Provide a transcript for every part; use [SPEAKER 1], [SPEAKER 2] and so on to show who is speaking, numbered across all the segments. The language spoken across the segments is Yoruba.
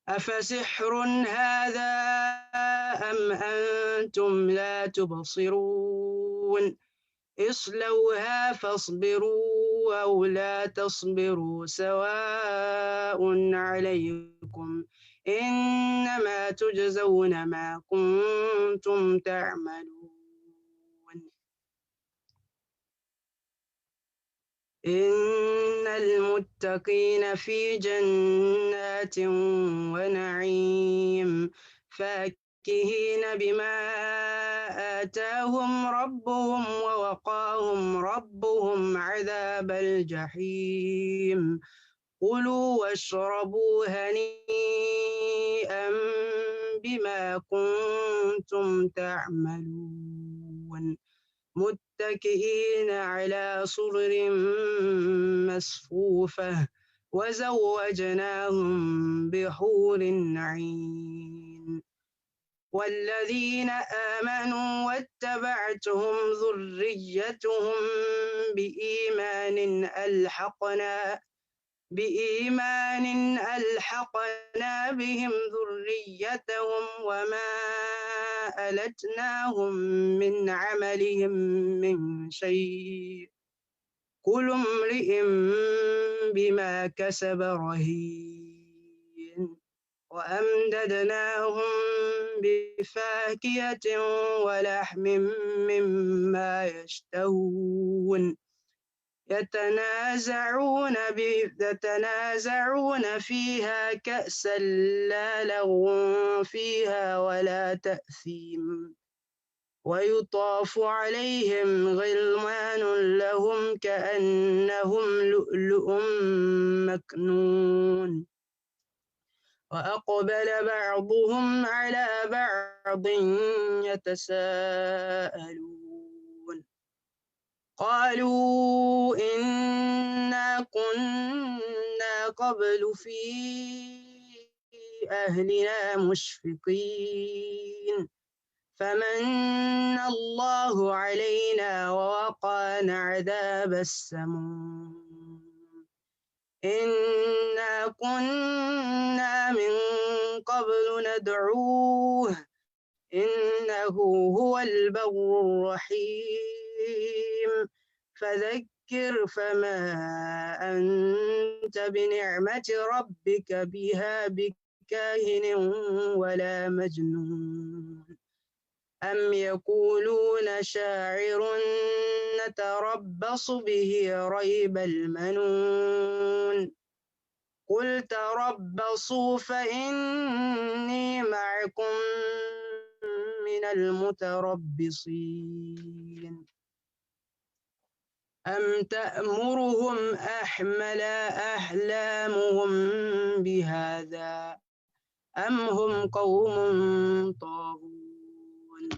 [SPEAKER 1] أفسحر هذا أم أنتم لا تبصرون اصلوها فاصبروا أو لا تصبروا سواء عليكم إنما تجزون ما كنتم تعملون إن المتقين في جنات ونعيم فاكهين بما آتاهم ربهم ووقاهم ربهم عذاب الجحيم كلوا واشربوا هنيئا بما كنتم تعملون متكئين على سرر مصفوفة وزوجناهم بحور عين والذين آمنوا واتبعتهم ذريتهم بإيمان ألحقنا بهم ذريتهم وما ألتناهم من عملهم من شيء كل امرئ بما كسب رهين وأمددناهم بفاكهة ولحم مما يشتهون يتنازعون فيها كأسا لا لغو فيها ولا تأثيم ويطاف عليهم غلمان لهم كأنهم لؤلؤ مكنون وأقبل بعضهم على بعض يتساءلون قالوا إنا كنا قبل في أهلنا مشفقين فمن الله علينا ووقانا عذاب السموم إنا كنا من قبل ندعوه إنه هو البر الرحيم فذكر فما أنت بنعمة ربك بها بكاهن ولا مجنون أم يقولون شاعر نتربص به ريب المنون قل تربصوا فإني معكم من المتربصين أم تأمرهم أحلامهم بهذا أم هم قوم طاغون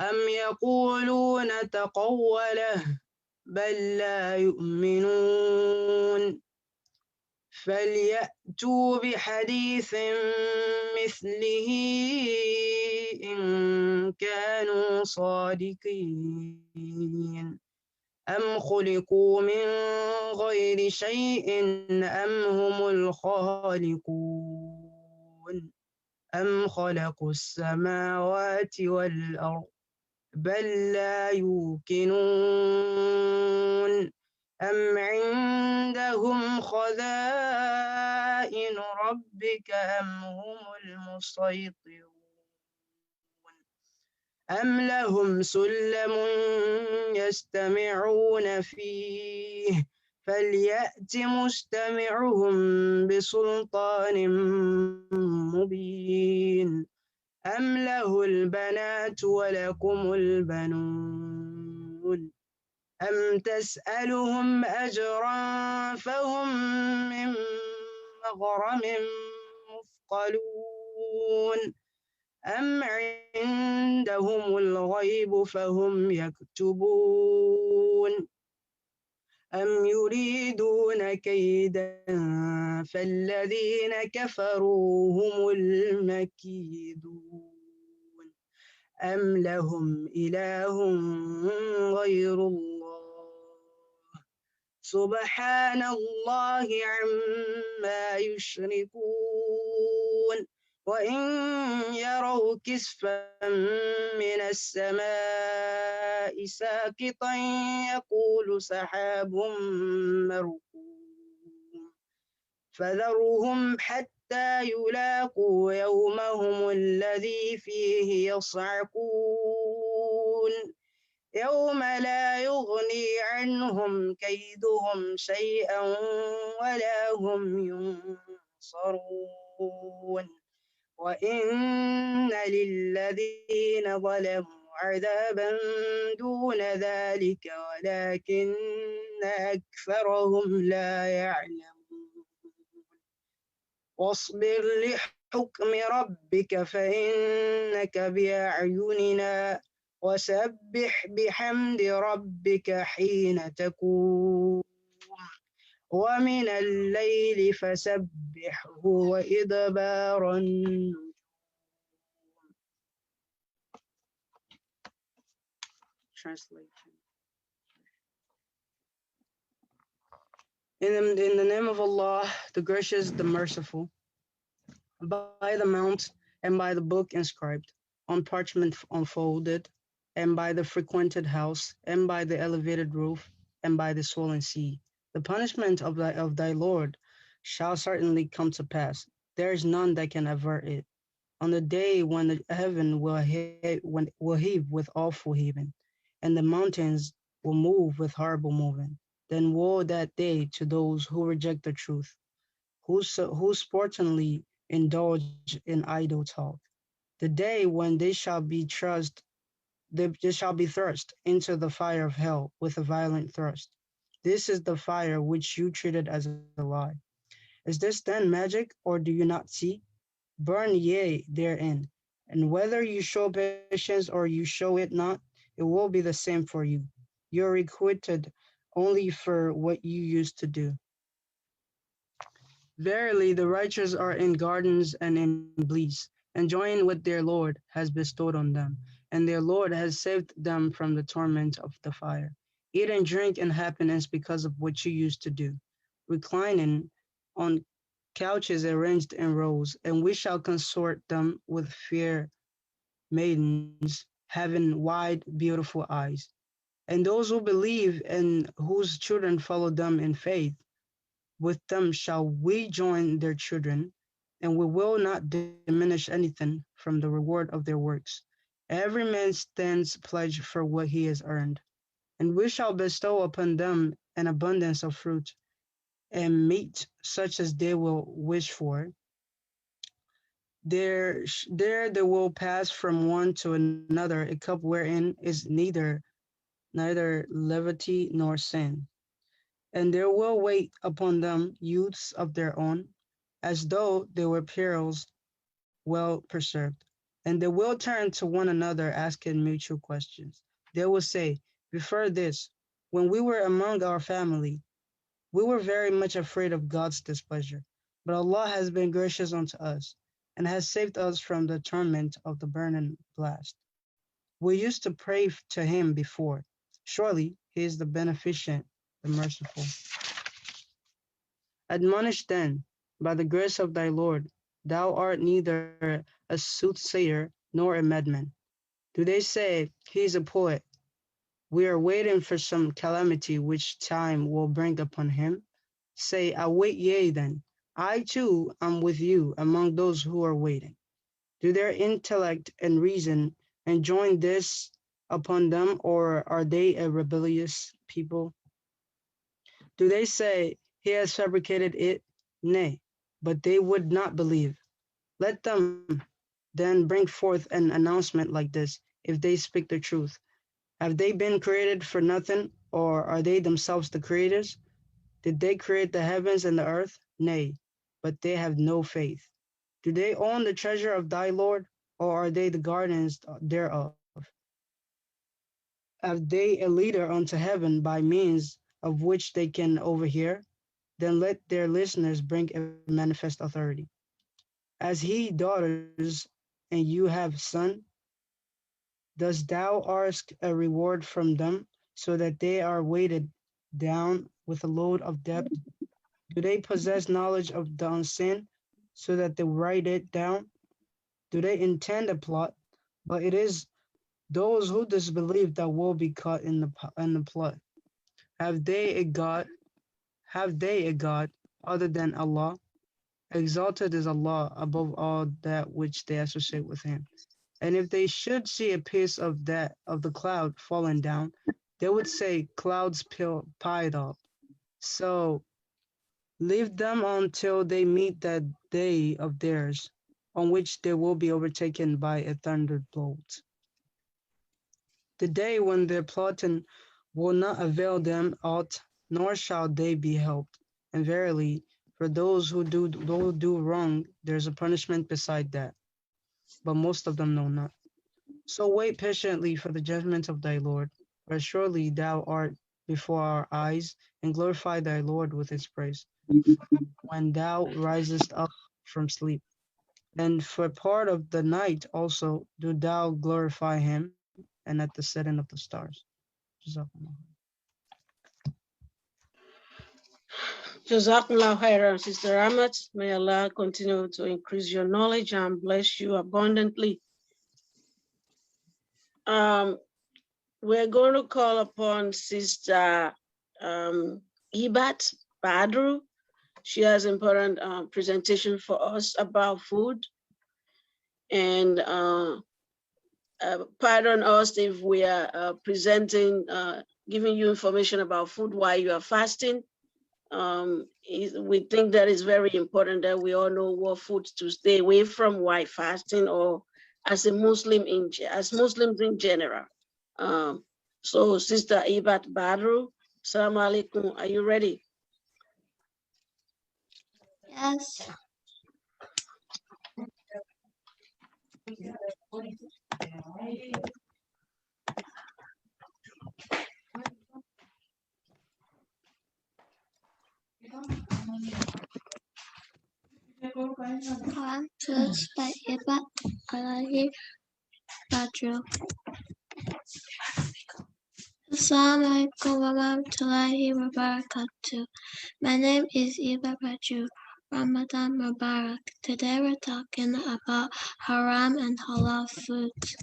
[SPEAKER 1] أم يقولون تقوله بل لا يؤمنون فليأتوا بحديث مثله إن كانوا صادقين أم خلقوا من غير شيء أم هم الخالقون أم خلقوا السماوات والأرض بل لا يوقنون أم عندهم خزائن ربك أم هم المسيطرون أم لهم سلم يستمعون فيه فليأت مستمعهم بسلطان مبين أم له البنات ولكم البنون أم تسألهم أجرا فهم من مغرم مثقلون أم عندهم الغيب فهم يكتبون أم يريدون كيدا فالذين كفروا هم المكيدون أم لهم إله غير الله سبحان الله عما يشركون وإن يروا كسفا من السماء ساقطا يقول سحاب مركوم فذرهم حتى يلاقوا يومهم الذي فيه يصعقون يوم لا يغني عنهم كيدهم شيئا ولا هم ينصرون وإن للذين ظلموا عذابا دون ذلك ولكن أكثرهم لا يعلمون واصبر لحكم ربك فإنك بأعيننا وسبح بحمد ربك حين تقوم ومن الليل فسبحه وإدبار النجوم. Translation. In the name of Allah, the gracious, the merciful, by the mount and by the book inscribed, on parchment unfolded, and by the frequented house, and by the elevated roof, and by the swollen sea. The punishment of thy Lord shall certainly come to pass. There is none that can avert it. On the day when the heaven will heave with awful heaving, and the mountains will move with horrible moving, then woe that day to those who reject the truth, who sportingly indulge in idle talk. The day when they shall be thrust into the fire of hell with a violent thrust. This is the fire which you treated as a lie. Is this then magic, or do you not see? Burn ye therein, and whether you show patience or you show it not, it will be the same for you. You are requited only for what you used to do. Verily, the righteous are in gardens and in bliss, enjoying what their Lord has bestowed on them, and their Lord has saved them from the torment of the fire. Eat and drink in happiness because of what you used to do, reclining on couches arranged in rows, and we shall consort them with fair maidens having wide, beautiful eyes. And those who believe and whose children follow them in faith, with them shall we join their children, and we will not diminish anything from the reward of their works. Every man stands pledged for what he has earned, and we shall bestow upon them an abundance of fruit and meat such as they will wish for. There they will pass from one to another, a cup wherein is neither levity nor sin. And there will wait upon them youths of their own, as though they were pearls well preserved. And they will turn to one another asking mutual questions. They will say, before this, when we were among our family, we were very much afraid of God's displeasure. But Allah has been gracious unto us, and has saved us from the torment of the burning blast. We used to pray to him before. Surely he is the beneficent, the merciful. Admonish then, by the grace of thy Lord, thou art neither a soothsayer nor a madman. Do they say, he is a poet? We are waiting for some calamity which time will bring upon him. Say, await ye then. I too am with you among those who are waiting. Do their intellect and reason enjoin this upon them, or are they a rebellious people? Do they say, he has fabricated it? Nay, but they would not believe. Let them then bring forth an announcement like this, if they speak the truth. Have they been created for nothing, or are they themselves the creators? Did they create the heavens and the earth? Nay, but they have no faith. Do they own the treasure of thy Lord, or are they the guardians thereof? Have they a leader unto heaven by means of which they can overhear? Then let their listeners bring a manifest authority. As he daughters, and you have son, dost thou ask a reward from them, so that they are weighted down with a load of debt? Do they possess knowledge of the unseen, so that they write it down? Do they intend a plot? But it is those who disbelieve that will be caught in the plot. Have they a God? Have they a God other than Allah? Exalted is Allah above all that which they associate with Him. And if they should see a piece of the cloud falling down, they would say, "Clouds piled up." So leave them until they meet that day of theirs, on which they will be overtaken by a thunderbolt. The day when their plotting will not avail them aught, nor shall they be helped. And verily, for those who do wrong, there is a punishment beside that. But most of them know not. So wait patiently for the judgment of thy Lord, for surely thou art before our eyes, and glorify thy Lord with his praise, when thou risest up from sleep. And for part of the night also do thou glorify him, and at the setting of the stars. Jazakumullah.
[SPEAKER 2] Jazakallah khairan, Sister Ahmad. May Allah continue to increase your knowledge and bless you abundantly. We're going to call upon Sister Ibat Badru. She has important presentation for us about food. And pardon us if we are presenting, giving you information about food while you are fasting. We think that is very important that we all know what foods to stay away from while fasting, or as Muslims in general. So Sister Ibat Badru, Assalamu alaikum, are you ready?
[SPEAKER 3] Yes. Quran Tools by Alhaji AbdulBasit. Assalamualaikum warahmatullahi wabarakatuh. My name is AbdulBasit. Ramadan Mubarak. Today we're talking about haram and halal foods.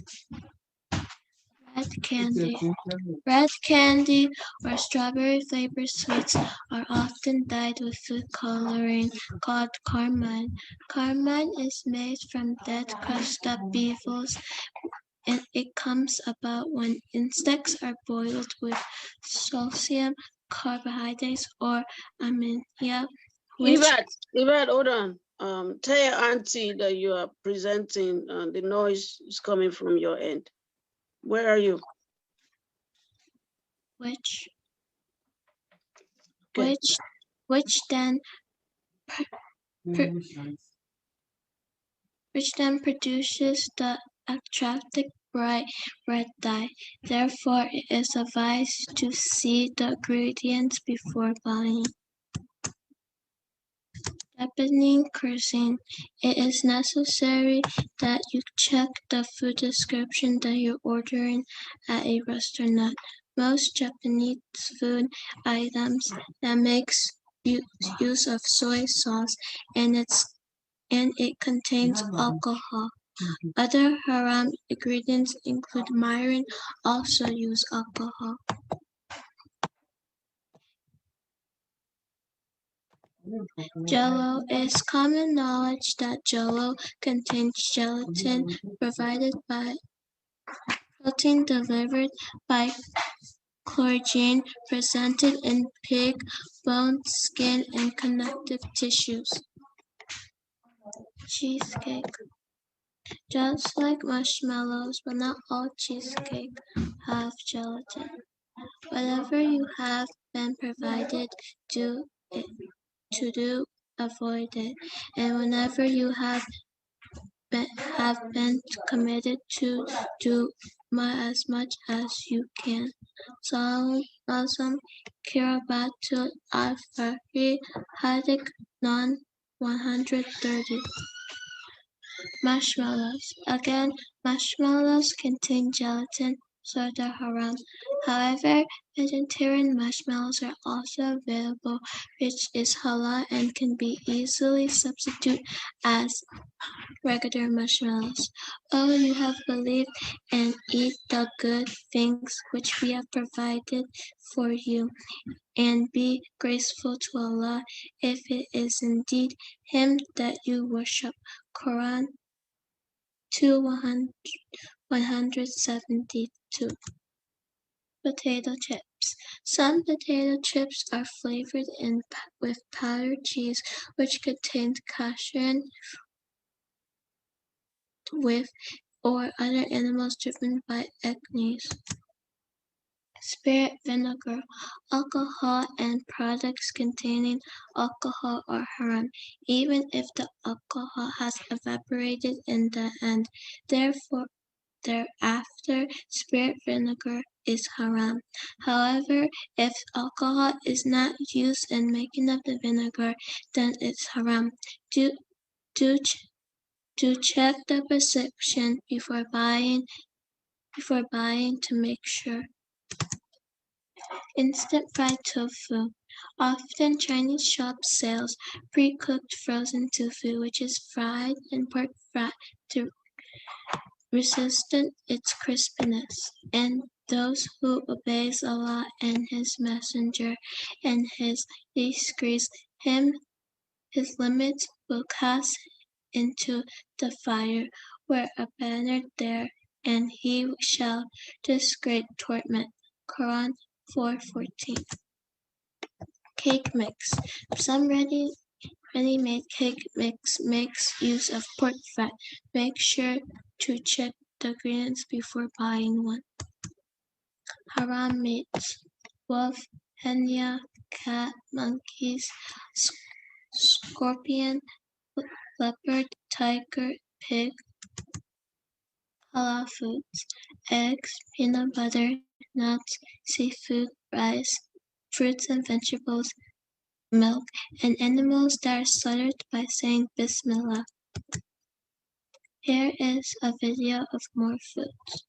[SPEAKER 3] Red candy. Red candy or strawberry flavored sweets are often dyed with food coloring called carmine. Carmine is made from dead crushed up beetles, and it comes about when insects are boiled with calcium carbohydrates or ammonia.
[SPEAKER 2] Ibat, hold on. Tell your auntie that you are presenting. The noise is coming from your end. Where are you?
[SPEAKER 3] Which
[SPEAKER 2] Okay.
[SPEAKER 3] then produces the attractive bright red dye. Therefore, it is advised to see the ingredients before buying. Deepening cuisine. It is necessary that you check the food description that you're ordering at a restaurant. Most Japanese food items that makes use of soy sauce, and it contains alcohol. Other haram ingredients include mirin, also use alcohol. Jello. It is common knowledge that Jello contains gelatin protein delivered by chlorine presented in pig, bone, skin, and connective tissues. Cheesecake. Just like marshmallows, but not all cheesecake have gelatin. Whatever you have been provided, avoid it. And whenever you have been committed to do as much as you can. Salam Kirabatul Al-Fahri Hadik Non 130. Marshmallows. Again, marshmallows contain gelatin, so they're haram. However, vegetarian marshmallows are also available, which is halal and can be easily substituted as regular marshmallows. Oh, you have believed and eat the good things which we have provided for you, and be graceful to Allah if it is indeed Him that you worship. Quran 2 172. Potato chips. Some potato chips are flavored with powdered cheese, which contains caution with or other animals driven by agnes. Spirit vinegar. Alcohol and products containing alcohol are haram, even if the alcohol has evaporated in the end. Therefore, thereafter, spirit vinegar is haram. However, if alcohol is not used in making up the vinegar, then it's haram. Do check the prescription before buying to make sure. Instant fried tofu. Often Chinese shops sells pre-cooked frozen tofu, which is fried in pork fat to resist its crispiness. And those who obeys Allah and His Messenger and His decrees Him His limits will cast into the fire, where abandoned there, and he shall disgrace torment. Quran 4:14. Cake mix. Some ready-made cake mix makes use of pork fat. Make sure to check the ingredients before buying one. Haram meats. Wolf, hyena, cat, monkeys, scorpion, leopard, tiger, pig. Halal foods. Eggs, peanut butter, nuts, seafood, rice, fruits and vegetables, milk, and animals that are slaughtered by saying Bismillah. Here is a video of more foods.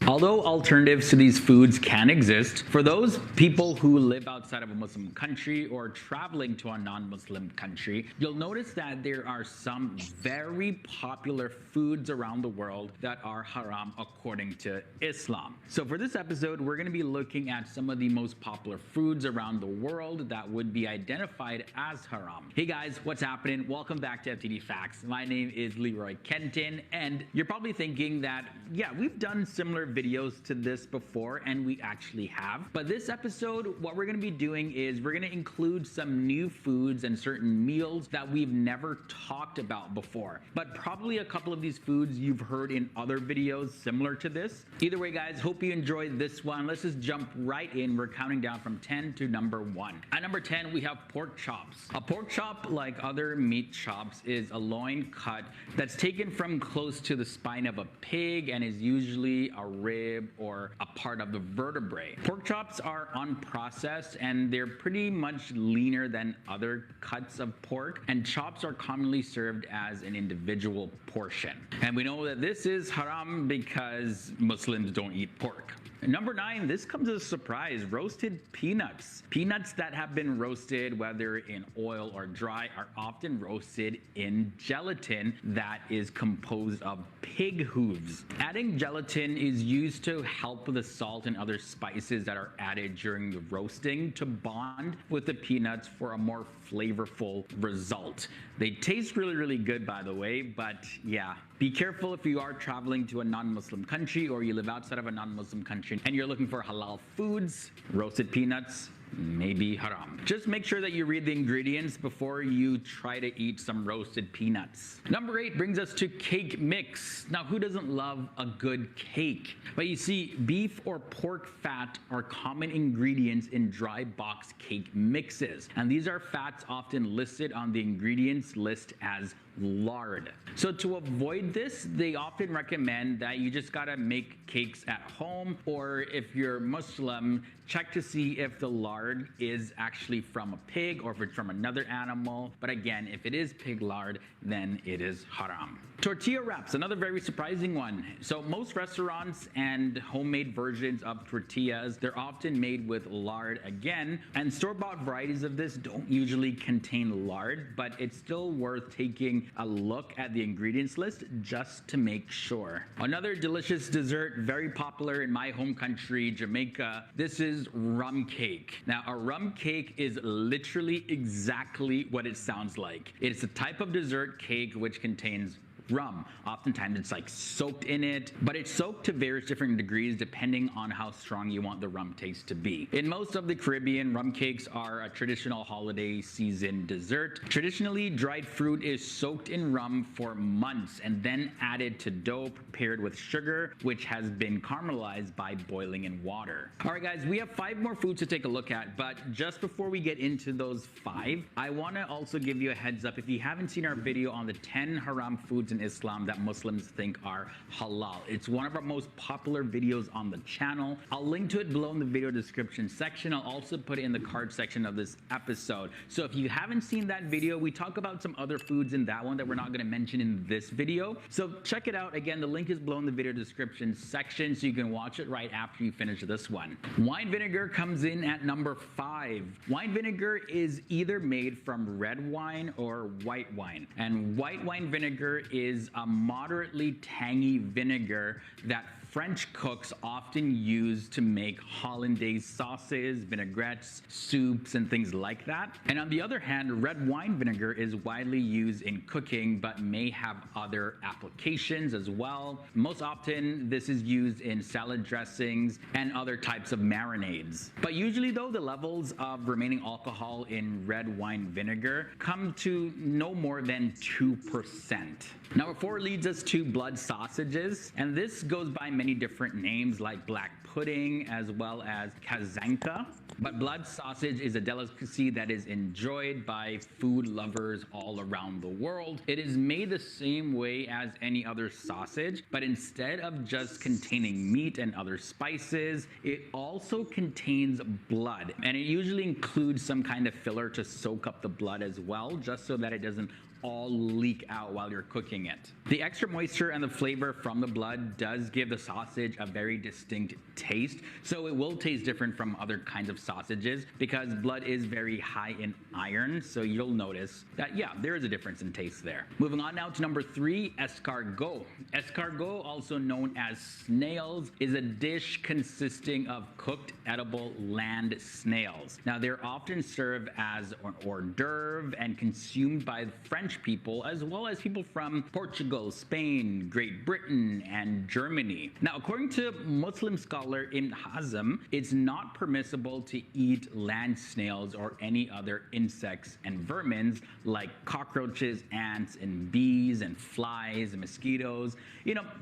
[SPEAKER 4] Although alternatives to these foods can exist, for those people who live outside of a Muslim country or traveling to a non-Muslim country, you'll notice that there are some very popular foods around the world that are haram according to Islam. So for this episode, we're going to be looking at some of the most popular foods around the world that would be identified as haram. Hey guys, what's happening? Welcome back to FTD Facts. My name is Leroy Kenton, and you're probably thinking that, yeah, we've done similar videos to this before, and we actually have. But this episode, what we're going to be doing is we're going to include some new foods and certain meals that we've never talked about before. But probably a couple of these foods you've heard in other videos similar to this. Either way, guys, hope you enjoyed this one. Let's just jump right in. We're counting down from 10 to number 1. At number 10, we have pork chops. A pork chop, like other meat chops, is a loin cut that's taken from close to the spine of a pig and is usually a rib or a part of the vertebrae. Pork chops are unprocessed and they're pretty much leaner than other cuts of pork, and chops are commonly served as an individual portion. And we know that this is haram because Muslims don't eat pork. Number 9, this comes as a surprise, roasted peanuts. Peanuts that have been roasted, whether in oil or dry, are often roasted in gelatin that is composed of pig hooves. Adding gelatin is used to help the salt and other spices that are added during the roasting to bond with the peanuts for a more flavorful result. They taste really, really good, by the way, but yeah, be careful if you are traveling to a non-Muslim country or you live outside of a non-Muslim country and you're looking for halal foods. Roasted peanuts may be haram. Just make sure that you read the ingredients before you try to eat some roasted peanuts. Number 8 brings us to cake mix. Now, who doesn't love a good cake? But you see, beef or pork fat are common ingredients in dry box cake mixes, and these are fats often listed on the ingredients list as lard. So to avoid this, they often recommend that you just gotta make cakes at home, or if you're Muslim, check to see if the lard is actually from a pig or if it's from another animal. But again, if it is pig lard, then it is haram. Tortilla wraps, another very surprising one. So most restaurants and homemade versions of tortillas, they're often made with lard again, and store-bought varieties of this don't usually contain lard, but it's still worth taking a look at the ingredients list just to make sure. Another delicious dessert, very popular in my home country, Jamaica, this is rum cake. Now, a rum cake is literally exactly what it sounds like. It's a type of dessert cake which contains rum. Oftentimes it's like soaked in it, but it's soaked to various different degrees depending on how strong you want the rum taste to be. In most of the Caribbean, rum cakes are a traditional holiday season dessert. Traditionally, dried fruit is soaked in rum for months and then added to dough prepared with sugar, which has been caramelized by boiling in water. All right, guys, we have 5 more foods to take a look at, but just before we get into those 5, I want to also give you a heads up. If you haven't seen our video on the 10 haram foods in Islam that Muslims think are halal, it's one of our most popular videos on the channel. I'll link to it below in the video description section. I'll also put it in the card section of this episode. So if you haven't seen that video, we talk about some other foods in that one that we're not going to mention in this video. So check it out. Again, the link is below in the video description section, so you can watch it right after you finish this one. Wine vinegar comes in at number 5. Wine vinegar is either made from red wine or white wine, and white wine vinegar is a moderately tangy vinegar that French cooks often use to make hollandaise sauces, vinaigrettes, soups, and things like that. And on the other hand, red wine vinegar is widely used in cooking, but may have other applications as well. Most often, this is used in salad dressings and other types of marinades. But usually though, the levels of remaining alcohol in red wine vinegar come to no more than 2%. Number 4 leads us to blood sausages, and this goes by many different names like black pudding as well as kazanka. But blood sausage is a delicacy that is enjoyed by food lovers all around the world. It is made the same way as any other sausage, but instead of just containing meat and other spices, it also contains blood. And it usually includes some kind of filler to soak up the blood as well, just so that it doesn't all leak out while you're cooking it. The extra moisture and the flavor from the blood does give the sausage a very distinct taste, so it will taste different from other kinds of sausages because blood is very high in iron, so you'll notice that, yeah, there is a difference in taste there. Moving on now to number 3, escargot. Escargot, also known as snails, is a dish consisting of cooked edible land snails. Now, they're often served as an hors d'oeuvre and consumed by French people as well as people from Portugal, Spain, Great Britain, and Germany. Now, according to Muslim scholar Ibn Hazm, it's not permissible to eat land snails or any other insects and vermins like cockroaches, ants, and bees, and flies, and mosquitoes,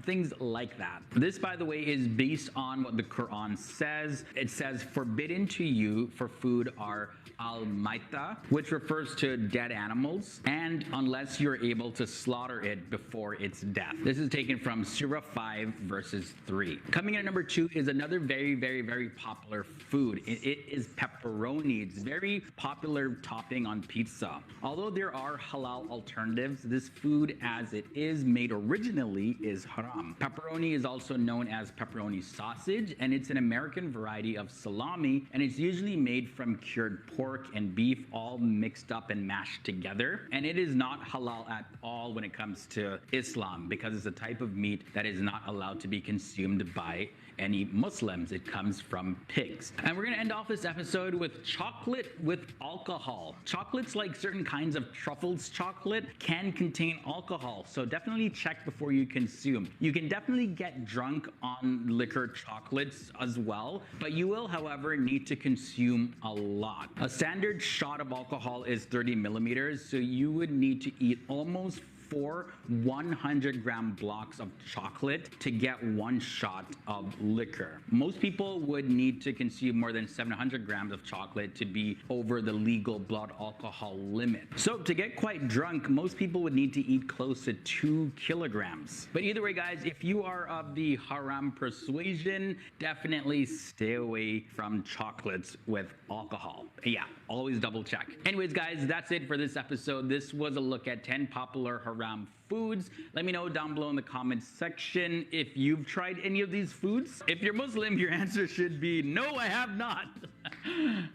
[SPEAKER 4] things like that. This, by the way, is based on what the Quran says. It says, forbidden to you for food are al-maita, which refers to dead animals, and unless you're able to slaughter it before its death. This is taken from Surah 5 verses 3. Coming in at number 2 is another very, very, very popular food. It is pepperoni. It's very popular topping on pizza. Although there are halal alternatives, this food as it is made originally is haram. Pepperoni is also known as pepperoni sausage, and it's an American variety of salami, and it's usually made from cured pork and beef all mixed up and mashed together. And it is not halal at all when it comes to Islam because it's a type of meat that is not allowed to be consumed by any Muslims. It comes from pigs. And we're gonna end off this episode with chocolate with alcohol. Chocolates, like certain kinds of truffles chocolate, can contain alcohol, so definitely check before you consume. You can definitely get drunk on liquor chocolates as well, but you will, however, need to consume a lot. A standard shot of alcohol is 30 millimeters, so you would need to eat almost 4 100-gram blocks of chocolate to get 1 shot of liquor. Most people would need to consume more than 700 grams of chocolate to be over the legal blood alcohol limit. So to get quite drunk, most people would need to eat close to 2 kilograms. But either way, guys, if you are of the haram persuasion, definitely stay away from chocolates with alcohol. Yeah, always double check. Anyways, guys, that's it for this episode. This was a look at 10 popular haram foods. Let me know down below in the comments section if you've tried any of these foods. If you're Muslim, your answer should be no, I have not.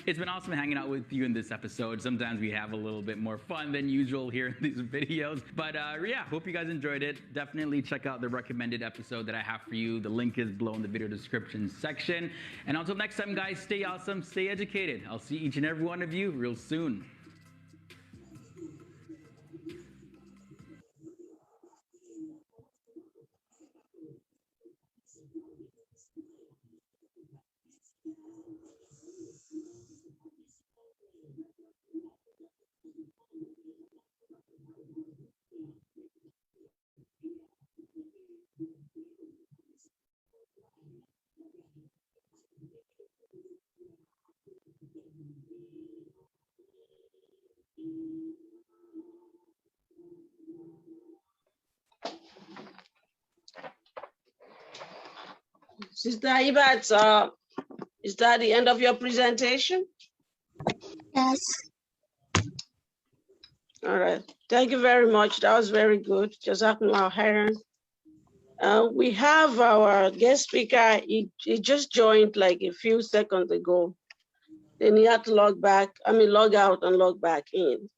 [SPEAKER 4] It's been awesome hanging out with you in this episode. Sometimes we have a little bit more fun than usual here in these videos. But yeah, hope you guys enjoyed it. Definitely check out the recommended episode that I have for you. The link is below in the video description section. And until next time, guys, stay awesome, stay educated. I'll see each and every one of you real soon.
[SPEAKER 2] Sister Ibat, is that the end of your presentation?
[SPEAKER 3] Yes.
[SPEAKER 2] All right. Thank you very much. That was very good. Jazakumullah khairan. We have our guest speaker. He just joined like a few seconds ago. Then he had to log out and log back in.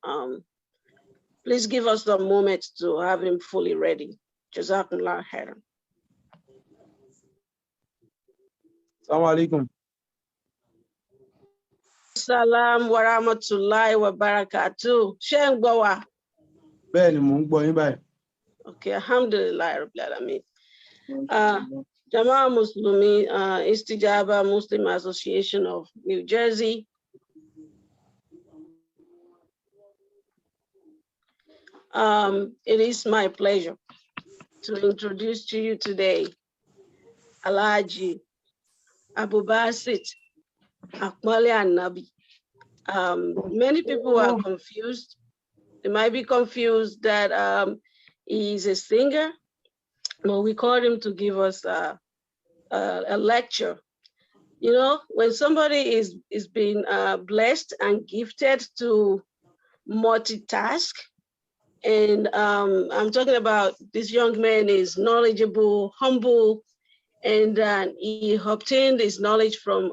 [SPEAKER 2] Please give us a moment to have him fully ready. Jazakumullah khairan.
[SPEAKER 5] Assalamu alaikum.
[SPEAKER 2] Salam wa rahmatullahi wa barakatuh. Sheikh Bawa.
[SPEAKER 5] Bẹ́ẹ̀ni, mò ń gbọ́ yín báyìí.
[SPEAKER 2] Okay, alhamdulillah rabbil alamin. Jama'a Muslimi, Istijabah Muslim Association of New Jersey. It is my pleasure to introduce to you today Alhaji AbdulBasit Olanrewaju. Many people are confused. They might be confused that he's a singer, but we called him to give us a lecture. You know, when somebody is being blessed and gifted to multitask, and I'm talking about this young man is knowledgeable, humble, and he obtained his knowledge from,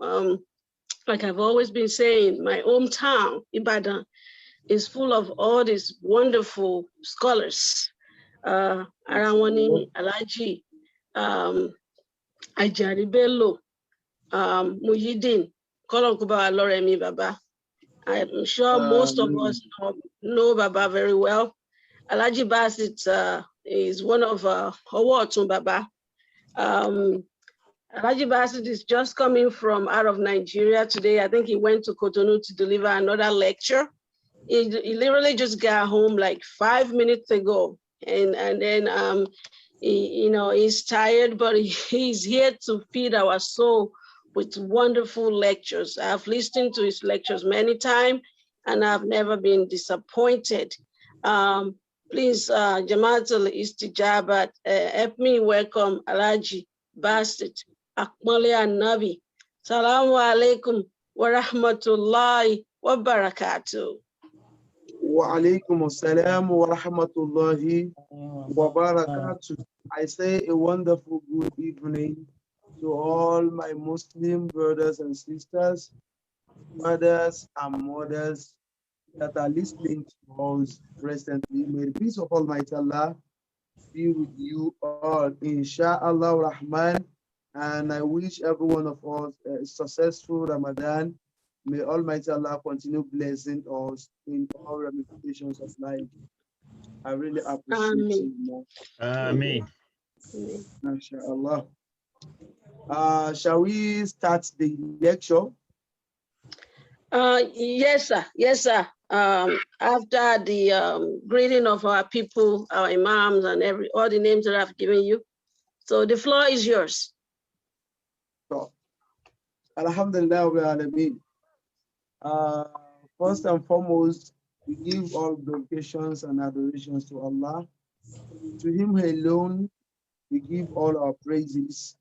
[SPEAKER 2] like I've always been saying, my hometown, Ibadan, is full of all these wonderful scholars. Arawani, Alhaji Bello, Mujidin, Kolonkuba Loremi Baba. I'm sure most of us know Baba very well. Alhaji Basit is one of Hawatun Baba. Alhaji Basit is just coming from out of Nigeria today. I think he went to Cotonou to deliver another lecture. He literally just got home like 5 minutes ago, and then he's tired, but he's here to feed our soul with wonderful lectures. I've listened to his lectures many times, and I've never been disappointed. Please, Jamaatul Istijabah, help me welcome Alhaji Basit Olanrewaju. Salamu alaikum wa rahmatullahi wa barakatuh.
[SPEAKER 5] Wa alaikum assalam wa rahmatullahi wa barakatuh. I say a wonderful good evening to all my Muslim brothers and sisters, mothers and mothers that are listening to us presently. May the peace of Almighty Allah be with you all, Insha'Allah Rahman. And I wish every one of us a successful Ramadan. May Almighty Allah continue blessing us in all ramifications of life. I really appreciate you.
[SPEAKER 6] Ameen.
[SPEAKER 5] MashaAllah. Shall we start the lecture?
[SPEAKER 2] Yes, sir. Yes, sir. after the greeting of our people, our imams, and all the names that I've given you. So the floor is yours.
[SPEAKER 5] So, Alhamdulillah wa alameen. First and foremost, we give all glorifications and adorations to Allah. To Him alone, we give all our praises.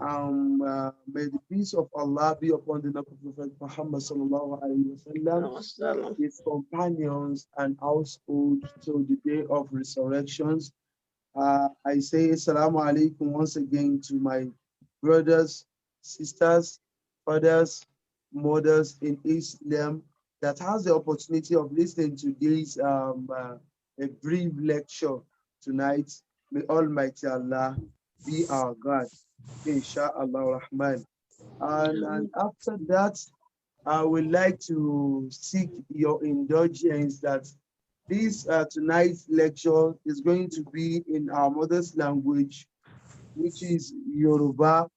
[SPEAKER 5] May the peace of Allah be upon the noble Prophet Muhammad sallallahu alaihi wasallam, his companions and household till the day of resurrections. I say assalamu alaikum once again to my brothers, sisters, fathers, mothers in Islam that has the opportunity of listening to this a brief lecture tonight. May Almighty Allah be our God, Insha'Allah Rahman. And after that, I would like to seek your indulgence that this tonight's lecture is going to be in our mother's language, which is Yoruba,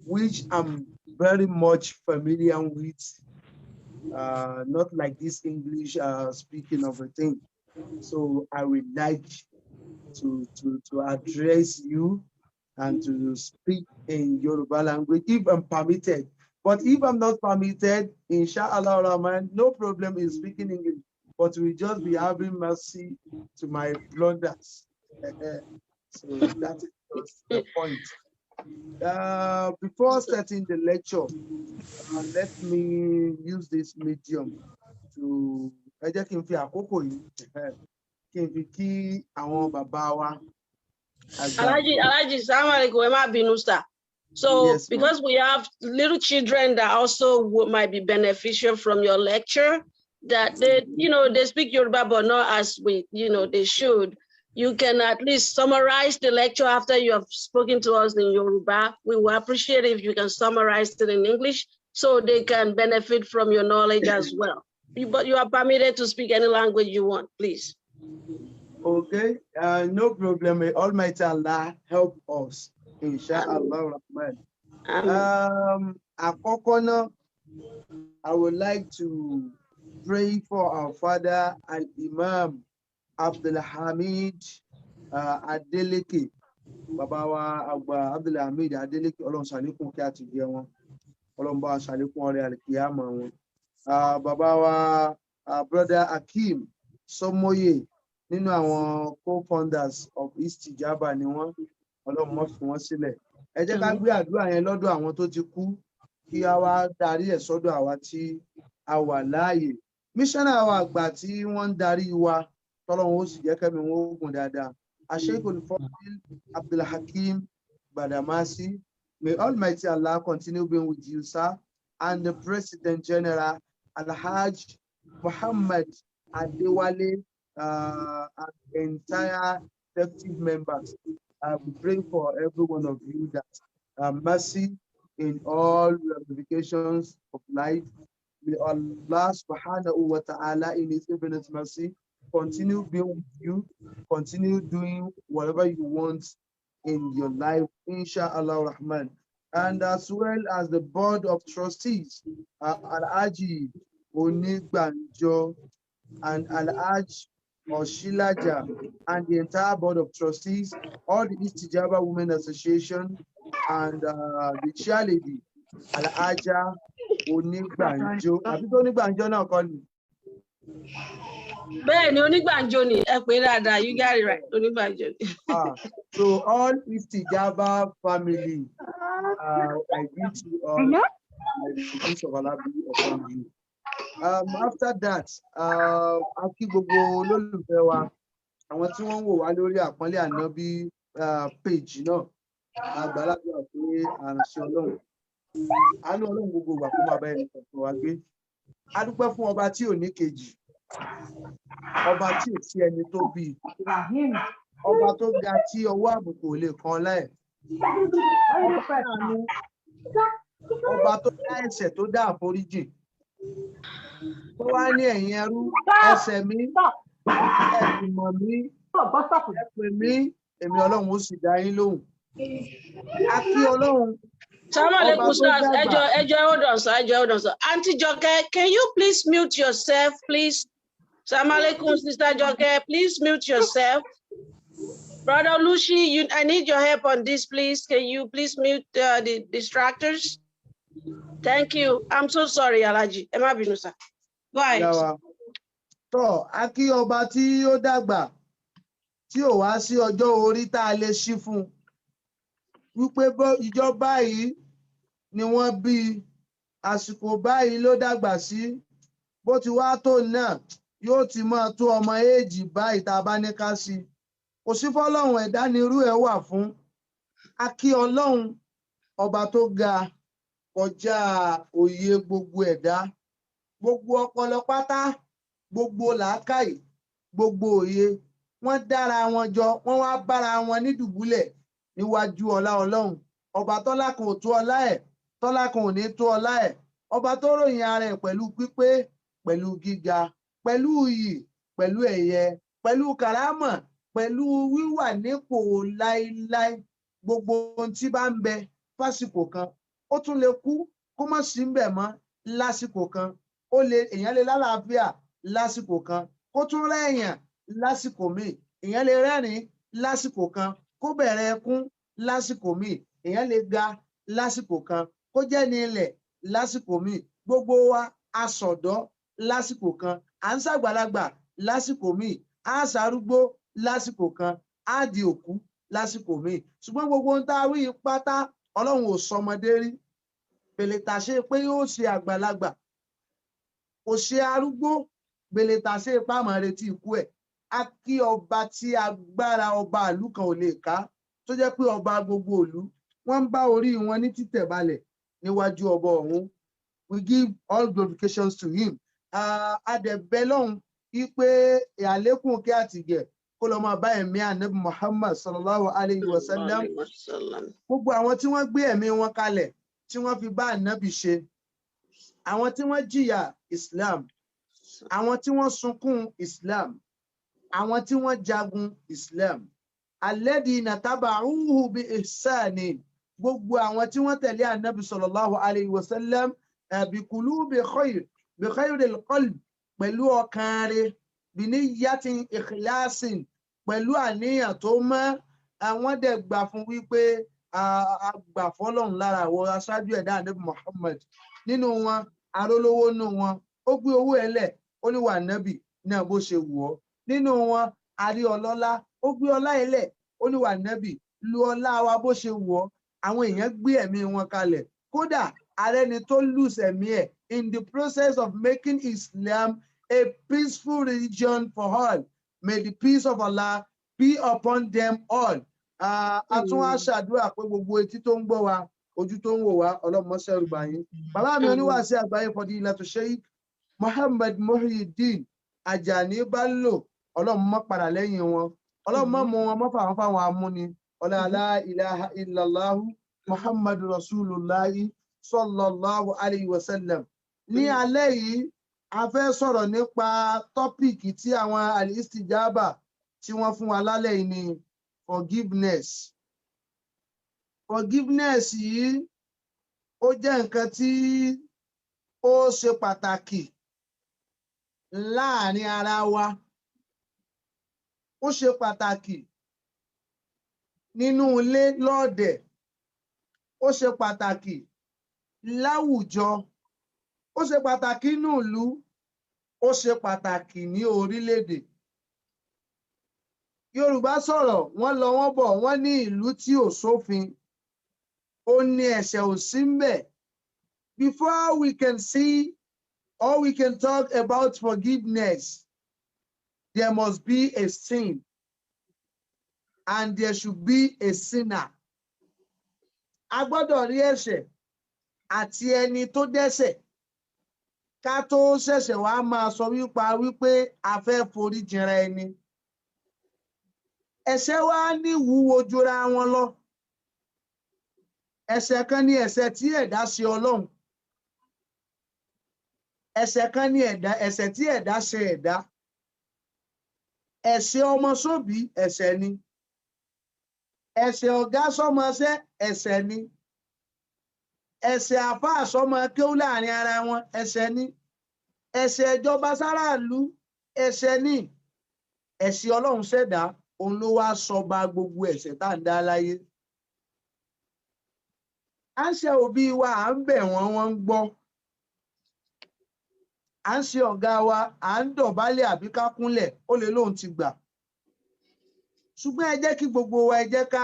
[SPEAKER 5] which I'm very much familiar with, not like this English speaking of a thing. So I would like to address you and to speak in Yoruba language if I'm permitted. But if I'm not permitted, Inshallah Rahman, no problem in speaking English, but we just be having mercy to my blunders. So that is just the point. Before starting the lecture, let me use this medium to
[SPEAKER 2] Alhaji, so yes, because we have little children that also might be beneficial from your lecture, that they, they speak Yoruba, but not as they should. You can at least summarize the lecture after you have spoken to us in Yoruba. We will appreciate if you can summarize it in English so they can benefit from your knowledge as well. But you are permitted to speak any language you want, please.
[SPEAKER 5] Okay, no problem. May Almighty Allah help us. Inshallah Rahman. I would like to pray for our father Al-Imam Abdulhamid Adeleke. Babawa Abdulhamid Adeleke Ọlọ́run ṣàlékún kí a ti jẹ wọn. Ọlọ́run bá ṣàlékún ọrẹ àlìkìyámà wọn. Babawa brother Akim Somoye nínú àwọn co-founders of Istijabah ni wọ́n. Ọlọ́run mọ́ fi wọ́n sílẹ̀. Ẹ jẹ́ ká gbé àdúrà yẹn lọ́dọ̀ àwọn tó ti kú kí a wá darí ẹ̀ sọ́dọ̀ àwa tí a wà láàyè. Míṣánná àwọn àgbà tí wọ́n ń darí wa tọ́lọ́run ó sì jẹ́ kẹ́mi wọn ó gùn dáadáa. Asheikhul Fadil Abdulhakim Badamasi, may Almighty Allah continue being with you, sir, and the President General Alhaji Muhammad Adewale and the entire executive members. We pray for every one of you that mercy in all ramifications of life. May Allah subhanahu wa ta'ala in His infinite mercy continue being with you, continue doing whatever you want in your life, Insha'Allah Rahman. And as well as the board of trustees, Alhaji Onigbanjo and Alhaji Oshilaja and the entire board of trustees, all the Istijabah Women Association and the chairlady, Alhaja Onigbanjo. Àbí Onigbanjo náà kọ́ ni?
[SPEAKER 2] Bẹ́ẹ̀ni, Onigbanjo ni, ẹ pé dáadáa, you got it right, Onigbanjo.
[SPEAKER 5] So all Istijabah family, I greet you all. The peace of Allah be upon you. After that, akí gbogbo olólùfẹ́ wa, àwọn tí wọ́n ń wò wá lórí àpọ́nlé ànábì page náà, àgbàlagbà pé àránṣẹ́ Ọlọ́run. Àánú Ọlọ́run gbogbo ìgbà kó máa bá ẹnì kọ̀ọ̀kan wa gbé. A dúpẹ́ fún ọba tí ò ní kejì, ọba tí ò sí ẹni tó bí, ọba tó ga tí ọwọ́ àbùkù ò lè kan láẹ̀. Ọba tó dá ẹ̀ṣẹ̀ tó dá àforíjì. Tó wá ní ẹ̀yin ẹrú ẹsẹ̀ mi, ẹ̀sìn mọ̀ mí, ẹ pè mí, èmi Ọlọ́run ó sì dá yín lóhùn. A kí Ọlọ́run
[SPEAKER 2] Assalamualaikum, sir. Hold on, sir. Auntie Joke, can you please mute yourself, please? Assalamualaikum, Sister Joke, please mute yourself. Brother Lucy, I need your help on this, please. Can you please mute the distractors? Thank you. I'm so sorry, Alhaji. Emma Binusa. Go ahead.
[SPEAKER 5] So, Aki ọba tí ó dàgbà tí ò wá sí ọjọ́ orí tá a lè ṣí fún wípé ìjọba yìí ni wọ́n bí àsìkò báyìí ló dàgbà sí bó ti wá tó náà yóò ti máa tó ọmọ éèjì báyìí tá a bá ní ká sí kò sí fọ́lọ́run ẹ̀dá ni irú ẹ̀ wà fún Aki Ọlọ́run ọba tó ga kọjá òye gbogbo ẹ̀dá gbogbo ọpọlọ pátá gbogbo làákàyè gbogbo òye wọ́n dára wọn jọ wọ́n wá bára wọn ní dùbúlẹ̀ níwájú ọlá Ọlọ́run ọba tọ́lá kan ò tó ọlá ẹ̀ tọ́lá kan ò ní tó ọlá ẹ̀ ọba tó ròyìn ara ẹ̀ pẹ̀lú pípé pẹ̀lú gíga pẹ̀lú iyì pẹ̀lú ẹ̀yẹ pẹ̀lú kàrámọ̀ pẹ̀lú wíwà nípò láíláí gbogbo ohun tí bá ń bẹ fásìkò kan ó tún lè kú kó má sí ń bẹ mọ́ lásìkò kan èèyàn lè lálàáfíà lásìkò kan kó tún rẹ́yàn lásìkò míì èèyàn lè rẹ́rìn lásìkò kan kó bẹ̀rẹ̀ ẹkún lásìkò míì èèyàn lè ga lásìkò kan kó jẹ́ ní ilẹ̀ lásìkò míì gbogbo wa asọ̀dọ́ lásìkò kan à ń ṣàgbàlagbà lásìkò míì à ń ṣàrúgbó lásìkò kan á di òkú lásìkò míì ṣùgbọ́n gbogbo ohun tá a wí pátá Ọlọ́run ò sọmọdé rí bèlètà ṣe pé yóò ṣe àgbàlagbà kò ṣe arúgbó bèlètà ṣe ipá mọ̀ retí ikú ẹ̀ Aki ọba tí agbára ọba ìlú kan ò lè ká tó jẹ́ pé ọba gbogbo ìlú wọ́n ń bá orí wọn ní títẹ̀ balẹ̀ níwájú ọba ọ̀hún. We give all glorifications to him. Adẹ̀bẹ̀ lọ́hùn wípé àlékún kí àtìgẹ̀ kó lọ máa bá ẹ̀mí ànábì Muhammad sallallahu alayhi wa sallam. Gbogbo àwọn tí wọ́n gbé ẹ̀mí wọn kalẹ̀ tí wọ́n fi bá ànábì ṣe, àwọn tí wọ́n jìyà Islam, àwọn tí wọ́n sunkún Islam, àwọn tí wọ́n jagun Islam. Alladhina taba'uhu bi ihsani, gbogbo àwọn tí wọ́n tẹ̀lé ànábì sallallahu alayhi wa sallam bi qulubi khayr, bi khayril qalb, pẹ̀lú ọkàn rere, bi niyyatin ikhlasin, pẹ̀lú àníyàn tó mọ́. Àwọn dẹ̀ gbà fún wípé àgbà fọ́lọ́run lára àwọn aṣáájú ẹ̀dá ànábì Muhammad. Nínú wọn arólówó nínú wọn ó gbé owó ẹlẹ̀ ó ní wà nábì náà bó ṣe wù ọ́. Nínú wọn àrí ọlọ́lá ó gbé ọlá ẹlẹ̀ ó ní wà nábì lu ọlá wa bó ṣe wù ọ́. Àwọn èèyàn gbé ẹ̀mí wọn kalẹ̀ kódà ààrẹ ni tó lose ẹ̀mí ẹ̀ in the process of making Islam a peaceful religion for all. May the peace of Allah be upon them all. A tún wá ṣàdúrà pé gbogbo etí tó ń gbọ́ wa ojú tó ń wò wá ọlọ́mọ ṣẹ́rù báyìí. Bàbá mi oníwàásí àgbáyé Fadilatu Sheikh Muhammad Muhyiddin Ajani Bello ọlọ́mọ padà lẹ́yìn wọn ọlọ́mọ mú wọn mọ́ fáwọn amúni ọlá la ilaha illallahu Muhammadu Rasulullahi sallallahu alayhi wa sallam. Ní alẹ́ yìí a fẹ́ sọ̀rọ̀ nípa tọ́pìkì tí àwọn Istijabah tí wọ́n fún wa lálẹ́ yìí ni forgiveness. Forgiveness yìí ó jẹ́ nǹkan tí ó ṣe pàtàkì láàrin ara wa. Ó ṣe pàtàkì nínú ilé lọ́ọ̀dẹ̀. Ó ṣe pàtàkì láwùjọ. Ó ṣe pàtàkì nínú ìlú. Ó ṣe pàtàkì ní orílẹ̀-èdè. Yorùbá sọ̀rọ̀ wọ́n lọ wọ́n bọ̀ wọ́n ní ìlú tí ò sófin ó ní ẹ̀ṣẹ̀ ò sí ńbẹ̀. Before we can see or we can talk about forgiveness, there must be a sin and there should be a sinner. A gbọ́dọ̀ rí ẹ̀ṣẹ̀ àti ẹni tó dẹ́ṣẹ̀ ká tó ṣẹ̀ṣẹ̀ wá máa sọ wípé a fẹ́ forí jìnra ẹni. Ẹ̀ṣẹ̀ wa ní wúwo jura wọn lọ. Ẹ̀ṣẹ̀ kan ní ẹ̀ṣẹ̀ tí ẹ̀dá ṣe Ọlọ́run. Ẹ̀ṣẹ̀ kan ní ẹ̀ṣẹ̀ tí ẹ̀dá ṣe ẹ̀dá. Ẹ̀ṣẹ̀ ọmọ sóbí ẹ̀ṣẹ̀ ni. Ẹ̀ṣẹ̀ ọ̀gá sọ́mọṣẹ́ ẹ̀ṣẹ̀ ni. ẹ̀ṣẹ̀ àfáà sọmọ kéwú láàrin ara wọn ẹ̀ṣẹ̀ ni, ẹ̀ṣẹ̀ ìjọba sáràlú ẹ̀ṣẹ̀ ni, ẹ̀ṣẹ̀ Ọlọ́run ṣẹ̀dá òun ló wá sọba gbogbo ẹ̀ṣẹ̀ tá à ń dá láyé. À ń ṣe òbí wa, à ń bẹ̀ wọ́n, wọ́n ń gbọ́. À ń ṣe ọ̀gá wa, à ń dọ̀bálẹ̀ àbí ká kúnlẹ̀, ó lè lóun ti gbà. Ṣùgbọ́n ẹ jẹ́ kí gbogbo wa, ẹ jẹ́ ká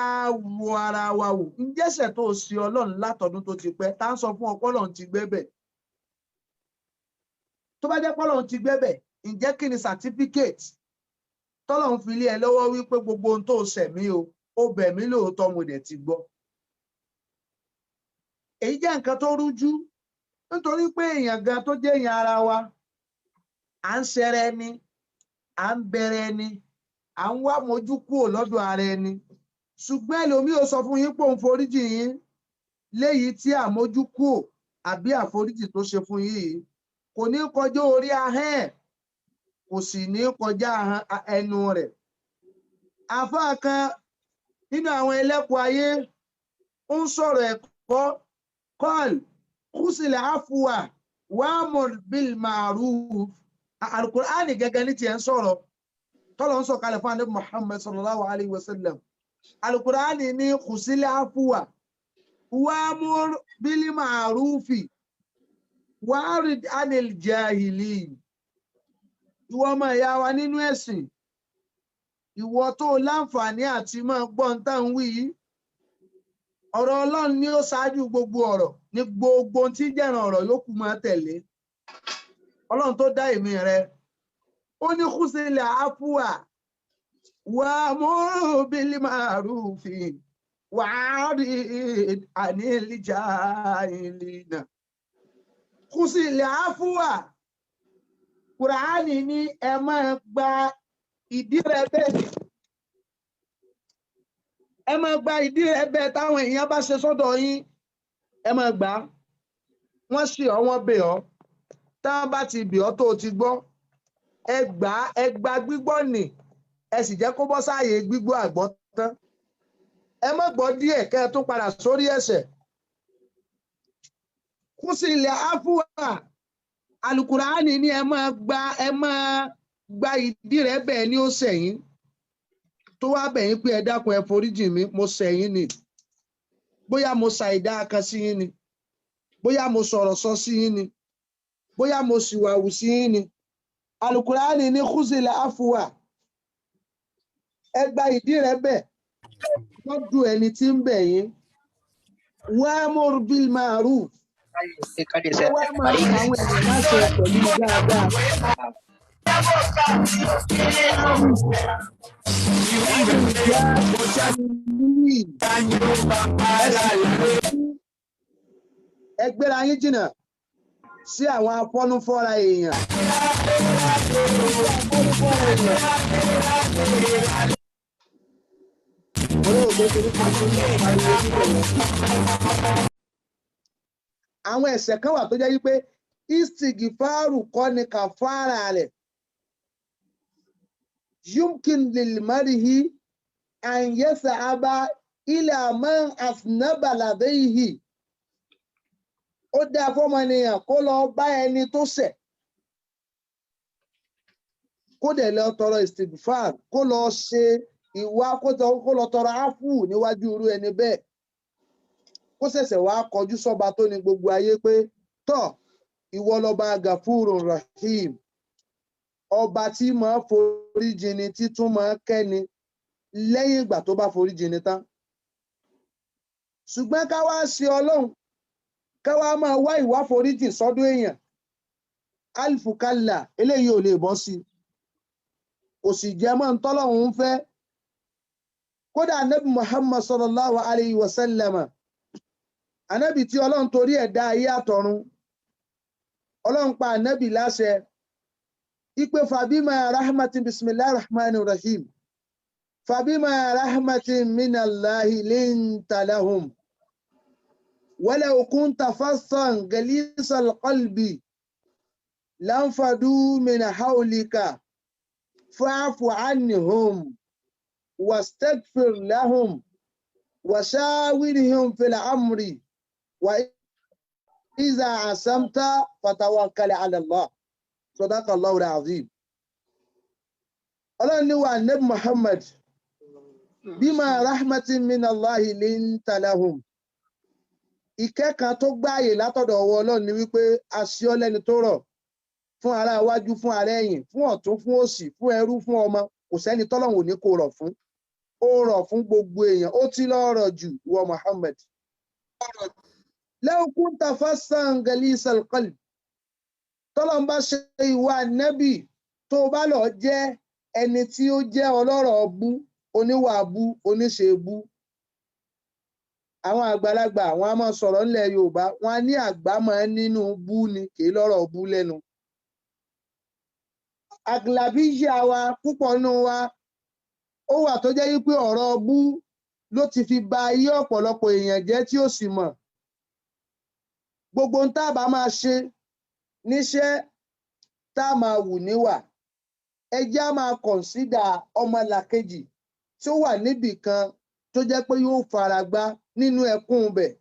[SPEAKER 5] wo ara wa wò. Ǹjẹ́ ẹ̀ṣẹ̀ tó ṣe Ọlọ́run látọdún tó ti pẹ́, tá ń sọ fún ọ pé Ọlọ́run ti gbẹ́bẹ̀? Tó bá jẹ́ pé Ọlọ́run ti gbẹ́bẹ̀, ǹjẹ́ kí ni certificate tọ́lọ́run fi lé ẹ lọ́wọ́ wípé gbogbo ohun tó ṣẹ̀ mí o, ó bẹ̀ mí lóòótọ́, mo dẹ̀ ti gbọ́? Èyí jẹ́ nǹkan tó rújú, nítorí pé èèyàn gan tó jẹ́ èèyàn ara wa, à ń ṣẹrẹ ẹni, à ń bẹ̀rẹ̀ ẹni, à ń wá mójú kúrò lọ́dọ̀ ara ẹni. Ṣùgbọ́n ẹlòmíì ó sọ fún yín pé òun foríjì yín, léyìí tí àmójú kúrò àbí àforíjì tó ṣe fún yín kò ní kọjá orí ahọ́n, kò sì ní kọjá ẹnu rẹ̀. Àfáà kan nínú àwọn ẹlẹ́kọ̀ọ́ ayé ó ń sọ̀rọ̀ ẹ̀kọ́, kọ́l kúsìlẹ̀ àfùwà wa'mur bil ma'ruf. Al-Qur'ani gẹ́gẹ́ ní tiẹ̀ ń sọ̀rọ̀, tọ́lọ̀ ń sọ kalẹ̀ fún Ànábì Muhammad sallallahu alayhi wa sallam. Al-Qur'ani ní kúsìlẹ̀ àfùwà wa'mur bil ma'rufi wa'rid anil jahilin. Ìwọ ọmọ ìyá wa nínú ẹ̀sìn, ìwọ tó láǹfààní àti máa gbọ́ ń tàn wí, ọ̀rọ̀ Ọlọ́run ni ó ṣáájú gbogbo ọ̀rọ̀, ní gbogbo tí jẹ́ràn ọ̀rọ̀ yòókù máa tẹ̀lé. Ọlọ́run tó dá èmi rẹ, ó ní kúsìlẹ̀ àfùwà wa'mur bil ma'rufi wa'rid anil jahilin. Kúsìlẹ̀ àfùwà, Kùránì ní ẹ máa gba ìdí rẹ bẹ́ẹ̀. Ẹ máa gba ìdí rẹ bẹ́ẹ̀ táwọn èèyàn bá ṣe sọ́dọ̀ yín, ẹ máa gbà. Wọ́n ṣì ọ́, wọ́n bẹ̀ ọ́. Tá bá ti bẹ̀ ọ́ tó o ti gbọ́, ẹ gba gbígbọ́ nì, ẹ sì jẹ́ kó bọ́ sáàyè gbígbọ́ àgbọ́ tán. Ẹ má gbọ́ díẹ̀ kẹ́ ẹ tún padà sórí ẹ̀ṣẹ̀. Kúsìlẹ̀ àfùwà, Al-Qur'ani ní ẹ máa gba ìdí rẹ bẹ́ẹ̀ ni ó ṣẹ̀yìn. Tó wá bẹ̀yìn pé ẹ dákun ẹ foríjì mi, mo ṣẹ̀yìn ni. Bóyá mo ṣàìdá kan sí yín ni, bóyá mo sọ̀rọ̀ sọ sí yín ni, bóyá mo ṣìwàwù sí yín ni. Al-Qur'ani ní kúsìlẹ̀ àfùwà, ẹ gba ìdí rẹ bẹ́ẹ̀ lọ́dún ẹni tí ń bẹ̀ yín. Wa'mur bil ma'ruf, ẹ wá máa ń àwọn èèyàn láṣẹ pẹ̀lú dáadáa. Ẹ gbéra yín jìnnà sí àwọn afọ́núfọ́ra èèyàn. Àwọn ẹ̀ṣẹ̀ kan wà tó jẹ́ wípé istighfaru kọ́ ni kàfàrà rẹ̀. Yumkin lil marihi an yas'aba ila man asnaba ladayhi. Ó dáa fọ́mọnìyàn kó lọ bá ẹni tó ṣẹ̀, kó dẹ̀ lọ tọrọ istighfar, kó lọ ṣe ìwà, kó lọ tọrọ áfù níwájú irú ẹni bẹ́ẹ̀. Kó ṣẹ̀ṣẹ̀ wá kọjú sọ́ba tó ní gbogbo ayé pé tọ́, ìwọ lọba Gafurur Rahim, ọba tí máa foríjìni, títún máa kẹ́ni lẹ́yìn ìgbà tó bá foríjìni tán. Ṣùgbọ́n ká wá sí Ọlọ́run, ká wá máa wá ìwà foríjì sọ́dọ̀ èèyàn, alifukalla, eléyìí ò lè bọ́ sí, kò sì jẹ́ mọ́ ń tọ́lọ́run ń fẹ́. Kódà Ànábì Muhammad sallallahu alayhi wa sallam, Ànábì tí Ọlọ́run torí ẹ̀ dá ayé àtọ̀run, Ọlọ́run pa Ànábì láṣẹ ipe fàbímà rahmatin, bismillahir rahmanir rahim, fàbímà rahmatin minallahi linta lahum walau kunta fassan galisal qalbi lanfadu min hawlika fa'fu anhum wastaghfir lahum washawirhum fil amri wa إذا عزمت فتوكل على الله صدق الله العظيم. Ọlọ́run ní wa Nabi Muhammad bima rahmatin min Allahi linta lahum. Ìkẹ́ kan tó gbáyè látọ̀dọ̀ ọwọ́ Ọlọ́run ni wípé aṣíọ́ lẹ́ni tó rọ̀ fún ará iwájú, fún ará ẹ̀yìn, fún ọ̀tún, fún òsì, fún ẹrú, fún ọmọ. Kò sẹ́ni tọ́lọ́run ò ní kó rọ̀ fún. Ó rọ̀ fún gbogbo èèyàn. Ó ti lọ́rọ̀ jù wọ Muhammad. Law kunta fassan galisal qalb. Tọ́lọ́run bá ṣe ìwà Nábì tó bá lọ jẹ́ ẹni tí ó jẹ́ ọlọ́rọ̀ bú, oníwà bú, oníṣe bú. Àwọn àgbàlagbà wọn a máa sọ̀rọ̀ ńlẹ̀ Yorùbá, wọn a ní àgbà máa nínú bú ni kì í lọ́rọ̀ bú lẹ́nu. Àgìlàbíyà wa púpọ̀ nínú wa ó wà tó jẹ́ wípé ọ̀rọ̀ bú ló ti fi ba ayé ọ̀pọ̀lọpọ̀ èèyàn jẹ́ tí ó sì mọ̀. Gbogbo ń tá bá máa ṣe níṣẹ́ tá máa wù níwà. Ẹ jẹ́ á máa kọ̀nsídà ọmọlàkejì tí ó wà níbì kan tó jẹ́ pé yóò faragbá nínú ẹkún bẹ̀,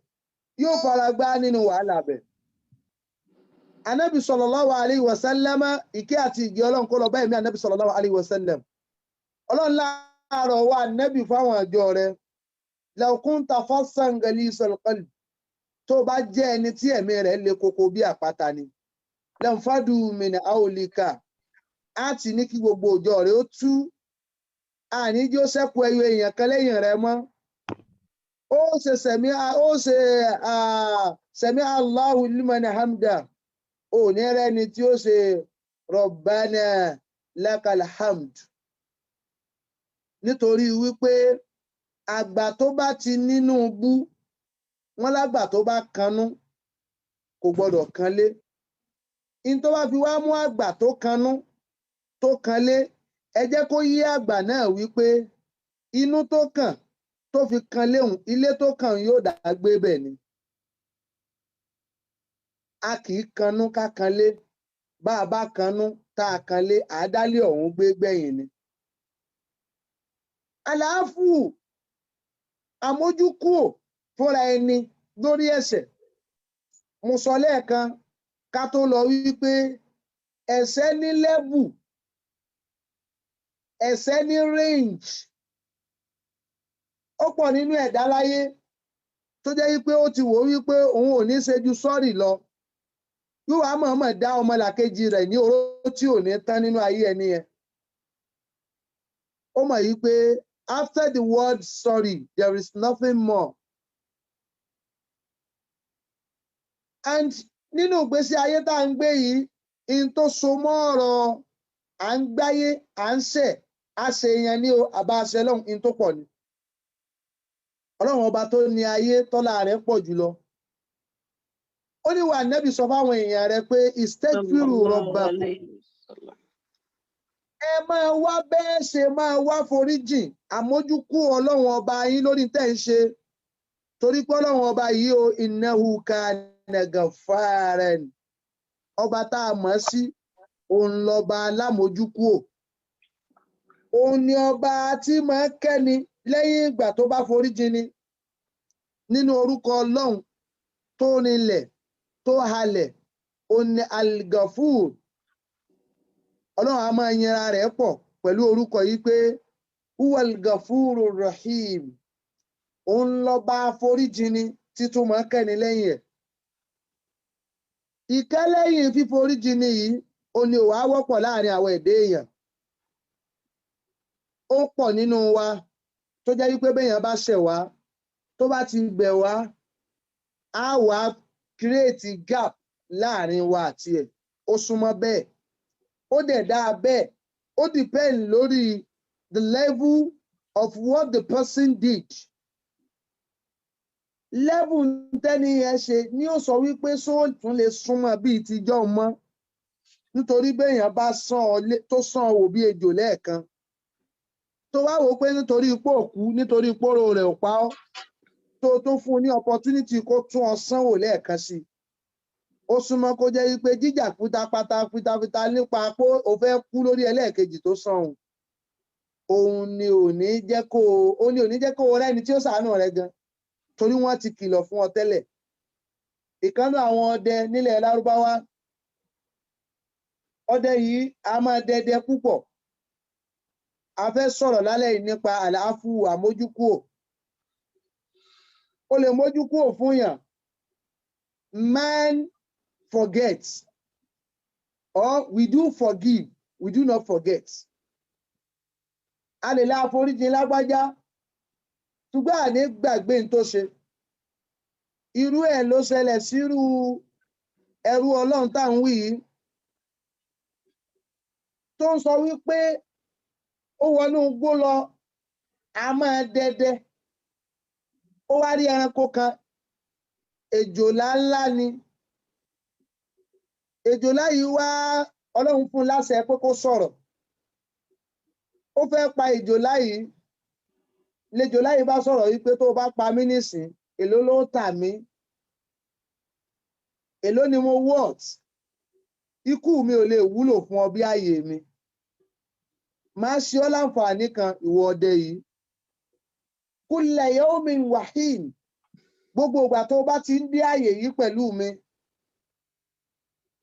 [SPEAKER 5] yóò faragbá nínú wàhálà bẹ̀. Ànábì sallallahu alayhi wa sallam, ìkẹ́ àti ìgẹ́ Ọlọ́run kó lọ bá ẹ̀mí Ànábì sallallahu alayhi wa sallam. Ọlọ́run láàárọ̀ wá Ànábì fáwọn àjọ rẹ̀. Law kunta fassan galisal qalb. Tó bá jẹ́ ẹni tí ẹ̀mí rẹ̀ le koko bí àpáta ni. Lanfadu min hawlika. Á ti ní kí gbogbo ọjọ́ rẹ̀ ó tú. Àní jí ó ṣẹ́kù ẹyọ èèyàn kan lẹ́yìn rẹ̀ mọ́. Ó ṣe sẹ̀mí Allahu liman hamda. Ó ní rẹ́ni tí ó ṣe Rabbana lakal hamd. Nítorí wípé àgbà tó bá ti nínú bú, wọ́n lágbà tó bá kanú kò gbọdọ̀ kanlé. In tó bá fi wá mú àgbà tó kanú tó kanlé, ẹ jẹ́ kó yí àgbà náà wípé inú tó kàn tó fi kanlé òun, ilé tó kàn yóò dàgbé bẹ̀ ni. A kì í kanú ká kanlé. Bá a bá kanú tá a kanlé, àádálé ọ̀hún gbé gbẹ̀yìn ni. Àlàáfù àmójúkúò fúnra ẹni lórí ẹ̀ṣẹ̀. Mo sọ lẹ́ẹ̀kan ká tó lọ wípé ẹ̀ṣẹ̀ ní lẹ́bù, ẹ̀ṣẹ̀ ní range. Ó pọ̀ nínú ẹ̀dá láyé tó jẹ́ wípé ó ti wò wípé òun ò ní ṣe ju sọ́ọ̀rì lọ. Yóò wá mọ̀ọ́mọ̀ dá ọmọlàkejì rẹ̀ ní oró tí ò ní tán nínú ayé ẹni yẹn. Ó mọ̀ wípé after the word sorry, there is nothing more. And nínú ìgbésí ayé tá à ń gbé yìí, in tó so mọ́ ọ̀rọ̀ à ń gbáyé, à ń ṣẹ̀, a ṣe èèyàn ní o, àbá ṣe lọ́hùn, in tó pọ̀ ni. Ọlọ́run ọba tó ní ayé tọ́lá rẹ̀ pọ̀ jùlọ. Ó ní wà Nábì sọ fáwọn èèyàn rẹ̀ pé istaghfiru rabbakum. Ẹ máa wá bẹ́ẹ̀ ṣe máa wá foríjìn, àmójúkú Ọlọ́run ọba yín lórí tẹ́ ń ṣe. Torí pé Ọlọ́run ọba yìí o, innahu kana gaffaran. Ọba tá a mọ̀ sí, òun lọ́ba alámójúkú o. Òun ni ọba tí máa kẹ́ni lẹ́yìn ìgbà tó bá foríjìn ni. Nínú orúkọ Ọlọ́run tó nílẹ̀, tó halẹ̀, òun ni Al-Ghafur. Ọlọ́run a máa yẹra rẹ̀ pọ̀ pẹ̀lú orúkọ yìí pé Huwal Ghafurur Rahim. Òun lọ́ba foríjìni títún máa kẹ́ni lẹ́yìn ẹ̀. Ìkẹ́ lẹ́yìn fíforíjìni yìí, ó ní ó wá wọ́pọ̀ láàrin àwọn ẹ̀dá èèyàn. Ó pọ̀ nínú wa tó jẹ́ wípé béèyàn bá ṣẹ̀ wá, tó bá ti bẹ̀ wá, á wá create gap láàrin wa àti ẹ̀. Ó súnmọ́ bẹ́ẹ̀. Ó dẹ̀ dáa bẹ́ẹ̀. Ó depend lórí the level of what the person did. Level tẹ́ni yẹn ṣe ni ó sọ wípé sóòtún lè súnmọ́ bíi tijọ́ mọ́. Nítorí béèyàn bá tó sàn wò bí ejò lẹ́ẹ̀kan. Tó wá wò pé nítorí ipò òkú, nítorí ipòrò rẹ̀ ò pa ọ́, tó fún un ní opportunity kó tún ọ sán wò lẹ́ẹ̀kan sí. Ó súnmọ́ kó jẹ́ wípé jíjà fitafita nípa pé ó fẹ́ kú lórí ẹlẹ́ẹ̀kejì tó sàn òun. Òun ni ò ní jẹ́ kó rẹ́ni tí ó ṣàánú rẹ̀ gan. Torí wọ́n ti kìlọ̀ fún ọ tẹ́lẹ̀. ìkànnì àwọn ọdẹ nílẹ̀ Lárúbáwá. Ọdẹ yìí a máa dẹdẹ púpọ̀. A fẹ́ sọ̀rọ̀ lálẹ́ yìí nípa àlàáfù àmójúkúò. O lè mójúkúò fún yàn. Man forgets, or we do forgive, we do not forget. A lè la àforíjì lágbájá, ṣùgbọ́n àní gbàgbé n tó ṣe. Irú ẹ̀ ló ṣẹlẹ̀ sírú ẹrú Ọlọ́run tá ń wí yìí, tó ń sọ wípé ó wọnú igbó lọ, a máa dẹdẹ. Ó wá rí ẹranko kan, èjòlá ńlá ni. Èjòlá yìí wá, Ọlọ́run fún láṣẹ pé kó sọ̀rọ̀. Ó fẹ́ pa èjòlá yìí. Lèjòlá yìí bá sọ̀rọ̀ wípé tó bá pa mí nísìn, èló ló tà mí? Èló ni mo worth? Ikú mi ò lè wúlò fún ọ bí ààyè mi. Máa ṣe ọ́ láǹfààní kan, ìwọ ọdẹ yìí. Kulla yawmin wahin. Gbogbo ìgbà tó bá ti ń dé ààyè yìí pẹ̀lú mi,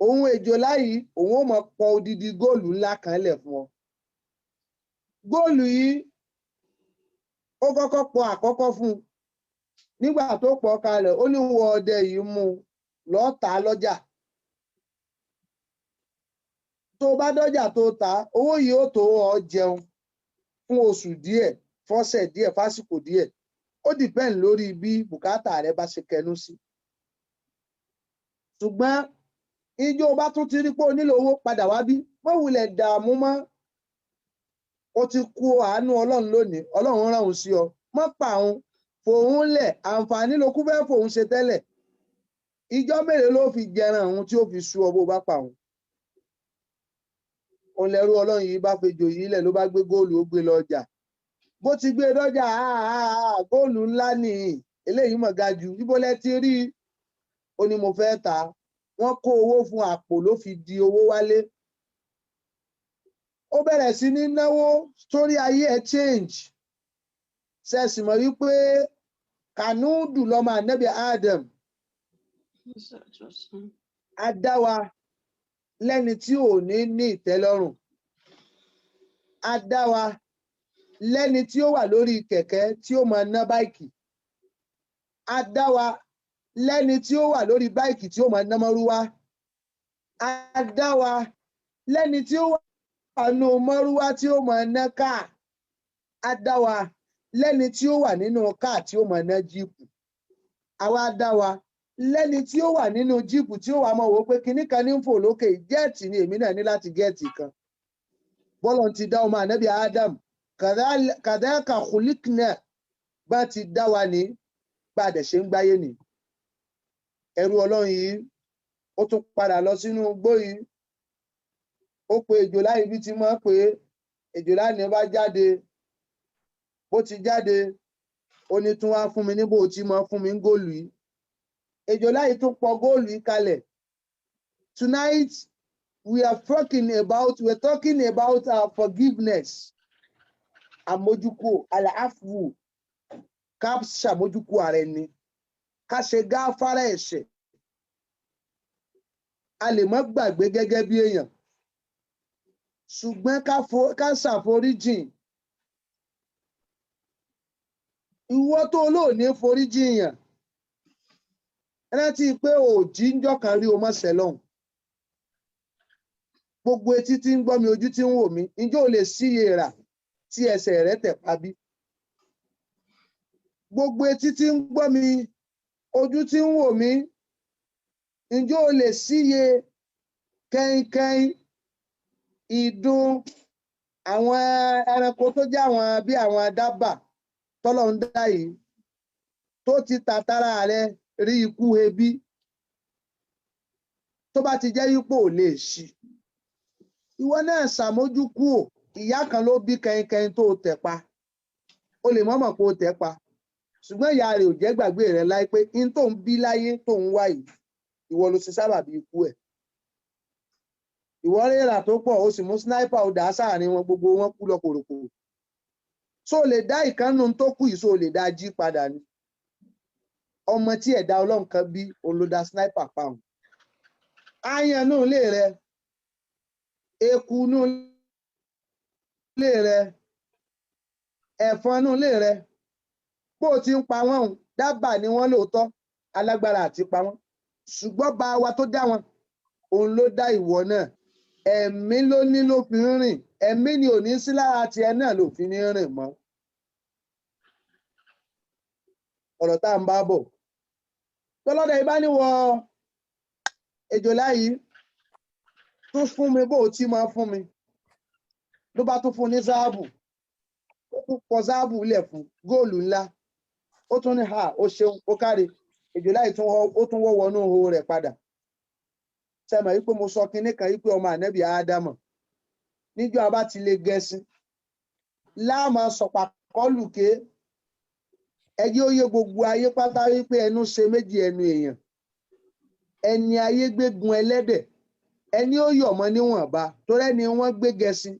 [SPEAKER 5] òun èjòlá yìí, òun ó máa pọ odidi góòlù ńlá kan lẹ̀ fún ọ. Góòlù yìí, ó kọ́kọ́ pọ àkọ́kọ́ fún un. Nígbà tó pọ̀ kalẹ̀, ó ní wọ ọdẹ yìí mú lọ tà á lọ́jà. Tó bá dọ́jà tó tà á, owó yìí ó tó ọ jẹun fún oṣù díẹ̀, fọ́sẹ̀ díẹ̀, fásìkò díẹ̀. Ó depend lórí bí bùkátà rẹ bá ṣe kẹnu sí. Ṣùgbọ́n ijó bá tún ti rí pé o nílò owó, padà wá bí, mọ́ wulẹ̀ dààmú mọ́. Ó ti kú àánú Ọlọ́run lónìí, Ọlọ́run rán òun sí ọ. Mọ́ pa òun, fòun lẹ̀, àǹfààní ló kú fẹ́ fòun ṣe tẹ́lẹ̀. Ìjọ́ mélòó ló fi jẹran òun tí ó fi sú ọ bó bá pa òun? Òun lẹ́rú Ọlọ́run yìí bá fejò yìí lẹ̀, ló bá gbé góòlù, ó gbé lọ ọjà. Bó ti gbé dọ́jà, góòlù ńlá nìyí, eléyìí mọ̀ ga jù. Ibo lẹ ti rí? Ó ní mo fẹ́ tà á. Wọ́n kó owó fún àpò, ló fi di owó wálé. Ó bẹ̀rẹ̀ sí ní náwó, story ayé ẹ̀ change. Ṣẹ̀sì mọ̀ wípé Kànúdù lọ́mọ Ànábì Adam. A dá wa lẹ́ni tí ò ní ìtẹ́lọ́rùn. A dá wa lẹ́ni tí ó wà lórí kẹ̀kẹ́ tí ó máa ná báìkì. A dá wa lẹ́ni tí ó wà lórí báìkì tí ó máa ná mọ́rúwá. A dá wa lẹ́ni tí ó wà nínú mọ́rúwá tí ó máa ná káà. A dá wa lẹ́ni tí ó wà nínú káà tí ó máa ná jíìpù. Àwa dá wa lẹ́ni tí ó wà nínú jíìpù tí ó wà máa wò pé kinní kan ní ń fò lókè, jẹ́ẹ̀tì ni èmi náà ní láti gẹ́ẹ̀tì kan. Bọ́lọ̀ ti dá ọmọ Ànábì Adam, kàdáàkà khulikna, bá ti dá wa ní gbàdẹ̀ ṣe ń gbáyé nì. Ẹrú Ọlọ́run yìí, ó tún padà lọ sínú igbó yìí. Ó pe èjòlá yìí bí ti máa pè é. Èjòlá ni bá jáde. Bó ti jáde, ó ní tún wá fún mi níbo tí máa fún mi ń góòlù yìí. Èjòlá yìí tún pọ góòlù yìí kalẹ̀. Tonight, we're talking about our forgiveness. Àmójúkúò, àlàáfù, ká ṣàmójúkúò ara ẹni, ká ṣe gáfárà ẹ̀ṣẹ̀. A lè má gbàgbé gẹ́gẹ́ bí èèyàn, ṣùgbọ́n ká ṣàforíjìn. Ìwọ tó olóòní foríjìn yàn, rántí pé òjì ń jọ́kan rí o mọ́ sẹ́lọ̀hún. Gbogbo etí tí ń gbọ́ mi, ojú tí ń wò mí, ǹjẹ́ o lè síye rà tí ẹsẹ̀ rẹ̀ tẹ̀ pa bí? Gbogbo etí tí ń gbọ́ mi, ojú tí ń wò mí, ǹjẹ́ o lè síye kẹ́yìnkẹ́yìn ìdun àwọn ẹranko tó jẹ́ àwọn bí àwọn dábà tọ́lọ̀ ń dá yìí tó ti tàtàrà rẹ̀ rí ikú ebi, tó bá ti jẹ́ yípo ò lè ṣí. Ìwọ náà ṣàmójúkúò. Ìyá kan ló bí kẹ́yìnkẹ́yìn tó tẹ̀ pa. O lè mọ̀mọ̀ pé o tẹ̀ pa, ṣùgbọ́n ìyá rẹ̀ ò jẹ́ gbàgbé rẹ̀ láì pé in tó ń bí láyé tó ń wá yìí, ìwọ ló ṣe sábàbí ikú ẹ̀. Ìwọ rírà tó pọ̀, o sì mú sniper, o dà sáàrin wọn, gbogbo wọn kú lọ kòròkòrò. So lè dá ìkánnù tó kù yìí, so lè dá jí padà ni. ọmọ tí ẹ̀dá Ọlọ́run kan bí òun ló dá sniper pa òun. Aáyán nù ilé rẹ, eku nù ilé rẹ, ẹ̀fọn nù ilé rẹ, bó ti ń pa wọ́n òun dábàá ni wọ́n lóòótọ́ alágbára àti pa wọ́n, ṣùgbọ́n bá wa tó dá wọn òun ló dá ìwọ náà. Ẹ̀mí ló ní ló fi ń rìn, ẹ̀mí ni ò ní sí lára tiẹ̀ náà ló fi ní rìn mọ́. Ọ̀rọ̀ tá à ń bá bọ̀ tọ́lọ́dẹ ibà ní wọ èjòlá yìí tún fún mi bó ti máa fún mi, ló bá tún fún ní záàbù, ó tún pọ záàbù lẹ̀ fún góòlù ńlá, ó tún ní ha ó ṣeun ó káre. Èjòlá yìí ó tún wọ́ wọnú ihò rẹ̀ padà. Sẹ́mọ̀ yìí pé mo sọ kinní kan yìí pé ọmọ ànẹ́bì Ádámọ̀ níjọ́ abá ti lè gẹ̀ẹ́sìn láàmú sọ̀pàkọ́lùké ẹjẹ́ ó yé gbogbo ayé pátá wípé ẹnu ṣe méjì ẹnu èèyàn, ẹni ayé gbégun ẹlẹ́dẹ̀, ẹni ó yọ̀ mọ́ níwọ̀nba torí ẹni wọ́n gbé gẹ̀ẹ́sìn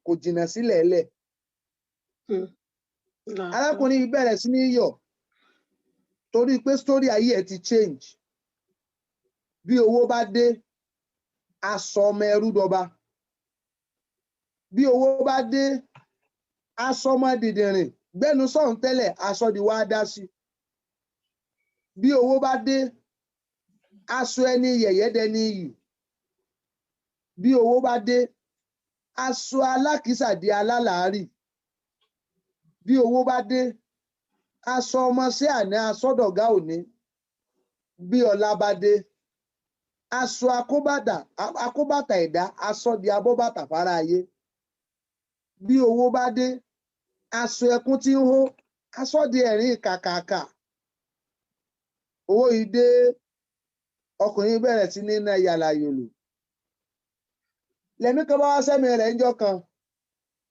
[SPEAKER 5] kò jìnnà sílẹ̀ ẹlẹ̀. Arákùnrin yìí bẹ̀rẹ̀ sí ní yọ̀ torí pé sítórì ayé ẹ̀ ti change. Bí owó bá dé aṣọ ọmọ ẹrú dọba, bí owó bá dé aṣọ ọmọ dìdìrìn gbẹ́nu sọ̀hún tẹ́lẹ̀ aṣọ di wá dá sí. Bí owó bá dé aṣọ ẹni yẹ̀yẹ́ dẹni iyì, bí owó bá dé aṣọ alákìísà di alálàárì, bí owó bá dé aṣọ ọmọ sí àná aṣọ́dọ̀gá òní, bí ọlá bá dé aṣọ akóbàtà ẹ̀dá aṣọ di abọ́bàtà fara ayé, bí owó bá dé aṣọ ẹkún tí ń hó aṣọ di ẹ̀rín kàkàkà. Owó yìí dé ọkùnrin bẹ̀rẹ̀ sí ní ná yàlà yòlò. Lẹ́mí kan bá wá sẹ́mi rẹ̀ ńjọ́ kan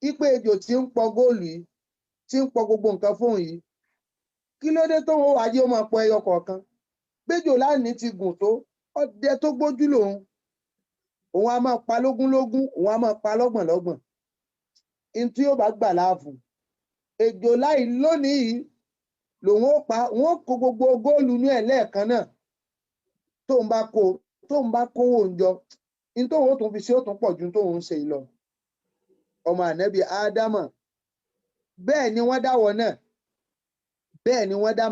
[SPEAKER 5] ipe ejò tí ń pọ góòlù yìí tí ń pọ gbogbo nǹkan fóun yìí, kí ló dé tó ń wò wájú ó máa pọ ẹyọ kọ̀ọ̀kan? Béjò lánìí ti gùn tó ọdẹ tó gbójú lòun, òun á máa pa lógúnlógún, òun á máa pa lọ́gbọ̀nlọ́gbọ̀n. In tí yóò bá gbà láàfún ejò láì lónìí yìí lòun ó pa, wọn ó kó gbogbo góòlù inú ẹ̀ lẹ́ẹ̀kan náà. Tóun bá kówó oúnjọ in tóun ó tún fi ṣe ó tún pọ̀ ju tóun ń ṣe lọ. Ọmọ ànẹ́bí Ádámọ̀ bẹ́ẹ̀ ni wọ́n dáwọ́ náà, bẹ́ẹ̀ ni wọ́n dá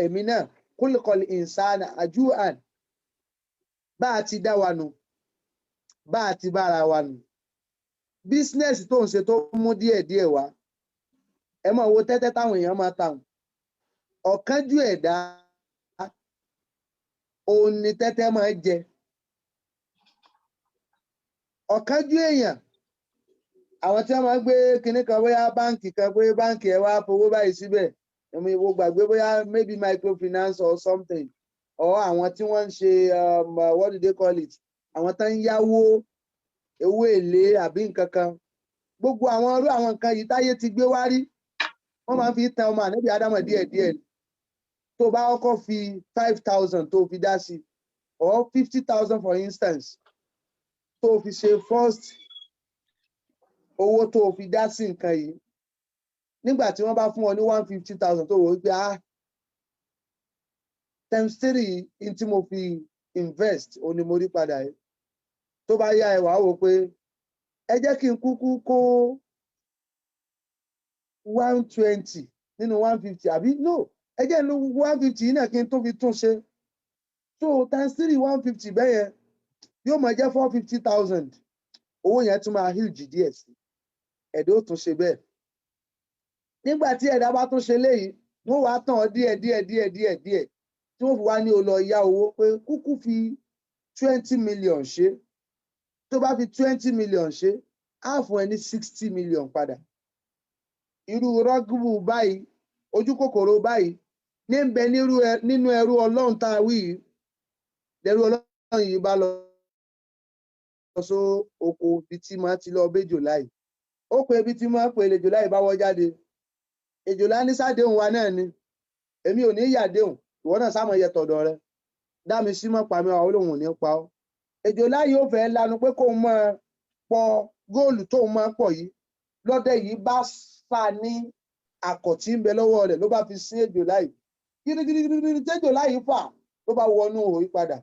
[SPEAKER 5] ẹ̀mí náà kúlìkọlì ìnsánà àjúàn. Bá a ti dá wa nù, bá a ti bára wa nù. Bísínẹ́sì tó ń ṣe tó mú díẹ̀díẹ̀ wá, ẹ máa wo tẹ́tẹ́ táwọn èèyàn máa ta. Ọ̀kánjú ẹ̀dá òun ni tẹ́tẹ́ máa jẹ. Ọ̀kánjú èèyàn àwọn tí wọ́n máa ń gbé kinní kan bóyá báǹkì kan pé báǹkì ẹ wá fowó báyìí síbẹ̀, èmi ìwò gbàgbé bóyá maybe microfinance or something, or àwọn tí wọ́n ń ṣe what do they call it, àwọn tó ń yáwó owó èlé àbí nǹkan kan. Gbogbo àwọn irú àwọn nǹkan yìí táyé ti gbé wá rí, wọ́n máa ń fi tan ọmọ ànẹ́bí Ádámọ̀ díẹ̀díẹ̀. Tó bá kọ́kọ́ fi 5,000 tó fi dá sí, or 50,000 for instance, tó fi ṣe first owó tó fi dá sí nǹkan yìí, nígbà tí wọ́n bá fún ọ ní 150,000 tó wò ó pé times 3 in tí mo fi invest ó ní mo rí padà yìí. Tó bá yá ẹ wá wò pé ẹ jẹ́ kí n kúkú kó 120 nínú 150 àbí no, ẹ jẹ́ ní 150 náà kí n tó fi tún ṣe. So times 3 150 bẹ́yẹn yóò máa jẹ́ 450,000. Owó yẹn tún máa huge díẹ̀ sí. Ẹ̀dá ó tún ṣe bẹ́ẹ̀. Nígbà tí ẹ̀dá bá tún ṣe léyìí, wọ́n wá tàn ọ́ díẹ̀ tí wọ́n fi wá ní o lọ yá owó pé kúkú fi 20 million ṣe. Tó bá fi 20 million ṣe, á fún ẹ ní 60 million padà. Irú rọ́gùbù báyìí, ojú kòkòrò báyìí ní ń bẹ nínú ẹrú Ọlọ́run tá a wí yìí. Lẹ́rú Ọlọ́run yìí bá lọ sọ oko ibi tí máa ti lọ béjò láì. Ó pe ibi tí máa pè lejò láì bá wọ́ jáde. Èjòlá ní sádéhùn wa náà ni. Èmi ò ní yàdéhùn, ìwọ náà sámọ yẹ tọ̀dọ̀ rẹ. Dá mi sí mọ́ pa mi, àwọn olóhùn ò ní pa ọ́. Èjòlá yìí ó fẹ́ lanu pé kóun máa pọ góòlù tóun máa pọ̀ yìí. Lọ́dẹ yìí bá fà ní àkọ̀ tí ń bẹ lọ́wọ́ rẹ̀ ló bá fi sí èjòlá yìí. gírígírígírí tẹ́jọ́ láyé fà ló bá wọnú ihò yìí padà.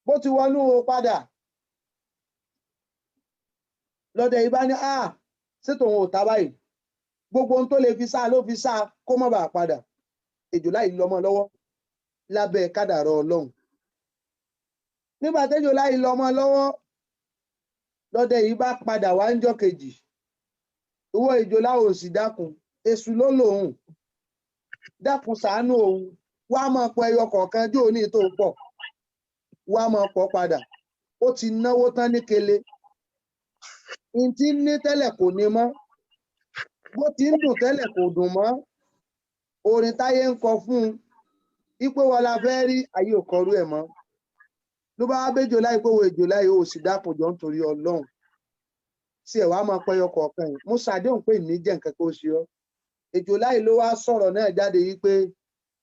[SPEAKER 5] Bó ti wọnú ihò padà lọ́dẹ yìí bá ní ṣé tòun ò ta báyìí, gbogbo ohun tó lè fi sá ló fi sá kó má bàa padà. Ejò láyé lọ́mọ lọ́wọ́ lábẹ́ kádàrá Ọlọ́run. Nígbà tẹ́jọ́ láyé lọ́mọ lọ́wọ́ lọ́dẹ yìí bá padà wá ńjọ́ kejì. Ìwọ ejò láwo sì dákun, èṣù ló lòun, dákun ṣàánú òun, wá máa pọ ẹyọ kọ̀ọ̀kan jó ní tó pọ̀, wá máa pọ̀ padà. Ó ti náwó tán ní kele, n tí ní tẹ́lẹ̀ kò ní mọ́, bó ti ń dùn tẹ́lẹ̀ kò dùn mọ́. Orin táyé ń kọ fún un ipò wọn la fẹ́ rí, ayé ò kọrú ẹ̀ mọ́. Ló bá wá béjò láì pé wo ejò láì ó sì dákun jọ nítorí Ọlọ́run, tí ẹ̀ wá máa pẹ́yọ kọ̀ọ̀kan yìí, mo ṣàdéhùn pé ìní jẹ́ nǹkan tó ṣe ọ́. Ejò láì ló wá sọ̀rọ̀ náà jáde yìí pé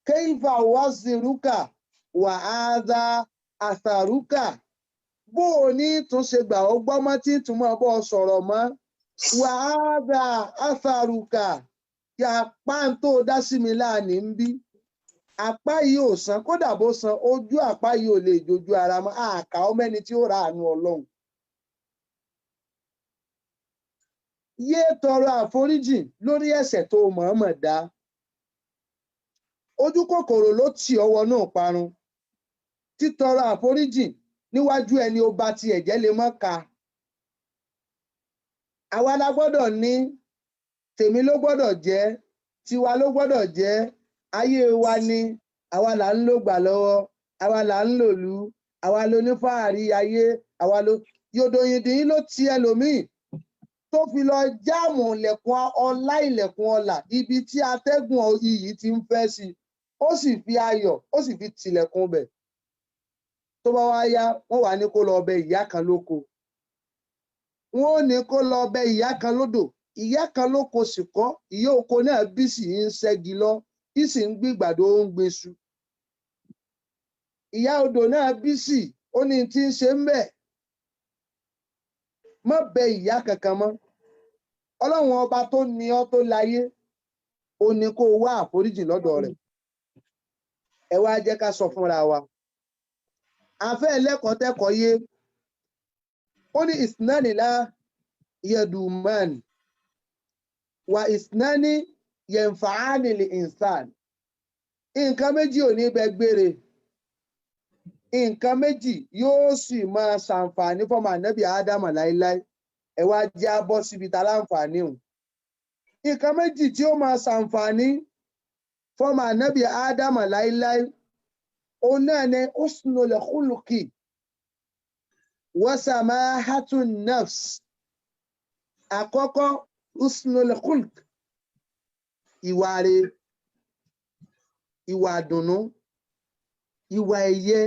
[SPEAKER 5] kéyìfà wá sí rúkà wà á dá àtàrúkà, bó o ní tún ṣe gbà ó gbọ́ mọ́ tí tún mọ́ bọ́ sọ̀rọ̀ mọ́, wà á dá àtàrúkà, yà apá tó dá sí mi láàní ń bí. Apá yìí ò san, kódà bó san ojú apá yìí ò lè jojú ara mọ́, àkà ọ mẹ́ni tí ó ra àánú Ọlọ́run. Yé tọrọ àforíjì lórí ẹ̀ṣẹ̀ tó mọ̀ọ́mọ̀ dá. Ojú kòkòrò ló tì ọ́ wọnú parun. Títọrọ àforíjì níwájú ẹni ó bá ti ẹ̀jẹ̀ lè mọ́ ka. Àwa la gbọ́dọ̀ ní, tèmi ló gbọ́dọ̀ jẹ́, tiwa ló gbọ́dọ̀ jẹ́, ayé wa ni, àwa là ń lò gbà lọ́wọ́, àwa là ń lòlú, àwa ló ní fáàrí ayé, àwa ló yòdòyìndín ló ti ẹlòmíì tó fi lọ jáàmù ilẹ̀kùn ọlá, ilẹ̀kùn ọlà, ibi tí atẹ́gùn iyì ti ń fẹ́ sí, ó sì fi ayọ̀, ó sì fi tilẹ̀kùn bẹ̀. Tó bá wá yá, wọ́n wà ní kó lọ bẹ ìyá kan lóko, wọ́n ò ní kó lọ bẹ ìyá kan lódò, ìyá kan lóko sì kọ́, ìyá oko náà bí sì ń ṣẹ́gi lọ, bí sì ń gbìgbàdo ó ń gbéṣu. Ìyá odò náà bí sì, ó ní tí ń ṣe ń bẹ̀. Má bẹ ìyá kankan mọ́. Ọlọ́run ọba tó ní ọ tó láyé, ó ní kó wá àforíjì lọ́dọ̀ rẹ̀. Ẹ wá jẹ́ ká sọ fúnra wa. Àfẹ́ ẹlẹ́kọ̀ọ́ tẹ́kọ̀ọ́ yé, ó ní ìsìnánì lá yẹdùmánì wà ìsìnánì yẹnfàánì lè ìnsàn. Nǹkan méjì ò ní bẹ gbére, nǹkan méjì yóò sì máa ṣàǹfààní fọ́mọ ànábì Ádámà láíláí. Ẹ wá jẹ́ á bọ́ síbi ta láǹfààní hùn. Nǹkan méjì tí ó máa ṣàǹfààní fọ́mọ ànábì Ádámà láíláí, òun náà ni husnul khuluqi wa samahatun nafs. Àkọ́kọ́, husnul khuluq, ìwà rere, ìwà àdùnnú, ìwà ẹ̀yẹ,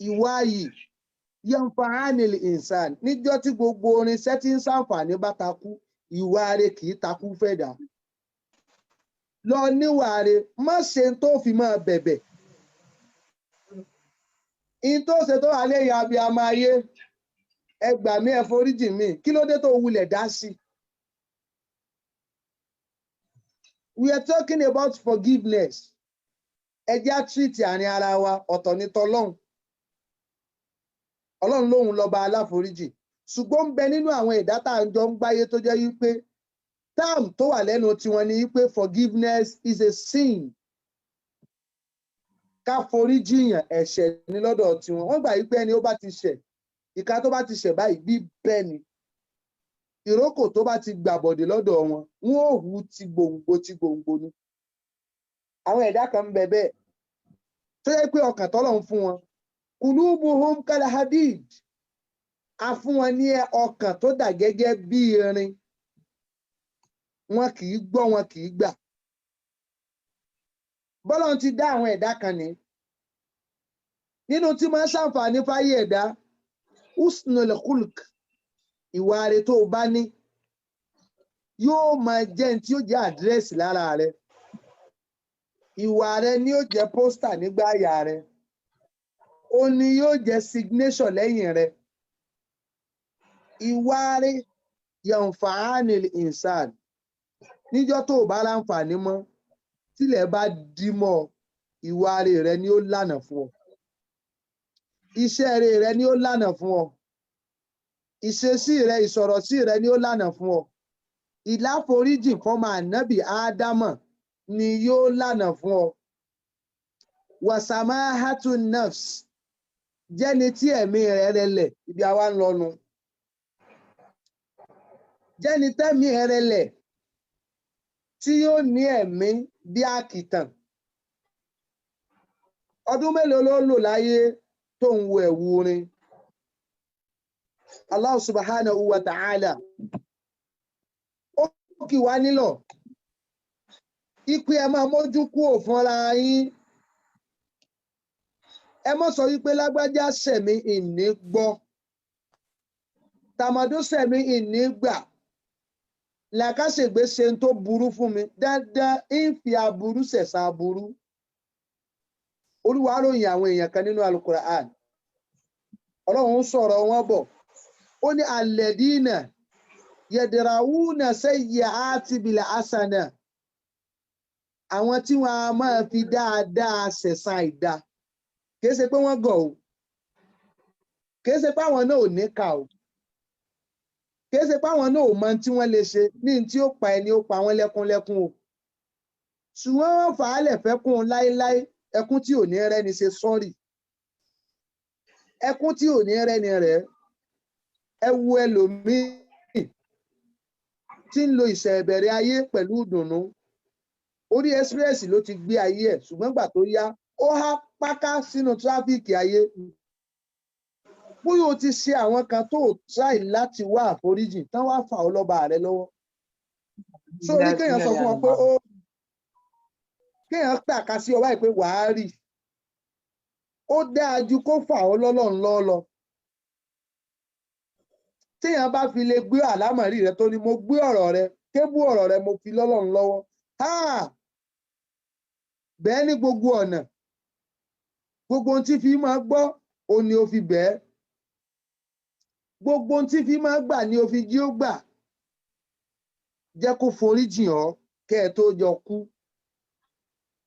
[SPEAKER 5] ìwà yìí, yanfa'ani l-insan. Níjọ́ tí gbogbo orinṣẹ́ tí ń ṣàǹfààní bá takú, ìwà rere kì í takú fẹ̀dá. Lọ níwà rere, má ṣe tó fi máa bẹ̀bẹ̀. In tó ṣe tó wà lẹ́yìn abiyamọ ayé, ẹ gbà mí, ẹ foríjì mí, kí ló dé tó wulẹ̀ dá sí? We are talking about forgiveness. Ẹ jẹ́ á treat àárín ara wa, ọ̀tọ̀ ní tọlọ́hun. Ọlọ́run lóhun lọ́ba aláforíjì. Ṣùgbọ́n ń bẹ nínú àwọn ẹ̀dá tá à ń jọ ń gbáyé tó jẹ́ wípé term tó wà lẹ́nu tiwọn ni wípé forgiveness is a sin. Ká foríjì yàn ẹ̀ṣẹ̀ ní lọ́dọ̀ tiwọn. Wọ́n gbà wípé ẹni ó bá ti ṣẹ̀, ìka tó bá ti ṣẹ̀ báyìí bí bẹ́ẹ̀ ni. Ìrókò tó bá ti gbàbọ̀dé lọ́dọ̀ wọn, wọ́n ò hù ti gbòǹgbò ni. Àwọn ẹ̀dá kan ń bẹ bẹ́ẹ̀ tó yẹ pé ọkàn tọ́lọ́run fún wọn, kulubuhum kalhadid, a fún wọn ní ọkàn tó dà gẹ́gẹ́ bí irin, wọn kì í gbọ́, wọn kì í gbà. Bọ́lọ́run ti dá àwọn ẹ̀dá kan ní, nínú tí máa ń ṣàǹfààní fáyé ẹ̀dá, husnul khuluq, ìwà rere tó o bá ní yóò máa jẹ́ ní tí ó jẹ́ àdírẹ́sì lára rẹ. Ìwà rẹ ni yóò jẹ́ pósítà nígbà àyà rẹ, ó ní yóò jẹ́ signation lẹ́yìn rẹ. Ìwà rẹ yanfa'ani l-insan. Níjọ́ tó o bá láǹfààní mọ́, tílẹ̀ bá dí mọ́ ìwà rẹ̀ ni ó lànà fún ọ. Iṣẹ́ rẹ̀ ni ó lànà fún ọ. Ìṣesí rẹ̀, ìsọ̀rọ̀ sí rẹ̀ ni ó lànà fún ọ. Ìláforíjì fọ́mọ ànábì Ádámọ̀ ni yóò lànà fún ọ. Wasamahatu nafs, jẹ́ni tí ẹ̀mí rẹ̀ rẹlẹ̀, ibi àwa ń lọ́nu. Jẹ́ni tẹ́mi rẹ̀ rẹlẹ̀, tí yóò ní ẹ̀mí bí àkìtàn. Ọdún mélòó ló lò láyé tó ń wo ẹ̀wù orin? Allah subhanahu wa ta'ala ó kì wá nílọ̀ ipe ẹ máa mójú kúrò fúnra yín. Ẹ má sọ wípé lágbájá sẹ̀mí ìní gbọ́, tàmàdó sẹ̀mí ìní gbà, làkàṣègbè ṣe tó burú fún mi, dandan ń fi aburú sẹ̀san aburú. Olúwa ròyìn àwọn èèyàn kan nínú Al-Qur'an. Ọlọ́run ń sọ̀rọ̀ wọn bọ̀. Ó ní alladina yadrawuna sayyi'ati bil hasana. Àwọn tí wọ́n á máa fi dáadáa sẹ̀san àìdá. Kìí ṣe pé wọ́n gọ̀ o. Kìí ṣe pé àwọn náà ò ní kà o. Kìí ṣe pé àwọn náà ò mọ tí wọ́n lè ṣe ní tí ó pa ẹni ó pa wọ́n lẹ́kúnlẹ́kún o. Ṣùgbọ́n wọ́n fà á lẹ̀ fẹ́ kún un láéláé, ẹkún tí ò ní rẹ́ni ṣe sọ́ọ̀rì. Ẹkún tí ò ní rẹ́ni rẹ̀. Ẹ wo ẹlòmíì tí ń lo ìṣẹ̀bẹ̀rẹ̀ ayé pẹ̀lú ìdùnnú. Orí express ló ti gbé ayé ẹ̀, ṣùgbọ́n gbà tó yá ó há páká sínú tráfíìkì ayé. Bóyá o ti ṣe àwọn kan tó tráì láti wá àforíjì tán wá fà ọ́ lọ́ba rẹ lọ́wọ́. Sórí kéèyàn sọ fún ọ pé kéèyàn tàka sí ọ báyìí pé wàá rí. Ó dáa ju kó fà ọ́ lọ́lọ́run lọ́lọ́. Téèyàn bá fi lè gbé àlámọ̀rí rẹ tó ní mo gbé ọ̀rọ̀ rẹ, kébù ọ̀rọ̀ rẹ mo fi lọ́lọ́run lọ́wọ́. Bẹ́ẹ̀ ní gbogbo ọ̀nà. Gbogbo ohun tí fi máa gbọ́, òun ni ó fi bẹ́ẹ̀. Gbogbo ohun tí fi máa gbà ni ó fi jí ó gbà. Jẹ́ kó foríjì ọ́ kẹ́ ẹ tó jọ kú.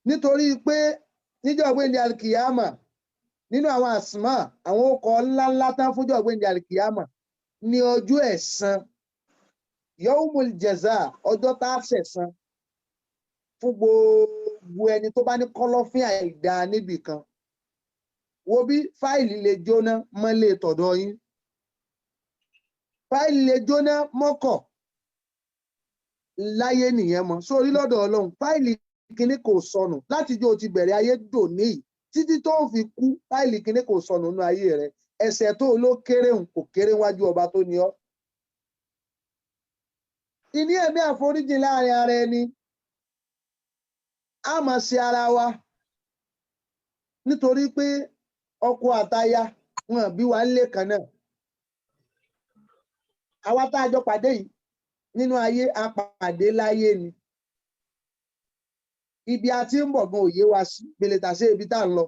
[SPEAKER 5] Nítorí pé níjọ́ ọ̀gbẹ́ni Alkiyama, nínú àwọn àsìmá, àwọn okọ̀ ńláńlá tán fúnjọ́ ọ̀gbẹ́ni Alkiyama ní ọjọ́ ẹ̀san. Yawmul jaza, ọjọ́ tá a ṣẹ̀san fún gbogbo ẹni tó bá ní kọ́lọ́fín àìdá níbì kan. Wo bí fáìlì lè jóná mọ́lé tọ̀dọ̀ yín. Fáìlì lè jóná mọ́kọ̀ láyé nìyẹn mọ́. Sórí lọ́dọ̀ Ọlọ́run, fáìlì kíní kò sọnù láti jó ti bẹ̀rẹ̀ ayé dòní títí tó fi kú. Fáìlì kíní kò sọnù nínú ayé rẹ̀. Ẹ̀ṣẹ̀ tó ló kéré hùn kò kéré wájú ọba tó ní ọ. Ìní ẹ̀mí àforíjì láàrin ara ẹni. A máa ṣe ara wa nítorí pé ọkọ àtaya wọn bí wa nílé kan náà. Àwa tá a jọ pàdé yìí nínú ayé, a pàdé láyé ni. Ibi a ti ń bọ̀ gan òye wa sí gbèlètà sí ibi tá à ń lọ.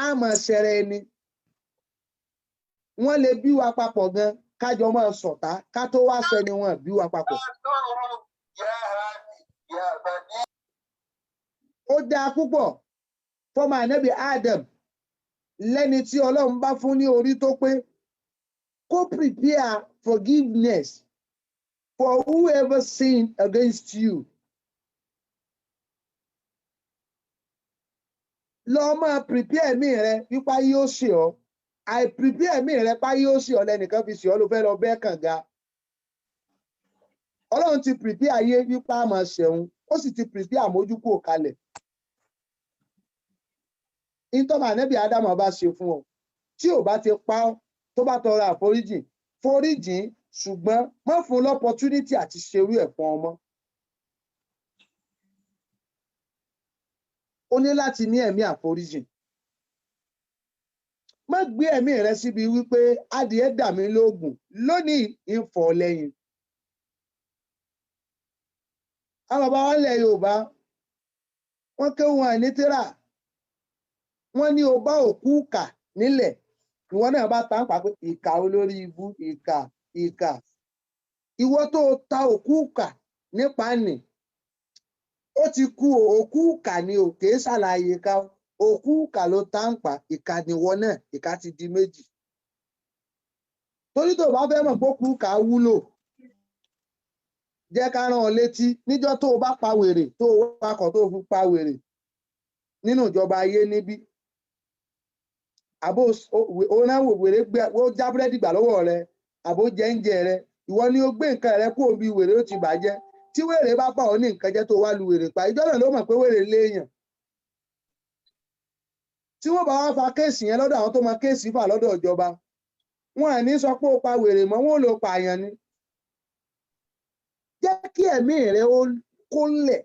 [SPEAKER 5] A máa ṣẹrẹ ẹni. Wọ́n lè bí wa papọ̀ gan kájọ máa ṣọ̀tá ká tó wá sẹni wọn bí wa papọ̀. Ó dáa púpọ̀ fọ́mọ ànábì Adam lẹ́ni tí Ọlọ́run bá fún ní orí tó pé kó prepare forgiveness for whoever sinned against you. Lọ máa prepare ẹ̀mí rẹ wípé yóò ṣe ọ́. I prepare ẹ̀mí rẹ pé yóò ṣe ọ́ lẹ́nìkan fi ṣe ọ́ ló fẹ́ lọ bẹ́ẹ̀ kànga. Ọlọ́run ti prepare ayé wípé a máa ṣẹ̀hún, ó sì ti prepare àmójúkò kalẹ̀. Ìtọ́ba ànábì Ádámù bá ṣe fún ọ, tí ò bá ti pa ọ́, tó bá tọrọ àforíjì, foríjì, ṣùgbọ́n má fún l'opportunity àti ṣerú ẹ̀ fún ọmọ. Ó ní láti ní ẹ̀mí àforíjì. Má gbé ẹ̀mí rẹ síbi wípé adìẹ dà mí lóògùn lónìí ń fọ́ lẹ́yìn. Àwọn bàbá wa ilẹ̀ Yorùbá, wọ́n kéwú wọn ní tírà. Wọ́n ní o bá òkú kà nílẹ̀, ìwọ náà bá ta ń pa pé ìkà olórí ibú, ìkà. Ìwọ tó ta òkú kà nípa nì, ó ti kú òkú ìkà ni ò kèé ṣàlàyé ká òkú ìkà ló tàǹpà ìkà nìwọ náà ìkà ti di méjì torí tó bá fẹ́ mọ̀ pé òkú ìkà wúlò jẹ́ ká rán ọ létí níjọ́ tó o bá pa wèrè tó o wakọ̀ tó o fi pa wèrè nínú ìjọba ayé níbí àbó onáwó wèrè gbé ó já búrẹ́dì gbà lọ́wọ́ rẹ àbó jẹ́ńjẹ rẹ ìwọ ni ó gbé nǹkan rẹ kó o bí wèrè ó ti bàjẹ́ tí wèrè bá pa ọ́ ní nǹkan jẹ́ tó wá lu wèrè pa ìjọ náà ló mọ̀ pé wèrè léèyàn tí wọ́n bá wá fa kéèsì yẹn lọ́dọ̀ àwọn tó mọ kéèsì fà lọ́dọ̀ ìjọba wọn à ní sọ pé ó pa wèrè mọ́ wọn ò lọ pààyàn ni jẹ́ kí ẹ̀mí rẹ ó kólẹ̀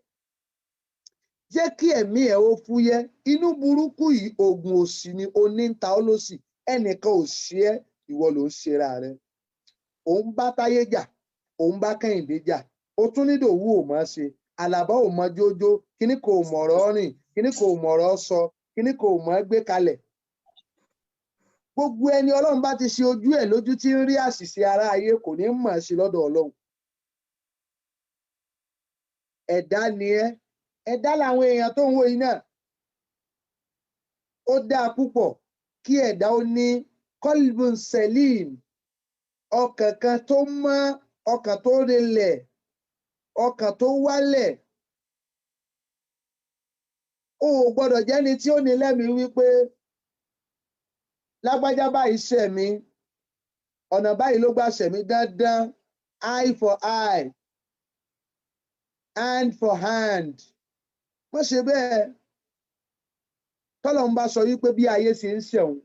[SPEAKER 5] jẹ́ kí ẹ̀mí ẹ̀ ó fúyẹ́ inú burúkú yìí oògùn òṣì ni oníta olóṣì ẹnìkan ò ṣe ẹ́ ìwọ ló ń ṣera rẹ òun bá táyé jà òun bá kẹ́hìndé jà ó tún ní Ìdòwú ò mọ̀ ṣe Àlàbá ò mọ jójó kíní kò mọ̀rọ̀ rìn kíní kò mọ̀rọ̀ sọ kíní kò mọ̀ gbé kalẹ̀ gbogbo ẹni Ọlọ́run bá ti ṣe ojú ẹ̀ lójú tí ń rí àṣìṣe ara ayé kò ní mọ̀ sí lọ́dọ̀ Ọlọ́run ẹ̀dá ni ẹ́ ẹ̀dá làwọn èèyàn tó ń wo iná ó dáa púpọ̀ kí ẹ̀dá ó ní kolbun selim ọkàn kan tó mọ́ ọkàn tó rinlẹ̀ ọkàn tó wálẹ̀ o ò gbọ́dọ̀ jẹ́ni tí ó ní lẹ́mìí wípé lágbájá báyìí ṣẹ̀mí ọ̀nà báyìí ló gbà ṣẹ̀mí dandan eye for eye hand for hand wọ́n ṣe bẹ́ẹ̀ tọ́lọ́run bá sọ wípé bí ayé ṣe ń ṣẹ̀wọ̀n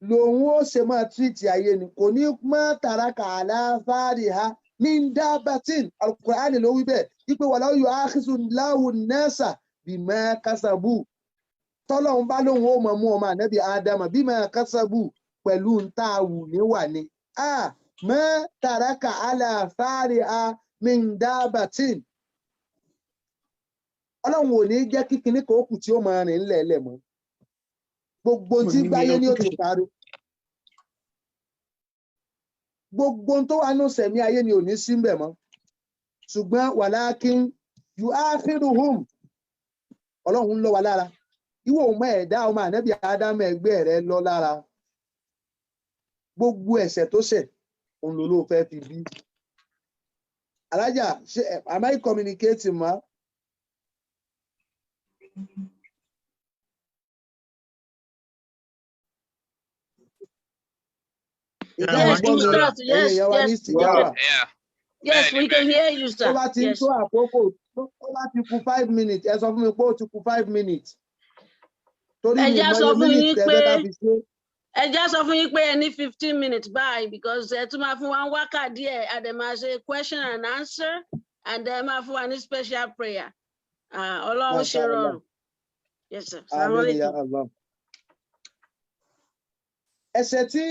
[SPEAKER 5] lòun ó ṣe máa tírìtì ayé ni kò ní má tàràkà àlàáfáàrí ha ní dábàtìn Al-Qur'ani ló wí bẹ́ẹ̀ wípé wàlá yóò áhìsù láwù nẹ́sà bí máa kásábù tọ́lọ́run bá lóun ó mọ̀ mú ọmọ ànábì ádámà bí máa kásábù pẹ̀lú ntàwù níwà ni má tàràkà àlàáfáàrí ha ní dábàtìn Ọlọ́run ò ní jẹ́ kí kinní kan ó kù tí ó máa rìn lẹ́ẹ̀lẹ̀ mọ́ gbogbo tí gbáyé ní òtún parí gbogbo tó wà nù sẹ̀mí ayé ni ò ní sí mbẹ̀ mọ́ ṣùgbọ́n walakin yu'akhiruhum Ọlọ́run ń lọ wa lára ìwọ ọmọ ẹ̀dá ọmọ ànábì ádámù ẹgbẹ́ rẹ lọ lára gbogbo ẹ̀ṣẹ̀ tó ṣẹ̀ òun ló fẹ́ fi bí alájà ṣe am I communicating ma.
[SPEAKER 2] Yes, you start. Yes, we can hear you, sir.
[SPEAKER 5] Tó bá ti ń tó àkókò tó bá ti kù 5 minutes ẹ sọ fún mi pé ó ti kù 5 minutes. Torí mi mọ minutes ẹ fẹ́ ká fi ṣe.
[SPEAKER 2] Ẹ já sọ fún yín pé ẹ ní 15 minutes báyìí because ẹ tún máa fún wa wákàtí díẹ̀ and then máa ṣe question and answer and then máa fún wa ní special prayer. Ọlọ́run ṣe rọrùn. Yes, sir.
[SPEAKER 5] Ẹ̀ṣẹ̀ tí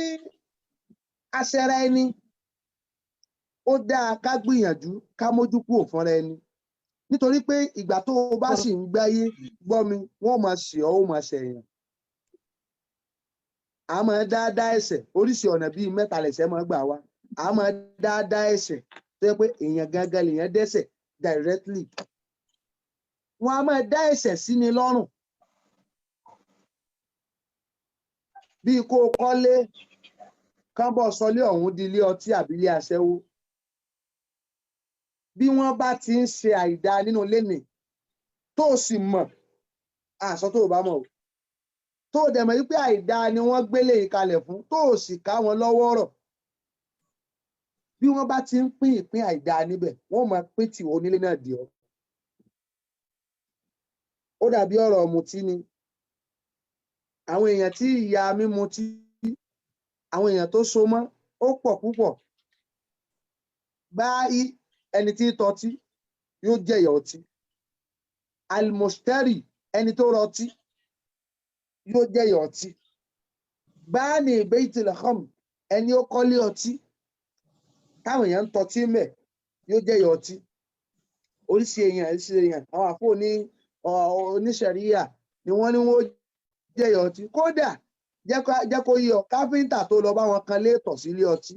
[SPEAKER 5] aṣẹra ẹni ó dáa ká gbìyànjú ká mójú kúrò fúnra ẹni nítorí pé ìgbà tó o bá sì ń gbáyé gbọ́ mi wọ́n máa ṣe ọ́ ó máa ṣẹ̀yàn a máa dáadáa ẹ̀ṣẹ̀ oríṣi ọ̀nà bíi mẹ́ta lẹ̀ṣẹ̀ máa gbà wá a máa dáadáa ẹ̀ṣẹ̀ tó yẹ pé èèyàn gangan lèèyàn dẹ́ṣẹ̀ directly wọ́n a máa dá ẹ̀ṣẹ̀ sí ni lọ́rùn bíi kó o kọ́lé kán bọ̀ sọlé ọ̀hún di ilé ọtí àbí ilé aṣẹ́wó bí wọ́n bá ti ń ṣe àìdá nínú ilé nì tó o sì mọ̀ àṣọ tó o bá mọ̀ o tó o dẹ̀ mọ̀ wípé àìdá ni wọ́n gbélé ìkalẹ̀ fún tó o sì ká wọn lọ́wọ́ rọ̀ bí wọ́n bá ti ń pín ìpín àìdá níbẹ̀ wọ́n máa pín tìwọ́ onílé náà dì ọ́ ó dàbí ọ̀rọ̀ ọ̀mùtí ni àwọn èèyàn tí ìyà mímu tí àwọn èèyàn tó so mọ́ ó pọ̀ púpọ̀ báyìí ẹni tí tọ́tí yóò jẹ̀yà ọtí almosteri ẹni tó rọtí yóò jẹ̀yà ọtí báàní baitil kham ẹni ó kọ́lé ọtí táwọn èèyàn ń tọ́tí mẹ́ yóò jẹ̀yà ọtí oríṣi èèyàn àwọn àfọ oníṣẹ̀ríyà ni wọ́n ní wọ́n jẹ̀yà ọtí kódà jẹ́ kó yí ọ káfíńtà tó lọ bá wọn kan léètọ̀ sílé ọtí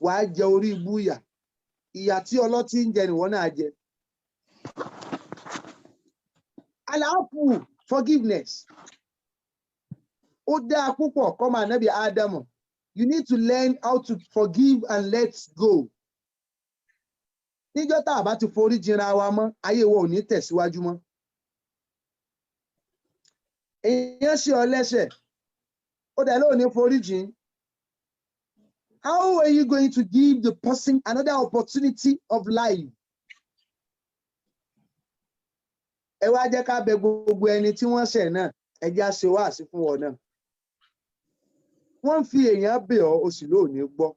[SPEAKER 5] wàá jẹ orí ibú ìyà tí ọlọ́tí ń jẹ nìwọ náà jẹ Alafu, forgiveness. Oda púpọ̀ kọ́mọ ànábì Ádámù. You need to learn how to forgive and let go. Níjọ́ tá a bá ti forí jìnra wa mọ́, ayé wa ò ní tẹ̀síwájú mọ́. Èèyàn ṣe ọ lẹ́ṣẹ̀, ó dẹ̀ lóò ní forí jìn. How are you going to give the person another opportunity of life? Ẹ wá jẹ́ ká bẹ̀ gbogbo ẹni tí wọ́n ṣẹ̀ náà, ẹ jẹ́ á ṣe wáàsí fún wọn náà. Wọ́n fi èèyàn bẹ̀ ọ́, o sì lóò ní gbọ́.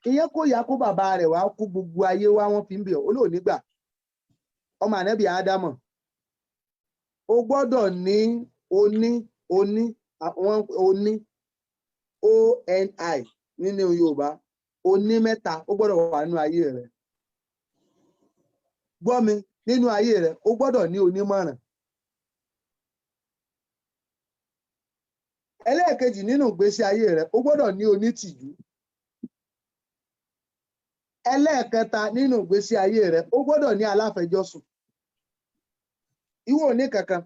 [SPEAKER 5] Èèyàn kó ìyá kó bàbá rẹ̀ wá kú gbogbo ayé wá wọ́n fi ń bẹ̀ ọ́, olóò ní gbà. Ọmọ ànábì Ádámù. O gbọ́dọ̀ ní oní ONI nínú Yorùbá. Oní mẹ́ta ó gbọ́dọ̀ wà nínú ayé rẹ̀. Gbọ́ mi, nínú ayé rẹ̀ ó gbọ́dọ̀ ní onímọ̀ràn. Ẹlẹ́ẹ̀kejì nínú ìgbésí ayé rẹ̀ ó gbọ́dọ̀ ní onítìjú. Ẹlẹ́ẹ̀kẹta nínú ìgbésí ayé rẹ̀ ó gbọ́dọ̀ ní aláfẹjọ́sùn. Ìwọ ò ní kankan.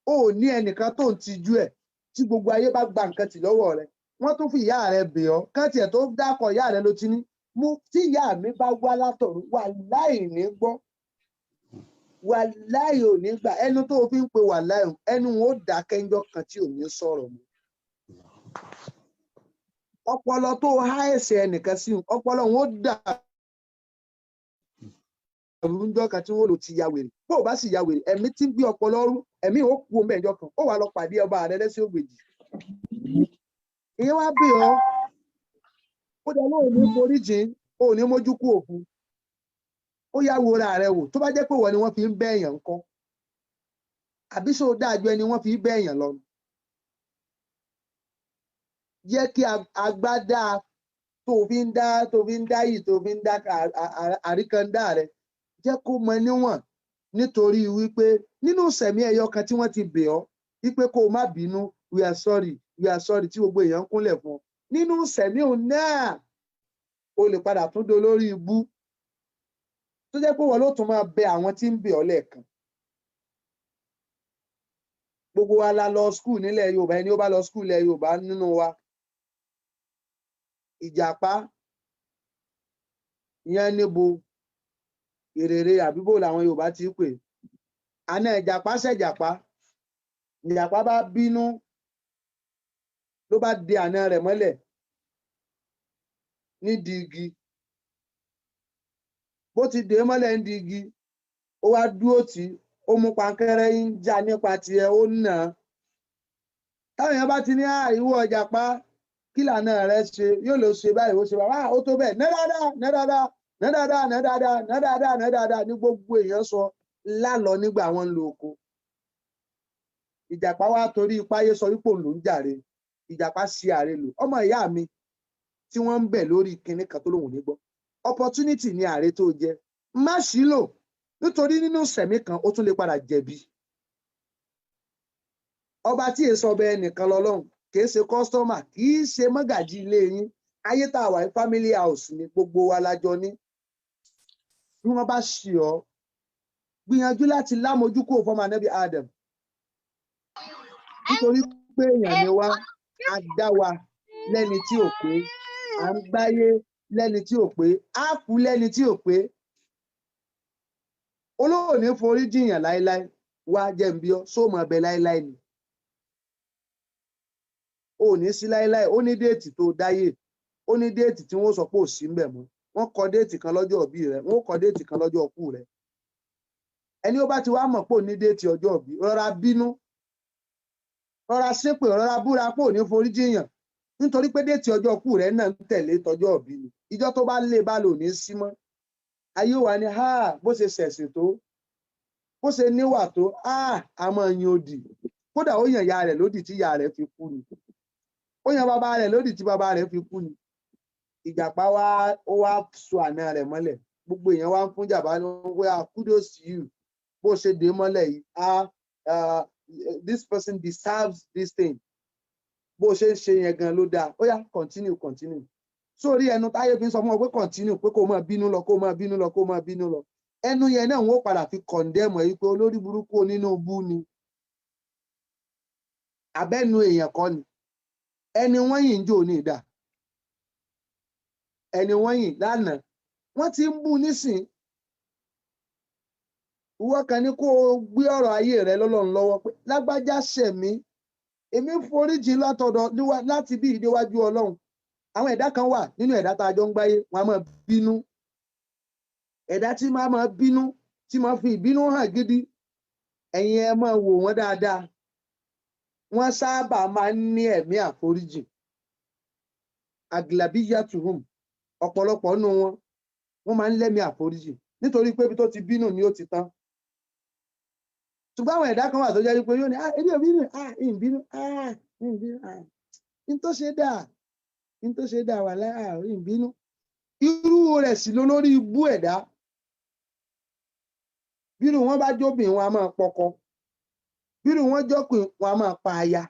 [SPEAKER 5] O ò ní ẹnìkan tó ń tijú ẹ̀ tí gbogbo ayé bá gba nǹkan tì lọ́wọ́ rẹ̀. Wọ́n tún fi ìyá rẹ̀ bẹ̀ ọ́. Kán tiẹ̀ tó dákọ̀ ìyá rẹ̀ ló ti ní. Tí ìyá mi bá wá látọ̀run, wàláhì ní gbọ́. Wàláhì ò ní gbà. Ẹnu tó fi ń pe wàláhì, ẹnu wọn ó dákẹ́ ńjọ́ kan tí ò ní sọ̀rọ̀ mọ́. Ọpọlọ tó há ẹ̀sẹ̀ ẹnìkan sí, ọpọlọ wọn ó dà. Ńjọ́ kan tí wọ́n lò ti ya wèrè. Bó o bá sì ya wèrè, ẹ̀mí tí ń gbé ọpọlọ rú, ẹ̀mí ò kú omi ẹ̀jọ́ kan. Ó wà lọ pàdé ọba rẹ̀ lẹ́sẹ̀ ògbèjì. Ìyẹn wá bẹ̀ ọ́. Ó dẹ̀ lóò ní forí jìn, ó ní mójú kú òkú. Ó yá wo ra rẹ̀ wò. Tó bá jẹ́ pé wọ́n ni wọ́n fi ń bẹ́ èèyàn ńkọ́. Àbí ṣó dájú ẹni wọ́n fi ń bẹ́ èèyàn lọ. Jẹ́ kí agbádá tó fi ń dá yìí tó fi ń dá àríkàndá rẹ̀. Jẹ́ kó mọ níwọ̀n nítorí wípé nínú sẹ̀mí ẹyọ kan tí wọ́n ti bẹ̀ ọ́ wípé kó o má bínú, we are sorry tí gbogbo èèyàn ń kúnlẹ̀ fún ọ. Nínú sẹ̀mí òun náà o lè padà tún do lórí ibú tó jẹ́ pé wọ́n ló tún máa bẹ àwọn tí ń bẹ̀ ọ́ lẹ́ẹ̀kan. Gbogbo wa la lọ skul nílẹ̀ Yorùbá, ẹni ó bá lọ skul nílẹ̀ Yorùbá nínú wa. Ìjàpá ìyẹn níbo èrèrè àbíbò làwọn Yorùbá ti pè. Àná ìjàpá ṣẹ̀jàpá. Ìjàpá bá bínú ló bá de àná rẹ̀ mọ́lẹ̀ nídìí igi. Bó ti dè é mọ́lẹ̀ nídìí igi, ó wá dúró tì í, ó mú pankẹ́rẹ́ ń já nípa tiẹ̀, ó nà á. Táwọn èèyàn bá ti ní ìwọ ìjàpá kí lànà rẹ̀ ṣe, yóò lọ ṣe báyìí, ó ṣe báyìí, ó tó bẹ́ẹ̀, ná dáadáa ní gbogbo èèyàn sọ lálọ nígbà wọn ń lo oko. Ìjàpá wá torí ipáyé sọ wípé òun ló ń jàre. Ìjàpá sí ààrẹ lò. Ọmọ ìyá mi tí wọ́n ń bẹ̀ lórí kinní kan tó lóun ní gbọ́. Opportunity ni ààrẹ tó jẹ. Má ṣì lò nítorí nínú sẹ̀mí kan ó tún lè padà jẹ̀bi. Ọba tí èso ọbẹ̀ ẹnìkan lọ́lọ́run kìí ṣe kọ́sítọ́mà, kìí ṣe mọ́gàjí ilé yín. Ayé tá a wà ní family house ni gbogbo wa lájọ ní. Bí wọ́n bá ṣì ọ́, gbìyànjú láti lámojú kúrò fọ́mọ ànábì Adam. Nítorí pé èèyàn ni wá, a dá wa lẹ́ni tí ò pé, à ń gbáyé lẹ́ni tí ò pé, á kú lẹ́ni tí ò pé. Olóò ní forí jìyàn láéláé, wá jẹ́ ń bí ọ́, só mọ̀ ọbẹ̀ láéláé ni. Ó ní sí láéláé, ó ní déètì tó dáyé, ó ní déètì tí wọ́n sọ pé ò sí ń bẹ̀ mọ́. Wọ́n kọ déètì kan lọ́jọ́ òbí rẹ̀, wọ́n kọ déètì kan lọ́jọ́ òkú rẹ̀. Ẹni ó bá ti wá mọ̀ pé ò ní déètì ọjọ́ òbí, rọra bínú, rọra ṣépè, rọra búra pé ò ní forí jìyàn. Nítorí pé déètì ọjọ́ òkú rẹ̀ náà ń tẹ̀lé tọjọ́ òbí ni. Ìjọ́ tó bá lé bá lò ní sí mọ́. Ayé wa ni bó ṣe ṣẹ̀sìn tó, bó ṣe níwà tó, a máa yin odì. Kódà ó yàn ìyá rẹ̀ lódì tí ìyá rẹ̀ fi kú ni. Ó yan bàbá rẹ̀ lódì tí bàbá rẹ̀ fi kú ni. Ìjàpá ó wá so àná rẹ̀ mọ́lẹ̀. Gbogbo èèyàn wá ń fún Ìjàpá ní wọ́n kudos to you. Bó ṣe dé mọ́lẹ̀ yìí, this person deserves this thing. Bó ṣe ń ṣe yẹn gan ló dáa. Ó yá continue. sórí ẹnu táyé fi ń sọ fún ọ pé continue pé kó máa bínú lọ kó máa bínú lọ kó máa bínú lọ ẹnu yẹn náà wọ́n padà fi condemn ẹ̀ pé olórí burúkú nínú bú ni abẹ́nu èèyàn kọ́ ni ẹni wọ́n yìn ń jò ní ìdá ẹni wọ́n yìn lánàá wọ́n ti ń bú nísìn ìwọ kan ní kó o gbé ọ̀rọ̀ ayé rẹ lọ́lọ́run lọ́wọ́ pé lágbájá ṣẹ̀mí èmi foríjì látọ̀dọ̀ láti bí ìdíwájú Ọlọ́run àwọn ẹ̀dá kan wà nínú ẹ̀dá tá a jọ ń gbáyé wọn a máa bínú ẹ̀dá tí máa bínú tí máa fi ìbínú hàn gidi ẹ̀yin ẹ máa wò wọ́n dáadáa wọ́n sábà máa ń ní ẹ̀mí àforíjì aglabiyatuhum ọ̀pọ̀lọpọ̀ nínú wọn máa ń lẹ́mí àforíjì nítorí pé ibi tó ti bínú ni ó ti tán ṣùgbọ́n àwọn ẹ̀dá kan wà tó jẹ́ pé yóò ní ebi ò bínú ìbínú ní tó ṣe dà wà láàárín ìbínú irú rẹ̀ sì ló lórí ibú ẹ̀dá bírú wọn bá jóbìn wọn a máa pọkọ bírú wọn jọkùn wọn a máa pa aya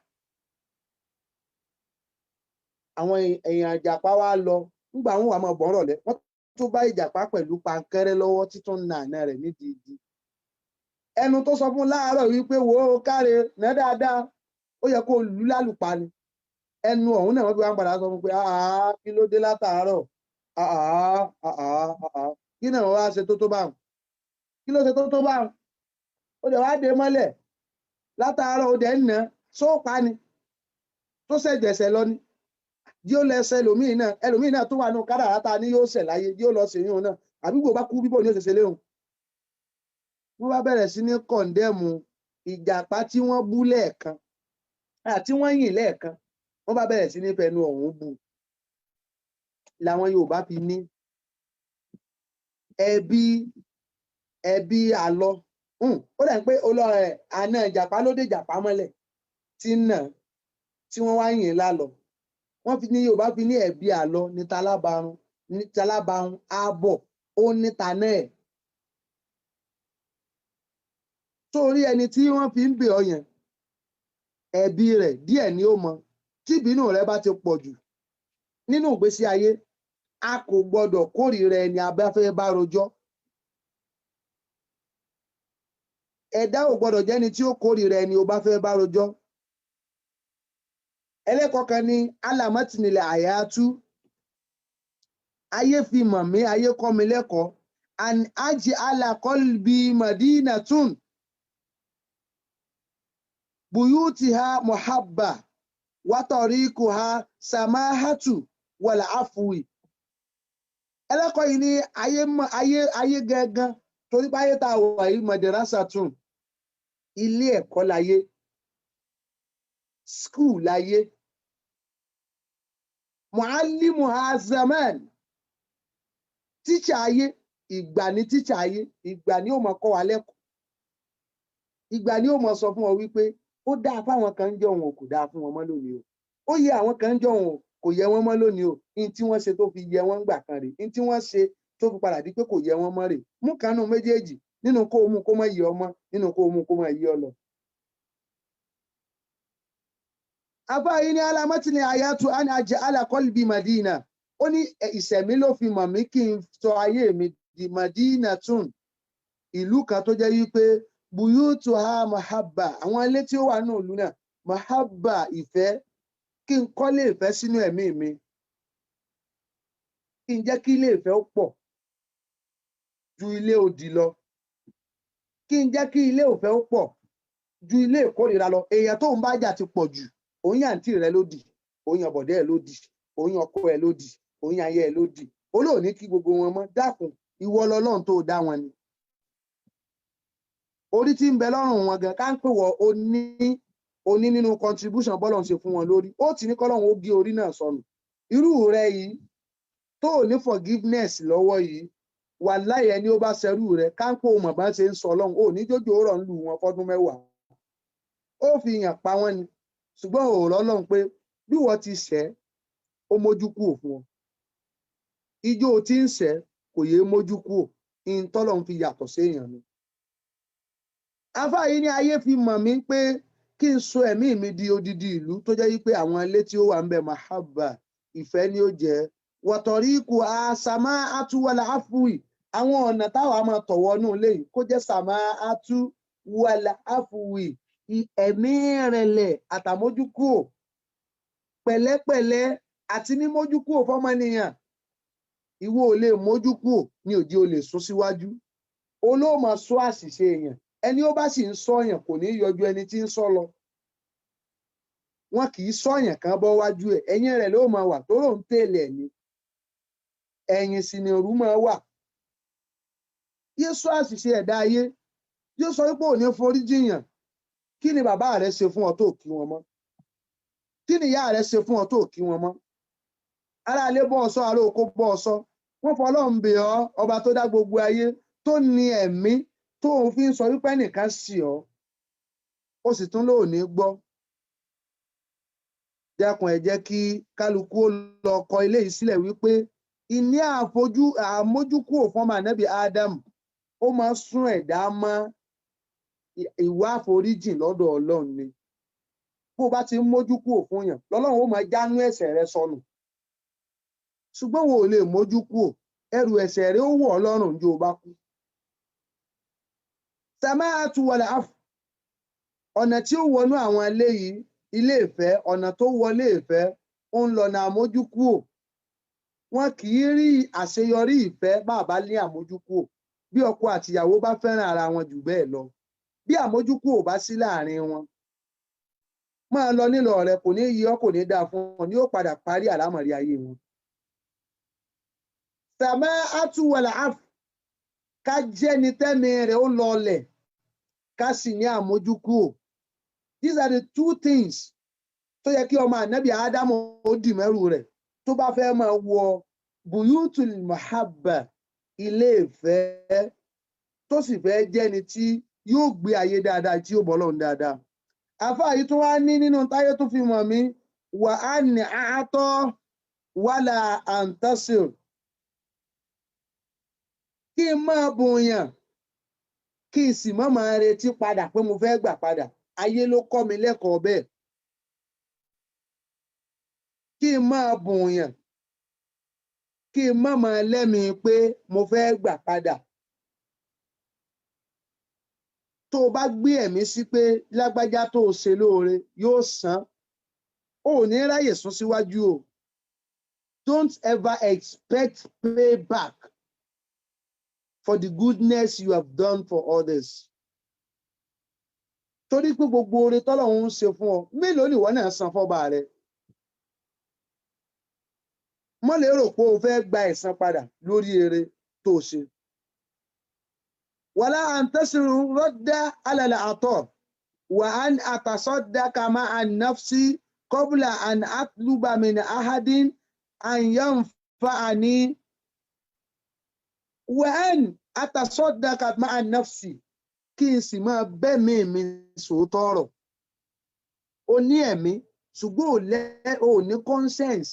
[SPEAKER 5] àwọn èèyàn àjàpá wa lọ nígbà wọn wà máa bọ̀ rọ̀lẹ́ wọ́n tó bá ìjàpá pẹ̀lú pankẹ́rẹ́ lọ́wọ́ títún nà àná rẹ̀ nídìí igi ẹnu tó sọ fún láàárọ̀ wípé wò ó káre ná dáadáa ó yẹ kó lù lálùpá ni ẹnu ọ̀hún náà wọ́n fi wá ń padà sọ fún pé kí ló dé látàárọ̀ kí náà wọ́n wá ṣe tó báwọn kí ló ṣe tó báwọn ó dẹ̀ wá dé mọ́lẹ̀ látàárọ̀ ó dẹ̀ ń ná sóòpá ni tó ṣẹ̀jẹ̀ṣẹ̀ lọ ni yóò lẹ́sẹ̀ ẹlòmíì náà tó wà nù kádàrá ta ni yóò ṣẹ̀ láyé yóò lọ ṣèyún náà àbí gbogbo bá kú bíbò ní òṣèṣe léhùn wọ́n bá bẹ̀rẹ̀ sí ní kọ̀ǹdẹ́mù ìjàpá tí wọ́n bú lẹ́ẹ̀kan àti wọ́n yìn lẹ́ẹ̀kan wọ́n bá bẹ̀rẹ̀ sí ní fẹnu ọ̀hún bú làwọn Yorùbá fi ní ẹbí àlọ ó dà pé olóòrè àna ìjàpá ló dé ìjàpá mọ́lẹ̀ tí ń nà tí wọ́n wá yìn lálọ wọ́n fi ní Yorùbá fi ní ẹbí àlọ ní talábàrún ààbọ̀ ó níta náà torí ẹni tí wọ́n fi ń bè ọ yẹn ẹ̀bi rẹ̀ díẹ̀ ni ó mọ tí ìbínú rẹ̀ bá ti pọ̀ jù nínú ìgbésí ayé a kò gbọdọ̀ kórìíra ẹni abáfẹ́ bá rojọ́ ẹ̀dá ò gbọdọ̀ jẹ́ni tí ó kórìíra ẹni ó bá fẹ́ bá rojọ́ ẹlẹ́kọ̀ọ́kan ní alamatinilẹ̀ àyàtú ayé fi mọ̀ mí ayé kọ́ mi lẹ́kọ̀ọ́ an ají alakọ́lbi madinatun buyutiha muhabba watorikuha samahatu wàlà afuwi ẹlẹ́kọ̀ọ́ yìí ní ayé gẹ́gán torí pé ayé tá a wà yìí madrasatun ilé ẹ̀kọ́ láyé school láyé muallimuha zaman tíṣà ayé ìgbà ní tíṣà ayé ìgbà ní ó máa kọ́ wa lẹ́kọ̀ọ́ ìgbà ní ó máa sọ fún ọ wípé ó dáa fáwọn kan ń jọ wọn kò dáa fún wọn mọ́ lónìí o ó yẹ àwọn kan ń jọ wọn kò yẹ wọn mọ́ lónìí o ní tí wọ́n ṣe tó fi yẹ wọ́n gbà kan rè ní tí wọ́n ṣe tó fi padà di pé kò yẹ wọ́n mọ́ rè mú kanú méjèèjì nínú kó o mú kó má yẹ ọmọ nínú kó o mú kó má yẹ ọ lọ. afáyí ní alámọ́tìní àyàtú àni àjẹ alákọ́lùbí madina ó ní ìṣẹ̀mí ló fi mọ̀ mí kí n sọ ayé mi di madina tún ìlú kan tó jẹ́ wípé buyutu ha mahabba àwọn ilé tí ó wà ní ìlú náà mahabba ìfẹ́ kí n kọ́lé ìfẹ́ sínú ẹ̀mí mi kí n jẹ́ kí ilé ìfẹ́ ó pọ̀ ju ilé òdì lọ kí n jẹ́ kí ilé ìfẹ́ ó pọ̀ ju ilé ìkórìíra lọ èèyàn tó ń bá jà ti pọ̀ jù òun yàn àǹtí rẹ lódì òun yàn bọ̀dẹ́ ẹ lódì òun yàn ọkọ ẹ lódì òun yàn ayé ẹ lódì olóòní kí gbogbo wọn mọ́ dákun ìwọ lọ́lọ́run tó dá wọn ni orí tí ń bẹ lọ́rùn wọn gan ká ń pè wọ oní nínú contribution bọ́lọ̀ ń ṣe fún wọn lórí ó ti ní kọ́lọ́run ó gé orí náà sọnù irú rẹ yìí tó ò ní forgiveness lọ́wọ́ yìí wàláhì ẹni ó bá ṣerú rẹ ká ń pò mọ̀ bá ṣe ń sọ ọlọ́run ò ní jójó rọ̀ ń lù wọn fọ́dún 10 ó fi yàn pa wọ́n ni ṣùgbọ́n ò rọ́lọ́run pé bí wọ́n ti ṣẹ̀ ó mójú kúrò fún wọn ijó tí ń ṣẹ̀ kò yé mójú kúrò in tọ́lọ́run fi yàtọ̀ sí èèyàn ni. afáyí ní ayé fi mọ̀ mí pé kí n so ẹ̀mí mi di odidi ìlú tó jẹ́ wípé àwọn ilé tí ó wà ń bẹ mahabba ìfẹ́ ni ó jẹ́ wàtọ̀ríkù àsàmá àtúwàlà àfùwì àwọn ọ̀nà táwa máa tọ̀wọ́ nù léyìí kó jẹ́ sàmá àtúwàlà àfùwì ẹ̀mí ìrẹ̀lẹ̀ àtàmójúkúò pẹ̀lẹ́pẹ̀lẹ́ àti mímójúkúò fọ́mọnìyàn ìwọ ò lè mójúkúò ní òjì ò lè sún síwájú olóòmọ sọ àṣìṣe èèyàn ẹni ó bá sì ń sọyàn kò ní yọjú ẹni tí ń sọ lọ wọn kì í sọyàn kan bọ́ wájú ẹ̀ ẹ̀yìn rẹ̀ ló máa wà tó lóun tẹ̀lé ẹ̀ ní ẹ̀yìn sì ni òru máa wà yé sọ àṣìṣe ẹ̀dá ayé yóò sọ wípé ò ní forí jiyàn kí ni bàbá rẹ ṣe fún ọ tó kí wọn mọ́ kí ni ìyá rẹ ṣe fún ọ tó kí wọn mọ́ aráalé bọ́ ọ sọ ará oko bọ́ ọ sọ wọn fọlọ́run bẹ̀ ọ́ ọba tó dá gbogbo ayé tó ní ẹ̀mí tó ń fi ń sọ wípé nìkan sí ọ ó sì tún lóò ní gbọ́ dákun ẹ jẹ́ kí kálukú ó lọ kọ ilé yìí sílẹ̀ wípé ìní àmójúkúò fún ọmọ ànábì Ádámù ó máa ń sún ẹ̀dá mọ́ ìwà àforíjìn lọ́dọ̀ Ọlọ́run ni bó bá ti ń mójúkúò fún yàn lọ́lọ́run ó máa jánú ẹ̀ṣẹ̀ rẹ sọnù ṣùgbọ́n wo ò lè mójúkúò ẹrù ẹ̀ṣẹ̀ rẹ ó wọ̀ ọ́ lọ́rùn jó o bá kú. sàmáàtú wàlà áfù ọ̀nà tí ó wọnú àwọn ilé yìí ilé ìfẹ́ ọ̀nà tó wọlé ìfẹ́ ó ń lọ́nà àmójúkúò wọn kì í rí àṣeyọrí ìfẹ́ bàbá ní àmójúkúò bí ọkọ àtìyàwó bá fẹ́ràn ara wọn jù bẹ́ẹ̀ lọ bí àmójúkúò bá sí láàrin wọn máa lọ nílò rẹ kò ní yí ọ kò ní dáa fún wọn ni ó padà parí àlámọ̀rí ayé wọn. sàmáàtú wàlà áfù ká jẹ́ni tẹ́mi rẹ̀ ó lọlẹ̀ ká sì ní àmójúkúò. These are the two things tó yẹ kí ọmọ ànábì Ádámù ó dì mẹ́rù rẹ̀ tó bá fẹ́ máa wọ buyutul mahabba ilé ìfẹ́ tó sì fẹ́ jẹ́ni tí yóò gbé ayé dáadáa tí yóò bọ́ lọ́hùn dáadáa. àfáà yìí tún wá ní nínú táyé tó fi mọ̀ mí wà á ní àátọ́ wàlà àǹtásìl kí n máa bùnyàn kí n sì má máa retí padà pé mo fẹ́ gbà padà ayé ló kọ́ mi lẹ́kọ̀ọ́ bẹ́ẹ̀ kí n máa bùnyàn kí n má máa lẹ́mìí pé mo fẹ́ gbà padà tó o bá gbé ẹ̀mí sí pé lágbájá tó o ṣe lóore yóò san ó ní ráyè sún síwájú o don't ever expect payback for the goodness you have done for others. Torí pé gbogbo oore tọ́lọ́run ń ṣe fún ọ mélòó ni ìwọ náà san fọ́ba rẹ mọ́ lè rò pé o fẹ́ gba ẹ̀san padà lórí ere tó o ṣe. wàlá àǹtẹ́sìrù rọ́dá alàlà àtọ̀ wà á àtàsọ́dáka máa ànáfsí kọ́bùlà àn àtúbà min ahadin àyàn fàání wà á àtàsọ́dáka máa ànáfsí kí n sì máa bẹ́ẹ̀mí mi sòótọ́ ọ̀rọ̀ o ní ẹ̀mí ṣùgbọ́n ò ní conscience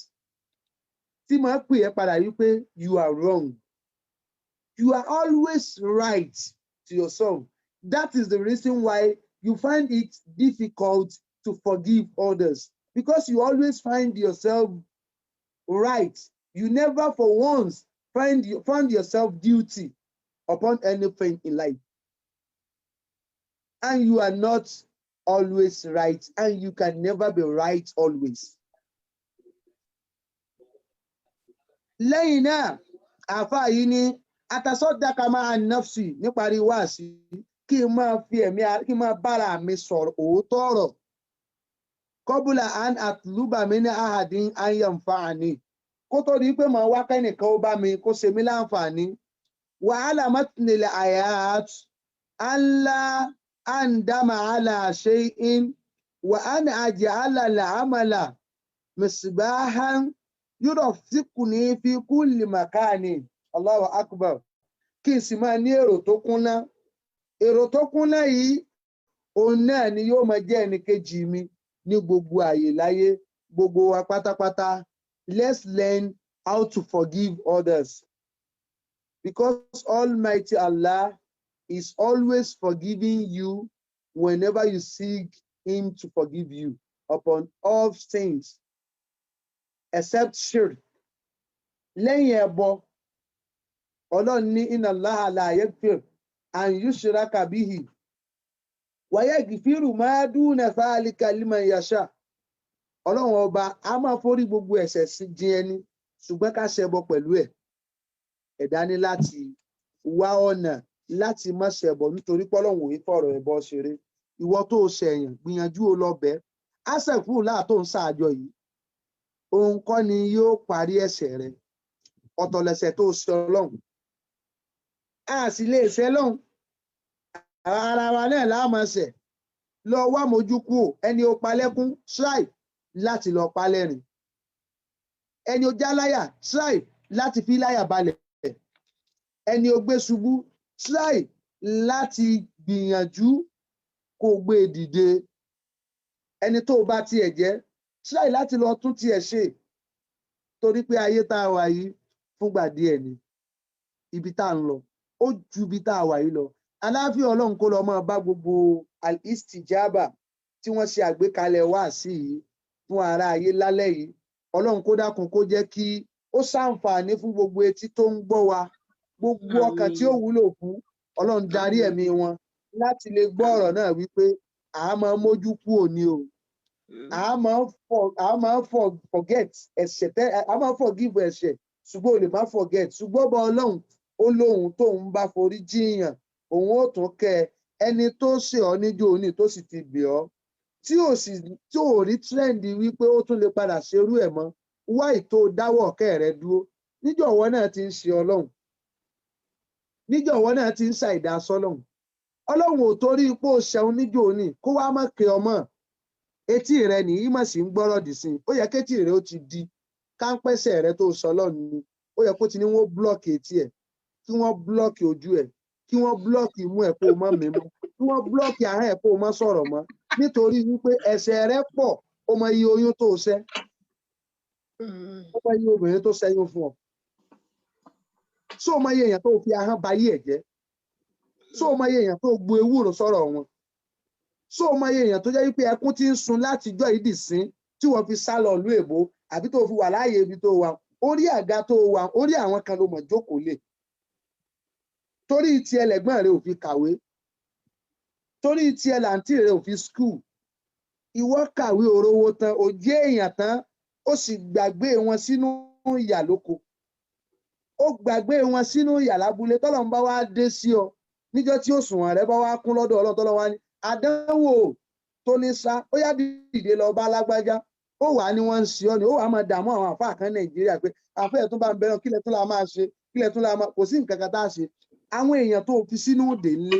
[SPEAKER 5] tí máa pè ẹ́ padà wípé you are wrong. You are always right to yourself. That is the reason why you find it difficult to forgive others because you always find yourself right. You never for once find yourself guilty upon anything in life. And you are not always right and you can never be right always. Lẹ́yìn náà, àfáà yìí ní àtàsọ́dáka máa nafsi níparí wáàsí kí n máa fi ẹ̀mí kí n máa bára mi sọ̀rọ̀ òótọ́ ọ̀rọ̀ kọ́bùlà an àtúlùbà mi ní ahadin ayanfààní kó tó di pé màá wá kẹ́nìkan ó bá mi kó ṣe mí láǹfààní wàhálà mọ́tìlélẹ̀ àyàt ńlá àǹdàmà àlà shay'in wà á ní àjẹ́ àlàlà àmàlà misbahan yurafiquni fi kulli makani. Allahu akbar. Kí n sì máa ní èrò tó kúnná. Èrò tó kúnná yìí, òun náà ni yóò máa jẹ́ ẹnìkejì mi ní gbogbo ààyè láyé, gbogbo wa pátápátá. Let's learn how to forgive others. Because Almighty Allah is always forgiving you whenever you seek Him to forgive you upon all things, except shirk. lẹ́yìn ẹbọ Ọlọ́run ní inna Allaha la yaghfir an yushraka bihi wa yaghfiru ma duna dhalika liman yasha. Ọlọ́run ọba a máa forí gbogbo ẹ̀ṣẹ̀ sí jìn ẹni ṣùgbọ́n ká ṣẹbọ pẹ̀lú ẹ̀. Ẹ̀dá ní láti wá ọ̀nà láti má ṣẹbọ nítorí pé Ọlọ́run ò ní fọ̀rọ̀ ẹbọ ṣeré. Ìwọ tó ṣẹ̀yàn gbìyànjú ó lọ bẹ̀. Àṣẹ̀fù láà tó ń ṣàjọ yìí òun kọ́ ni yóò parí ẹ̀ṣẹ̀ rẹ̀. Ọ̀tọ̀ lẹ̀ṣẹ̀ tó ṣẹ̀ Ọlọ́run. A sì lè ṣẹ̀ Ọlọ́run. Ara wa náà la máa ṣẹ̀. Lọ wá mójú kúrò ẹni ó pa lẹ́kún try láti lọ pa lẹ́rìn. Ẹni ó já láyà try láti fi láyà balẹ̀. Ẹni ó gbé ṣubú try láti gbìyànjú kó gbé dìde. Ẹni tó bá tiẹ̀ jẹ́ try láti lọ tún tiẹ̀ ṣe torí pé ayé tá a wà yìí fúngbà díẹ̀ ni. Ibi tá a ń lọ ó ju ibi tá a wà yìí lọ. Aláfíà Ọlọ́run kó lọ máa bá gbogbo Istijabah tí wọ́n ṣe àgbékalẹ̀ wáàsí yìí fún ará ayé lálẹ́ yìí. Ọlọ́run kó dákun kó jẹ́ kí ó ṣàǹfààní fún gbogbo etí tó ń gbọ́ wa, gbogbo ọkàn tí ó wúlò fún. Ọlọ́run darí ẹ̀mí wọn láti lè gbọ́ ọ̀rọ̀ náà wípé a máa mójú kúrò ní o. A máa forget ẹ̀ṣẹ̀ a máa forgive ẹ̀ṣẹ̀ ṣùgbọ́n o lè má forget ṣùgbọ́n bá Ọlọ́run ó lóhun tóun bá forí jiyàn òun ó tún kẹ́ ẹni tó ṣe ọ́ níjó òní tó sì ti bẹ̀ ọ́ tí ò rí trend wípé ó tún lè padà ṣerú ẹ̀ mọ́ wá ìtò dáwọ́ ọ̀kẹ́ rẹ dúró níjọ̀wọ́ náà ti ń ṣe Ọlọ́run níjọ̀wọ́ náà ti ń ṣàìdá sọ́lọ́run Ọlọ́run ò torí pé ó ṣẹun níjó òní kó wá má kẹ́ ọmọ etí rẹ nìyí mà sí ń gbọ́rọ̀ dì sí ó yẹ kétí rẹ ó ti di káńpẹ́sẹ̀ rẹ tó sọ Ọlọ́run ni ó yẹ kó ti ní wọ́n blọ́ọ̀kì etí ẹ̀ kí wọ́n blọ́ọ̀kì ojú ẹ̀ kí wọ́n blọ́ọ̀kì imú ẹ̀ kó o mọ́ mímọ́ kí wọ́n blọ́ọ̀kì ahọ́n ẹ̀ kó o mọ́ sọ̀rọ̀ mọ́ nítorí wípé ẹ̀ṣẹ̀ rẹ pọ̀ ó mọ iye oyún tó ṣẹ́ ó mọ iye obìnrin tó ṣẹ́yún fún ọ só mọ iye èèyàn tó fi ahọ́n ba ayé ẹ̀ jẹ́ só mọ iye èèyàn tó gbo ewúro sọ̀rọ̀ wọn só mọ iye èèyàn tó jẹ́ wípé ẹkún ti ń sun látijọ́ ìdí sín tí wọ́n fi sá lọ ìlú èbó àbí tó fi wà láàyè ibi tó wà orí àga tó wà orí àwọn kan ló mọ̀ jókòó lé torí ti ẹlẹgbọn rẹ ò fi kàwé torí ti ẹlàntì rẹ ò fi skul ìwọ kàwé orówó tán ó jẹ́ èèyàn tán ó sì gbàgbé wọn sínú ìyà lóko ó gbàgbé wọn sínú ìyà lábúlé tọ́lọ́run bá wá dé sí ọ níjọ́ tí òṣùwọ̀n rẹ bá wá kún lọ́dọ̀ Ọlọ́run tọ́lọ́run wá ní àdánwò tó ní sá ó yá dìde lọ bá lágbájá ó wà ní wọ́n ń ṣe ọ ni ó wà máa dààmú àwọn àfáà kan Nàìjíríà pé àfẹ́ tó bá ń bẹ̀rẹ̀ kílẹ̀ tó la máa ṣe kílẹ̀ tó la máa kò sí nǹkan kan tá a ṣe àwọn èèyàn tó fi sínú òde ńlé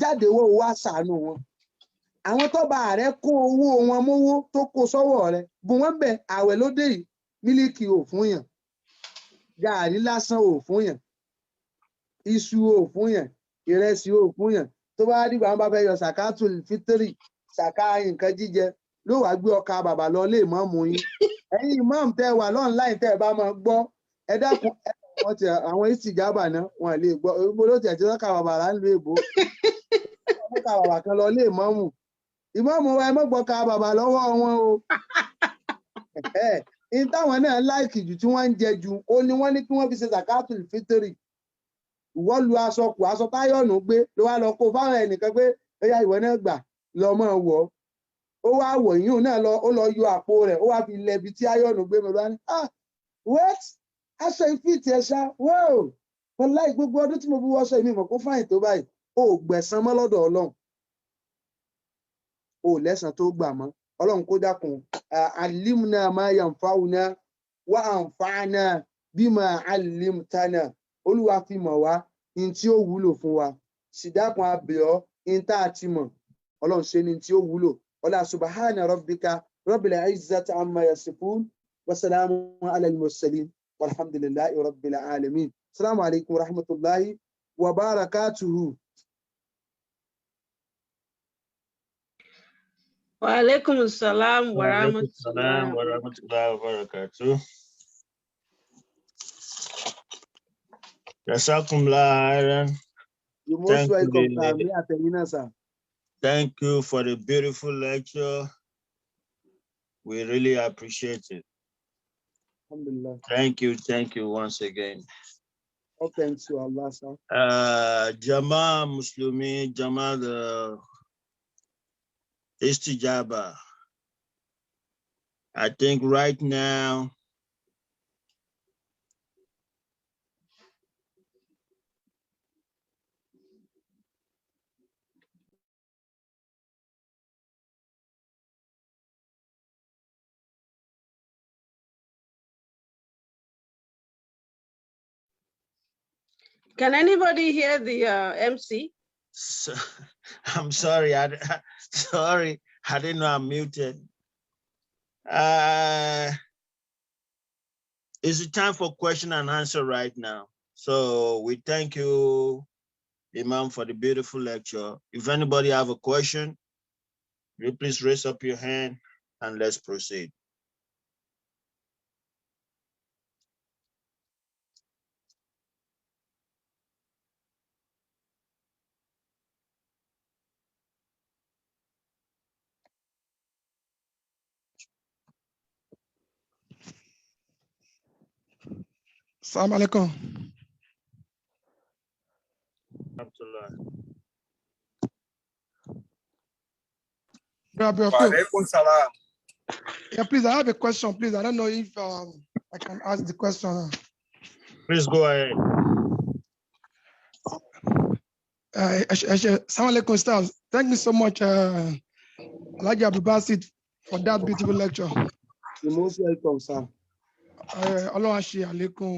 [SPEAKER 5] jáde owó wá ṣàánú wọn àwọn tó bá rẹ kó owó wọn mówó tó kó sọ́wọ́ rẹ bùn wọ́n bẹ̀ àwẹ̀ lóde yìí mílíkì ò fún yàn gààrí lásán ò fún yàn iṣu ò fún yàn ìrẹsì ò fún yàn tó bá dìgbà wọn bá fẹ́ yọ sàkátù fítírì sàká nǹkan jíjẹ ló wàá gbé ọkà bàbà lọ lé ìmáàmù yín ẹ̀yin ìmáàmù tẹ́ wà lọ́nláìn tẹ́ bá máa gbọ́ ẹ dákun wọ́n ti àwọn Istijabah náà wọ́n lè gbọ́ gbogbo ló ti ẹ̀ tí wọ́n kà bàbà rà ń lo èbó wọ́n kà bàbà kan lọ lé ìmáàmù wa ẹ mọ́ gbọ́ kà bàbà lọ́wọ́ wọn o in táwọn náà láìkì jù tí wọ́n ń jẹ jù ó ní wọ́n ní kí wọ́n fi ṣe zakatul fitri ìwọ́ lu aṣọ kù aṣọ táyọ̀nù gbé ló wá lọ kó fáwọn ẹnìkan pé ẹ̀yà ìwọ náà gbà lọ mọ́ wọ̀ ó wá wọ̀ yín náà lọ ó lọ yọ àpò rẹ̀ ó wá fi lẹ́bi tí ayọ̀nù gbé mi lọ́wọ́ ní wait aṣọ ìfìtì ẹ̀ṣá wọ́ọ̀ pẹ̀lú láì gbogbo ọdún tí mo fi wọ́ṣọ ìmí mọ̀ kó fáyìn tó báyìí ó gbẹ̀san mọ́ lọ́dọ̀ Ọlọ́run ó lẹ́san tó gbà mọ́ Ọlọ́run kó dákun alimna ma yanfa'una wa anfa'na bima alimtana Olúwa fi mọ̀ wá in tí ó wúlò fún wa sì dákun abẹ́ ọ́ in tá a ti mọ̀ Ọlọ́run ṣe ni tí ó wúlò ọlá subhana rabbika rabbil izzati amma yasifun wa salamun ala al-mursalin walhamdulillahi rabbil alamin. Assalamu alaikum warahmatullahi wabarakatuhu.
[SPEAKER 2] Wa alaikum assalam warahmatullahi
[SPEAKER 6] wabarakatuh. Jazakumullah.
[SPEAKER 5] You're most welcome, sir.
[SPEAKER 6] Thank you for the beautiful lecture. We really appreciate it.
[SPEAKER 5] Alhamdulillah.
[SPEAKER 6] Thank you once again.
[SPEAKER 5] All thanks to Allah, sir.
[SPEAKER 6] Jama Muslimi, Jama Istijabah. I think right now,
[SPEAKER 2] Can anybody hear the MC?
[SPEAKER 6] so, I'm sorry, sorry, I didn't know I'm muted. It's the time for question and answer right now. So we thank you, Imam, for the beautiful lecture. If anybody have a question, you please raise up your hand and let's proceed.
[SPEAKER 7] Assalamu alaikum. Yeah, please, I have a question, please. I don't know if I can ask the question.
[SPEAKER 6] Please go ahead.
[SPEAKER 7] Assalamu alaikum, stars. Thank you so much, Alhaji AbdulBasit, for that beautiful lecture.
[SPEAKER 5] You're most welcome, sir.
[SPEAKER 7] Ọlọ́run á ṣe àlékún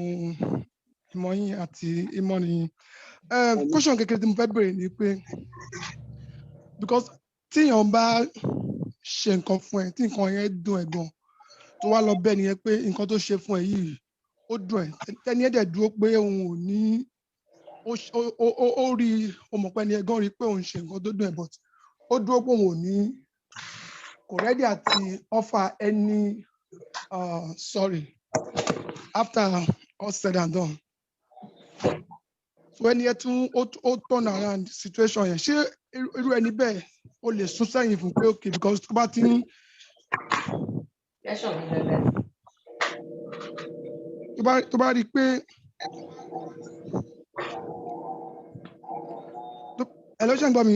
[SPEAKER 7] ìmọ̀ yín àti ìmọ̀ nìyí. Question kékeré tí mo fẹ́ bèrè ni pé, because tíyàn bá ṣe nǹkan fún ẹ, tí nǹkan yẹn dùn ẹ gan, tó wá lọ bẹ́ẹ̀ nìyẹn pé nǹkan tó ṣe fún ẹ yìí ó dùn ẹ, tẹ́ni ẹ̀ dẹ̀ dúró pé òun ò ní, ó rí ọmọpẹ́ ni ẹ̀gán rí pé òun ṣe nǹkan tó dùn ẹ, but ó dúró pé òun ò ní, kò ready àti offer any sorry after all said and done. So when you turn around situation yẹn, ṣé irú ẹni bẹ́ẹ̀ o lè sún sẹ́yìn fún pé okay, because tó bá ti ń tó bá rí pé hello, ṣé ń gbọ́ mi?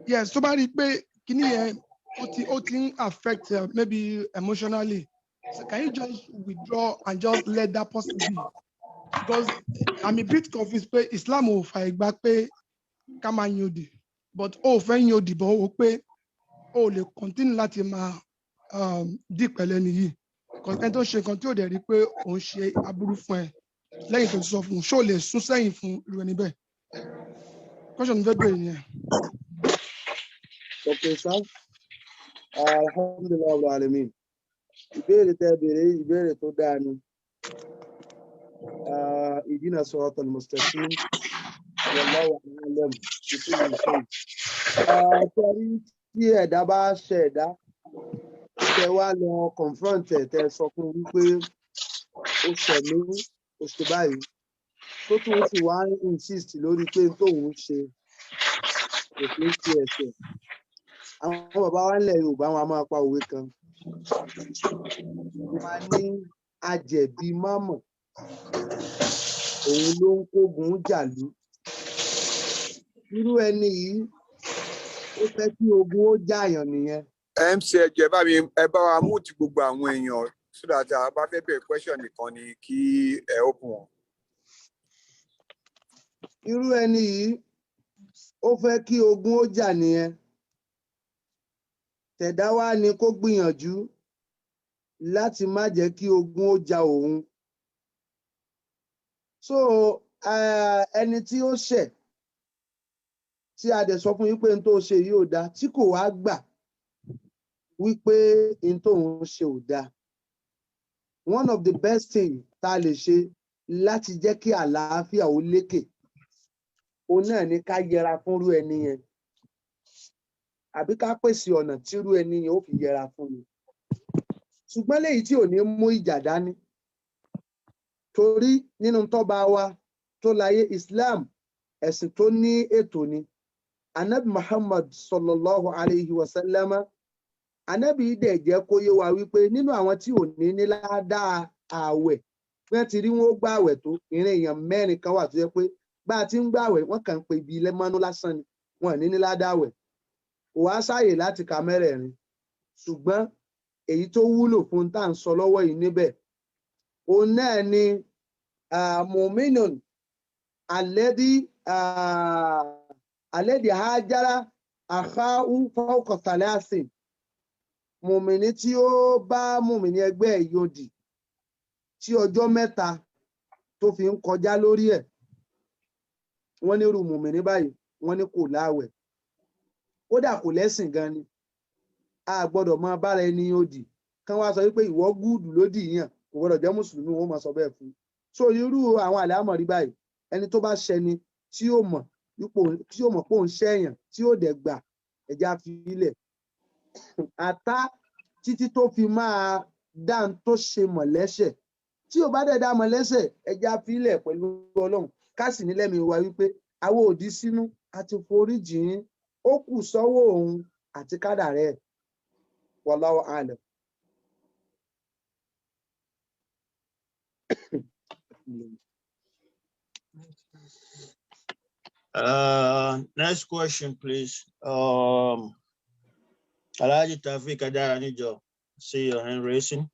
[SPEAKER 7] Yes, tó bá rí pé kíní yẹn ó ti ń affect maybe emotionally, so can you just withdraw and just let that person be? Because I'm a bit confused pé Islam ò fàyè gbà pé ká máa yan òdì, but ó fẹ́ yan òdì bọ̀ ó pé ó lè continue láti máa dì pẹ̀lú ẹni yìí, because ẹni tó ṣe nǹkan tí ó dẹ̀ rí pé òun ṣe aburú fún ẹ lẹ́yìn tó ti sọ fún un, ṣó lè sún sẹ́yìn fún irú ẹni bẹ́ẹ̀? Question mi fẹ́ bèrè yẹn.
[SPEAKER 5] Okay, sir. Alhamdulillah wa alamin. Ìbéèrè tẹ́ béèrè ìbéèrè tó dáa ni. Ihdina siratal mustaqim. Wallahu a'lam bi kulli shay. Torí tí ẹ̀dá bá ṣe ẹ̀dá, tẹ wá lọ confront ẹ̀, tẹ sọ fún wípé ó ṣẹ̀mí, ó ṣe báyìí, tó tún sì wá insist lórí pé tóun ṣe kò kí ń ṣe ẹ̀ṣẹ̀. Àwọn bàbá wa nílẹ̀ Yorùbá wọn a máa pa òwe kan. Wọ́n á ní ajẹ̀bi mámọ̀, òun ló ń kógun jàlú. Irú ẹni yìí ó fẹ́ kí ogun ó jàyàn nìyẹn.
[SPEAKER 8] MC ẹjọ ẹ bá wa mú ti gbogbo àwọn èèyàn so that a bá fẹ́ bẹ̀rẹ̀ question nìkan ni kí ẹ open wọn.
[SPEAKER 5] Irú ẹni yìí ó fẹ́ kí ogun ó jà nìyẹn. Tẹ̀dá wá ní kó gbìyànjú láti má jẹ́ kí ogun ó jà òun. So ẹni tí ó ṣẹ̀ tí a dẹ̀ sọ fún yín pé n tó ṣe yìí ò dáa, tí kò wá gbà wípé n tó ń ṣe ò dáa. One of the best things tá a lè ṣe láti jẹ́ kí àlàáfíà ó lékè, òun náà ni ká yẹra fúnrú ẹni yẹn, àbí ká pèsè ọ̀nà tírú ẹni yẹn ó fi yẹra fún mi. Ṣùgbọ́n léyìí tí ò ní mú ìjà dání, torí nínú tọ́ba wa tó láyé Islam, ẹ̀sìn tó ní ètò ni. Ànábì Muhammad sallallahu alayhi wa sallam, Ànábì dẹ̀ jẹ́ kó yé wa wípé nínú àwọn tí ò ní ládàá ààwẹ̀ bí wọ́n ti rí wọn ó gbà àwẹ̀ tó ìrìn èèyàn mẹ́rin kan wà tó jẹ́ pé bá a ti ń gbà àwẹ̀ wọ́n kàn ń pe ibi lẹ́mọ́nú lásán ni wọn ní ládàá àwẹ̀ kò wá sáàyè láti ka mẹ́rẹ̀ẹ̀rin ṣùgbọ́n èyí tó wúlò fún tá à ń sọ lọ́wọ́ yìí níbẹ̀ òun náà ni mu'minun alladhi hajara akhahu fawqa thalathin mùmìnì tí ó bá mùmìnì ẹgbẹ́ ẹ̀ yòdì tí ọjọ́ mẹ́ta tó fi ń kọjá lórí ẹ̀ wọ́n ní irú mùmìnì báyìí wọ́n ní kò láàwẹ̀ kódà kò lẹ́sìn gan ni a gbọ́dọ̀ máa bára ẹni yòdì kán wá sọ wípé ìwọ gúùdù lódì yàn kò gbọ́dọ̀ jẹ́ mùsùlùmí wọn máa sọ bẹ́ẹ̀ fún so irú àwọn àlámọ̀rí báyìí ẹni tó bá ṣẹni tí ó mọ̀ pé òun ṣẹ̀yàn tí ó dẹ̀ gbà ẹ̀já fi ilẹ̀ àtá títí tó fi máa dá ń tó ṣe mọ̀ lẹ́sẹ̀ tí ò bá dẹ̀ dá mọ̀ lẹ́sẹ̀ ẹ̀já fi ilẹ̀ pẹ̀lú Ọlọ́run ká sì ní lẹ́mìí wa wípé àwọn òdì sínú àti forí jìn ó kù sọ́wọ́ òun àti kádàrá ẹ̀ wallahu a'lam.
[SPEAKER 6] Next question, please. Alhaji Tafik Adaranijo, see your hand raising.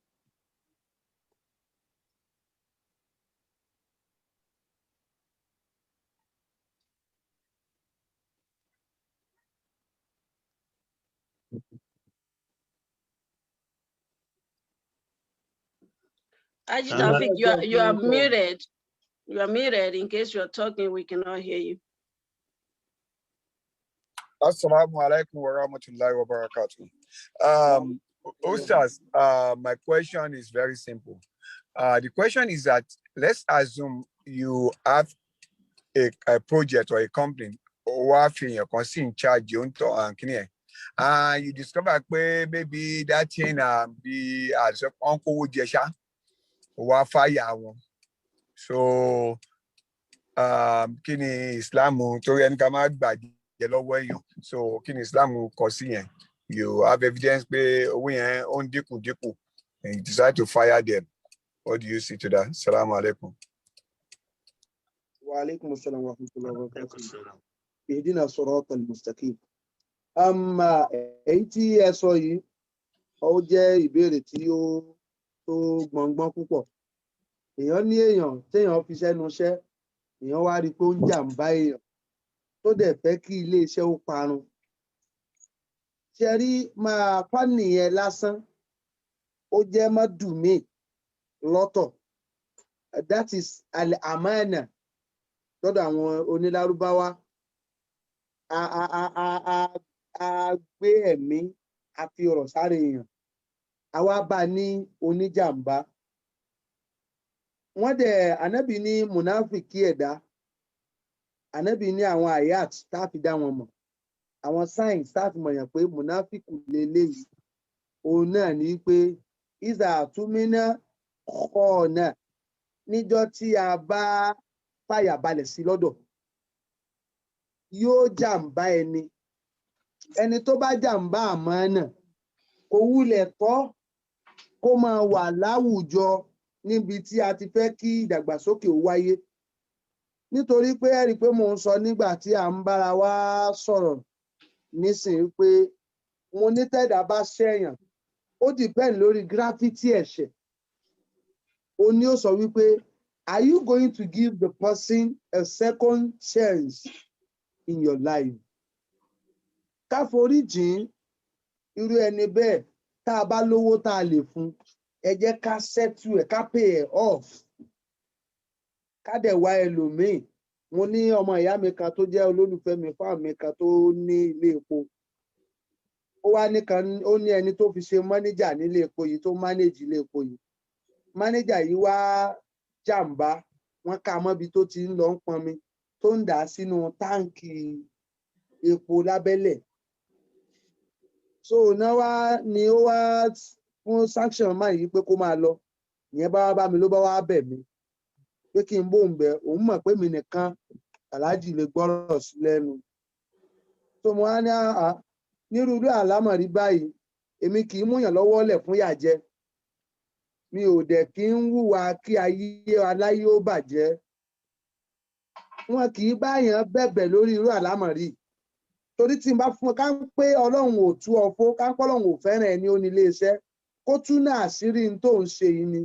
[SPEAKER 2] Alhaji Tafik, you are muted. You are muted. In case you are talking, we cannot hear you.
[SPEAKER 8] Assalamu alaikum wa rahmatullahi wa barakatuh. Ustaz, my question is very simple. The question is that let's assume you have a project or a company or you're in charge and you discover maybe that thing be as uncle Jesha or fire one. So kini Islam to so kini Islam you have evidence on diku and you decide to fire them. What do you see to that? Assalamu alaikum.
[SPEAKER 5] Wa alaikum assalam wa rahmatullahi wa barakatuh. Ihdina sirata al-mustaqim. Èyí tí ẹ sọ yìí ó jẹ́ ìbéèrè tí ó gbọ̀ngbọ̀n púpọ̀. Èèyàn ní èèyàn téèyàn fi sẹ́nu iṣẹ́, èèyàn wá rí pé ó ń jàǹbá èèyàn tó dẹ̀ fẹ́ kí ilé iṣẹ́ ó parun. Ṣé rí máa fánì yẹn lásán ó jẹ́ mọ́dùmí lọ́tọ̀. That is al-amana lọ́dọ̀ àwọn onílárúbáwá. A gbé ẹ̀mí a fi ọ̀rọ̀ sáré èèyàn. A wá bá ní oníjàmbá. Wọ́n dẹ̀ ànábì ní mùnáfìkì ẹ̀dá. Ànábì ní àwọn àyàt tá a fi dá wọn mọ̀. Àwọn signs tá a fi mọ̀ yàn pé mùnáfìkù leléyìí. Òun náà ní pé ìzà àtúmínà ọ̀nà níjọ́ tí a bá fàyà balẹ̀ sí lọ́dọ̀. Yóò jàmbá ẹni. Ẹni tó bá jàmbá àmánà kò wúlẹ̀ tọ́ kó máa wà láwùjọ níbi tí a ti fẹ́ kí ìdàgbàsókè ó wáyé. Nítorí pé ẹ rí i pé mò ń sọ nígbà tí à ń bára wa sọ̀rọ̀ nísìnyí pé mo ní tẹ̀dá bá ṣẹ̀yàn ó depend lórí gravity ẹ̀ṣẹ̀. O ní ó sọ wípé are you going to give the person a second chance in your life? Ká forí jìn irú ẹni bẹ́ẹ̀ tá a bá lówó tá a lè fún ẹ jẹ́ ká settle ẹ̀ ká pay ẹ̀ off ká dẹ̀ wá ẹlòmíì. Mo ní ọmọ ìyá mi kan tó jẹ́ olólùfẹ́ mi fáwọn mi kan tó ní ilé epo. Ó wá ó ní ẹni tó fi ṣe mọ́níjà nílé epo yìí tó manage ilé epo yìí. Mọ́níjà yìí wá jàǹbá wọ́n ká mọ́bi tó ti ń lọ ń pọnmi tó ń dà sínú táǹkì epo lábẹ́lẹ̀. So náà wá ni ó wá fún sanction máa yìí pé kó máa lọ. Ìyẹn bá mi ló bá wá bẹ̀ mí pé kí n bóun bẹ̀ òun mọ̀ pé mi nìkan aláàjì lè gbọ́rọ̀ sí lẹ́nu. So mo wá ní nírúurú àlámọ̀rí báyìí èmi kì í múyàn lọ́wọ́ lẹ̀ fún yà jẹ mi ò dẹ̀ kí ń hùwà kí ayé aláyé ó bàjẹ́ wọn kì í báyàn bẹ̀bẹ̀ lórí irú àlámọ̀rí torí tí n bá fún ká ń pé Ọlọ́run ò tú ọfó ká ń pé Ọlọ́run ò fẹ́ràn ẹni ó ní iléeṣẹ́ kó tún náà àṣírí n tó ń ṣe yìí ni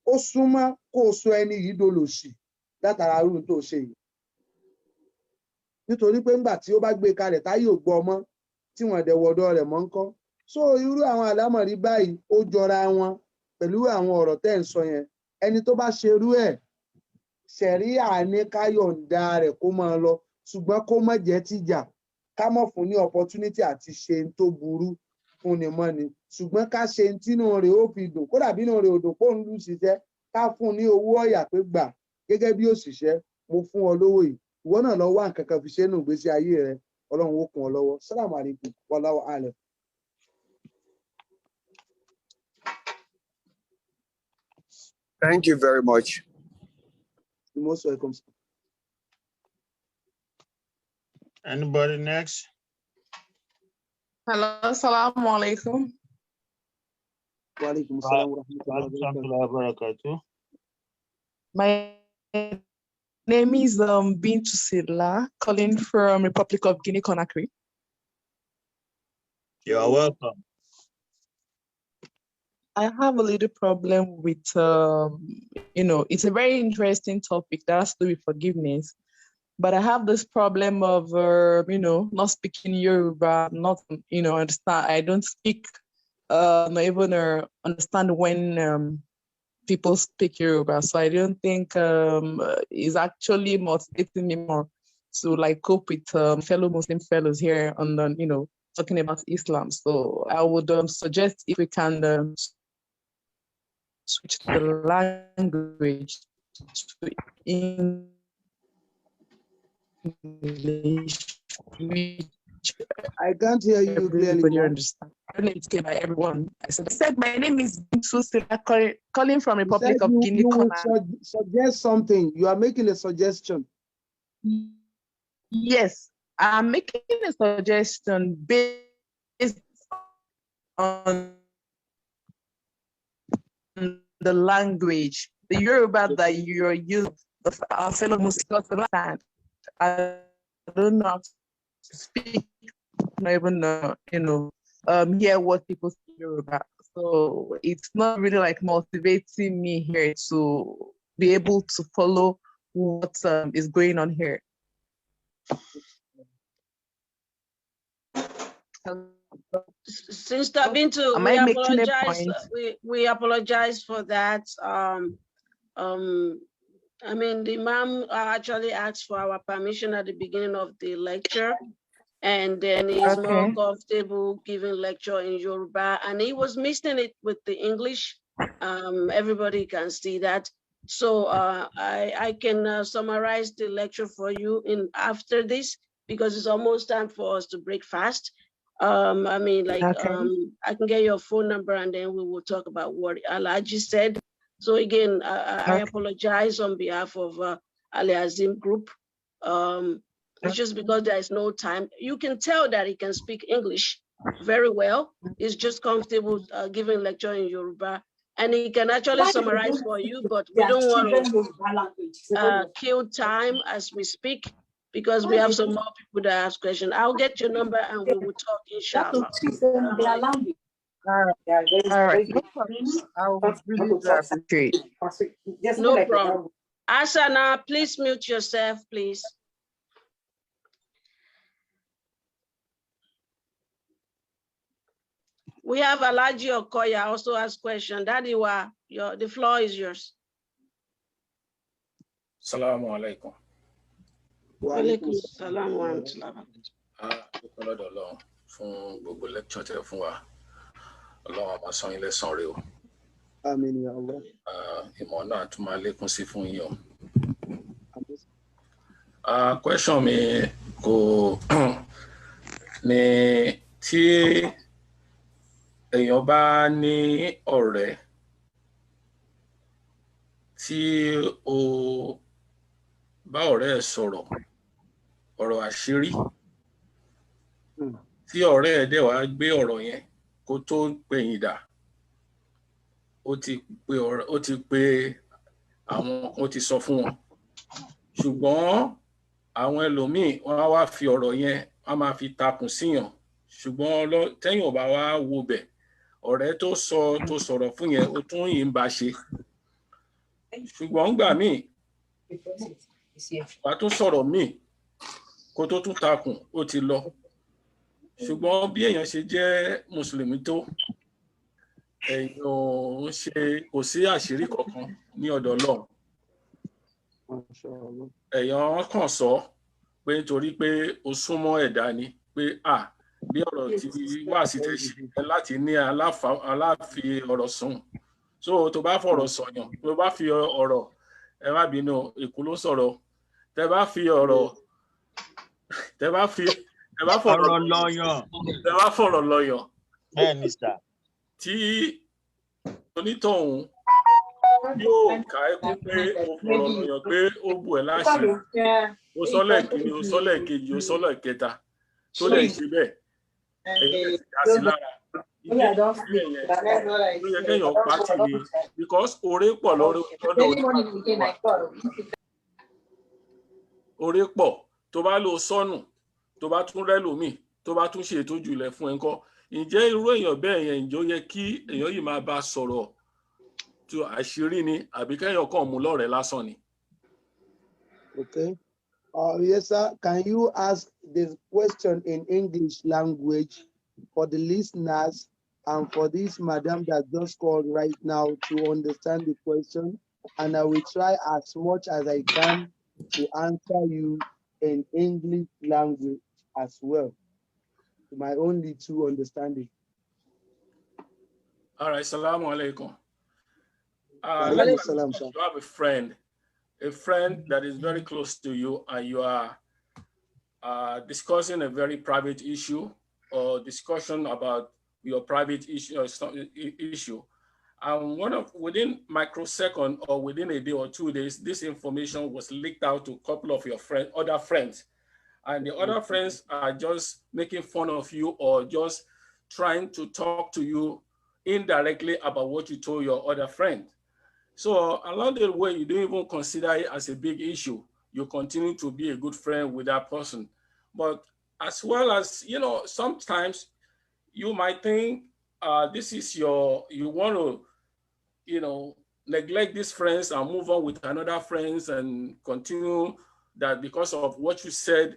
[SPEAKER 5] ó súnmọ́ kó o sọ ẹni yìí dolòṣì látara irú tó ṣe yìí nítorí pé ńgbà tí ó bá gbé kalẹ̀ táyé ò gbọ́ ọmọ tí wọ́n dẹ̀ wọ̀dọ̀ rẹ̀ mọ́ ń kọ́ so irú àwọn àlámọ̀rí báyìí ó jọra wọn pẹ̀lú àwọn ọ̀rọ̀ tẹ́ ń sọ yẹn ẹni tó bá ṣerú ẹ̀ ṣẹ̀ríà ní ká yọ̀ǹda rẹ̀ kó máa lọ ṣùgbọ́n kó má jẹ́ tìjà ká mọ̀ fún ní opportunity àti ṣe ń tó burú fún ni mọ́ ni ṣùgbọ́n ká ṣe ń tínú rẹ̀ ó fi dùn kódà bínú rẹ̀ ò dùn kó ń lù ṣiṣẹ́ ká fún ní owó ọ̀yà pé gbà gẹ́gẹ́ bí òṣìṣẹ́ mo fún ọ lówó yìí ìwọ náà lọ wá nǹkan kan fi ṣe nù ìgbésí ayé rẹ Ọlọ́run ó kún ọ lọ́wọ́ Assalamu alaikum wallahu a'lam.
[SPEAKER 8] Thank you very much.
[SPEAKER 5] You're most welcome.
[SPEAKER 6] Anybody next?
[SPEAKER 9] Hello, assalamu alaikum.
[SPEAKER 5] Wa alaikum assalam wa rahmatullahi wa barakatuh.
[SPEAKER 9] My name is Bintu Sidla, calling from Republic of Guinea-Conakry.
[SPEAKER 6] You're welcome.
[SPEAKER 9] I have a little problem with, it's a very interesting topic that has to do with forgiveness. But I have this problem of, not speaking Yoruba, not, understand. I don't speak, not even understand when people speak Yoruba. So I don't think it's actually motivating me more to like cope with fellow Muslim fellows here on the, talking about Islam. So I would suggest if we can switch the language to English,
[SPEAKER 5] I can't hear you clearly.
[SPEAKER 9] Understand. I don't know if it's clear by everyone. I said my name is Bintu Sidla, calling from Republic of Guinea-Conakry.
[SPEAKER 5] Suggest something. You are making a suggestion.
[SPEAKER 9] Yes, I'm making a suggestion based on the language, the Yoruba that you're using, our fellow Muslims understand. I don't know how to speak, not even hear what people say Yoruba. So it's not really like motivating me here to be able to follow what is going on here.
[SPEAKER 2] Sister Bintu, we apologize for that. I mean, the Imam actually asked for our permission at the beginning of the lecture, and then he's more comfortable giving lecture in Yoruba, and he was mixing it with the English. Everybody can see that. So I can summarize the lecture for you after this, because it's almost time for us to break fast. I can get your phone number and then we will talk about what Alhaji said. So again, I apologize on behalf of Ali Azim Group. It's just because there is no time. You can tell that he can speak English very well. He's just comfortable giving lecture in Yoruba. And he can actually summarize for you, but we don't want to kill time as we speak, because we have some more people that ask questions. I'll get your number and we will talk, inshallah.
[SPEAKER 9] All right. No problem. I would really appreciate it.
[SPEAKER 2] No problem. Asana, please mute yourself, please. We have Alhaji Okoya also ask question. Daddy, the floor is yours.
[SPEAKER 10] Assalamu alaikum.
[SPEAKER 2] Wa alaikum salam wa rahmatullah.
[SPEAKER 10] Ọlọ́dọ̀ fún gbogbo lecture tẹ́ fún wa. Ọlọ́run máa san yín lẹ́san rẹ̀ o.
[SPEAKER 5] Àmín ya Allah.
[SPEAKER 10] Ìmọ̀ náà tún máa lékún sí fún yín o. Question mi kò ní tí èèyàn bá ní ọ̀rẹ́ tí ó bá ọ̀rẹ́ ẹ̀ sọ̀rọ̀ ọ̀rọ̀ àṣírí tí ọ̀rẹ́ ẹ̀ dẹ̀ wá gbé ọ̀rọ̀ yẹn kó tó pẹ̀yìn dà ó ti pé àwọn kan ti sọ fún wọn ṣùgbọ́n àwọn ẹlòmíì wọ́n á wá fi ọ̀rọ̀ yẹn wọ́n máa fi takùn síyàn ṣùgbọ́n tẹ́yìn ò bá wá wo bẹ̀ ọ̀rẹ́ tó sọ̀rọ̀ fún yẹn ó tún yìí ń bá ṣe ṣùgbọ́n gbà míì wà tún sọ̀rọ̀ míì kó tó tún takùn ó ti lọ ṣùgbọ́n bí èèyàn ṣe jẹ́ mùsùlùmí tó èèyàn kò sí àṣírí kankan ní ọ̀dọ̀ Ọlọ́run èèyàn kàn sọ pé nítorí pé ó súnmọ́ ẹ̀dá ni pé bí ọ̀rọ̀ tí wà sí tẹ̀ ṣe láti ní aláfi ọ̀rọ̀ sùn so tó bá fọ̀rọ̀ sọ̀yàn tó bá fi ọ̀rọ̀ ẹ má bínú èkó ló sọ̀rọ̀ tẹ bá fọ̀rọ̀ lọ́yàn tí onítọ̀hún yóò ká ẹkún pé ó fọ̀rọ̀ lọ́yàn pé ó bù ẹ́ láṣìírí ó sọ́lẹ̀ kìíní ó sọ́lẹ̀ kejì ó sọ́lẹ̀ kẹta tó lè ṣe bẹ́ẹ̀ ẹ̀yìn ti dá sí lára ló yẹ kéèyàn pàtì ni because oore pọ̀ lọ́dọ̀ oore pọ̀ tó bá lọ sọnù tó bá tún rẹ́ lómi tó bá tún ṣe ètò jùlẹ̀ fún ẹ ńkọ́ ǹjẹ́ irú èèyàn bẹ́ẹ̀ yẹn ǹjẹ́ ó yẹ kí èèyàn yìí máa bá sọ̀rọ̀ tó àṣírí ni àbí kéèyàn kàn mú lọ́rẹ̀ẹ́ lásán ni.
[SPEAKER 5] Okay. Yes, sir. Can you ask the question in English language for the listeners and for this madam that just called right now to understand the question? And I will try as much as I can to answer you in English language as well. My only two understanding.
[SPEAKER 10] All right. Assalamu alaikum.
[SPEAKER 5] Salam,
[SPEAKER 10] you have a friend that is very close to you, and you are discussing a very private issue or discussion about your private issue. And within microsecond or within a day or 2 days, this information was leaked out to a couple of your other friends. And the other friends are just making fun of you or just trying to talk to you indirectly about what you told your other friend. So along the way, you don't even consider it as a big issue. You continue to be a good friend with that person. But as well as, sometimes you might think you want to, neglect these friends and move on with another friends and continue that because of what you said,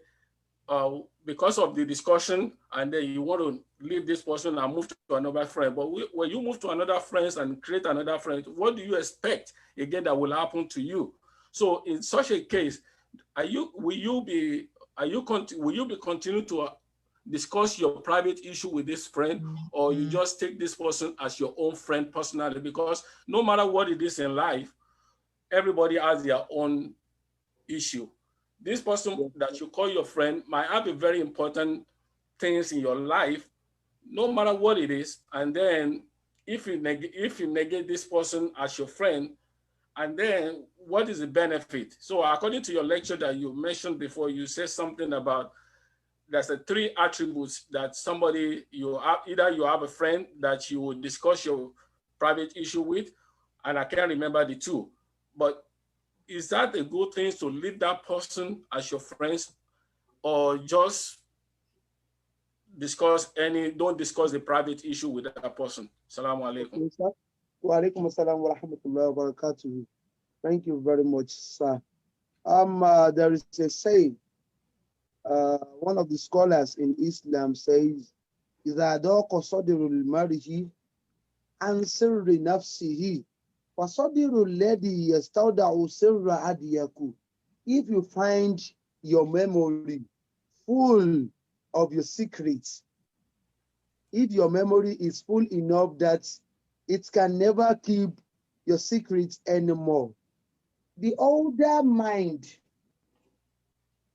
[SPEAKER 10] because of the discussion, and then you want to leave this person and move to another friend. But when you move to another friend and create another friend, what do you expect again that will happen to you? So in such a case, will you be continue to discuss your private issue with this friend, or you just take this person as your own friend personally? Because no matter what it is in life, everybody has their own issue. This person that you call your friend might have a very important things in your life, no matter what it is. And then if you negate this person as your friend, and then what is the benefit? So according to your lecture that you mentioned before, you said something about there's the 3 attributes that somebody either you have a friend that you would discuss your private issue with, and I can't remember the 2, but is that a good thing to leave that person as your friends, or just don't discuss the private issue with that person? Assalamu alaikum.
[SPEAKER 5] Wa alaikum assalam wa rahmatullahi wa barakatuh. Thank you very much, sir. There is a saying, one of the scholars in Islam says, إذا ضاق صدر المرء عن سر نفسه فصدر الذي يستودع سر أديك. If you find your memory full of your secrets, if your memory is full enough that it can never keep your secrets anymore, the older mind,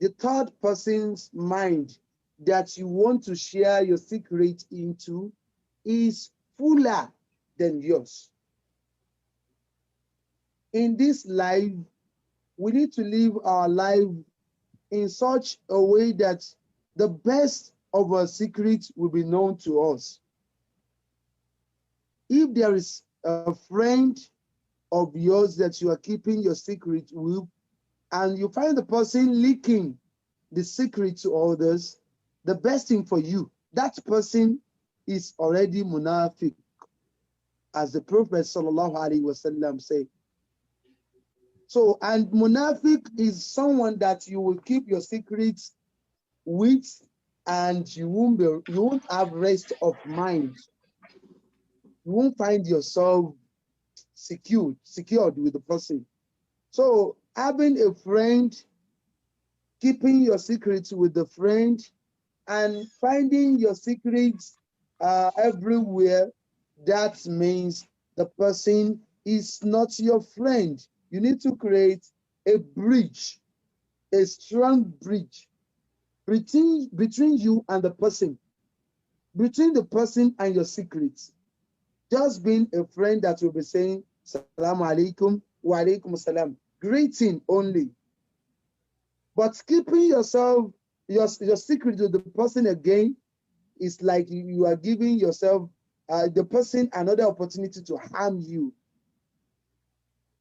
[SPEAKER 5] the third person's mind that you want to share your secret into is fuller than yours. In this life, we need to live our life in such a way that the best of our secrets will be known to us. if there is a friend of yours that you are keeping your secret with, and you find the person leaking the secret to others, the best thing for you, that person is already munafiq, as the Prophet sallallahu alaihi wasallam said. So, and munafiq is someone that you will keep your secrets with, and you won't have rest of mind. You won't find yourself secured with the person. So having a friend, keeping your secrets with the friend, and finding your secrets everywhere, that means the person is not your friend. You need to create a bridge, a strong bridge between you and the person, between the person and your secrets. Just being a friend that will be saying, Salaam alaikum, wa alaikum salam, greeting only. But keeping yourself, your secret to the person again, is like you are giving yourself, the person, another opportunity to harm you.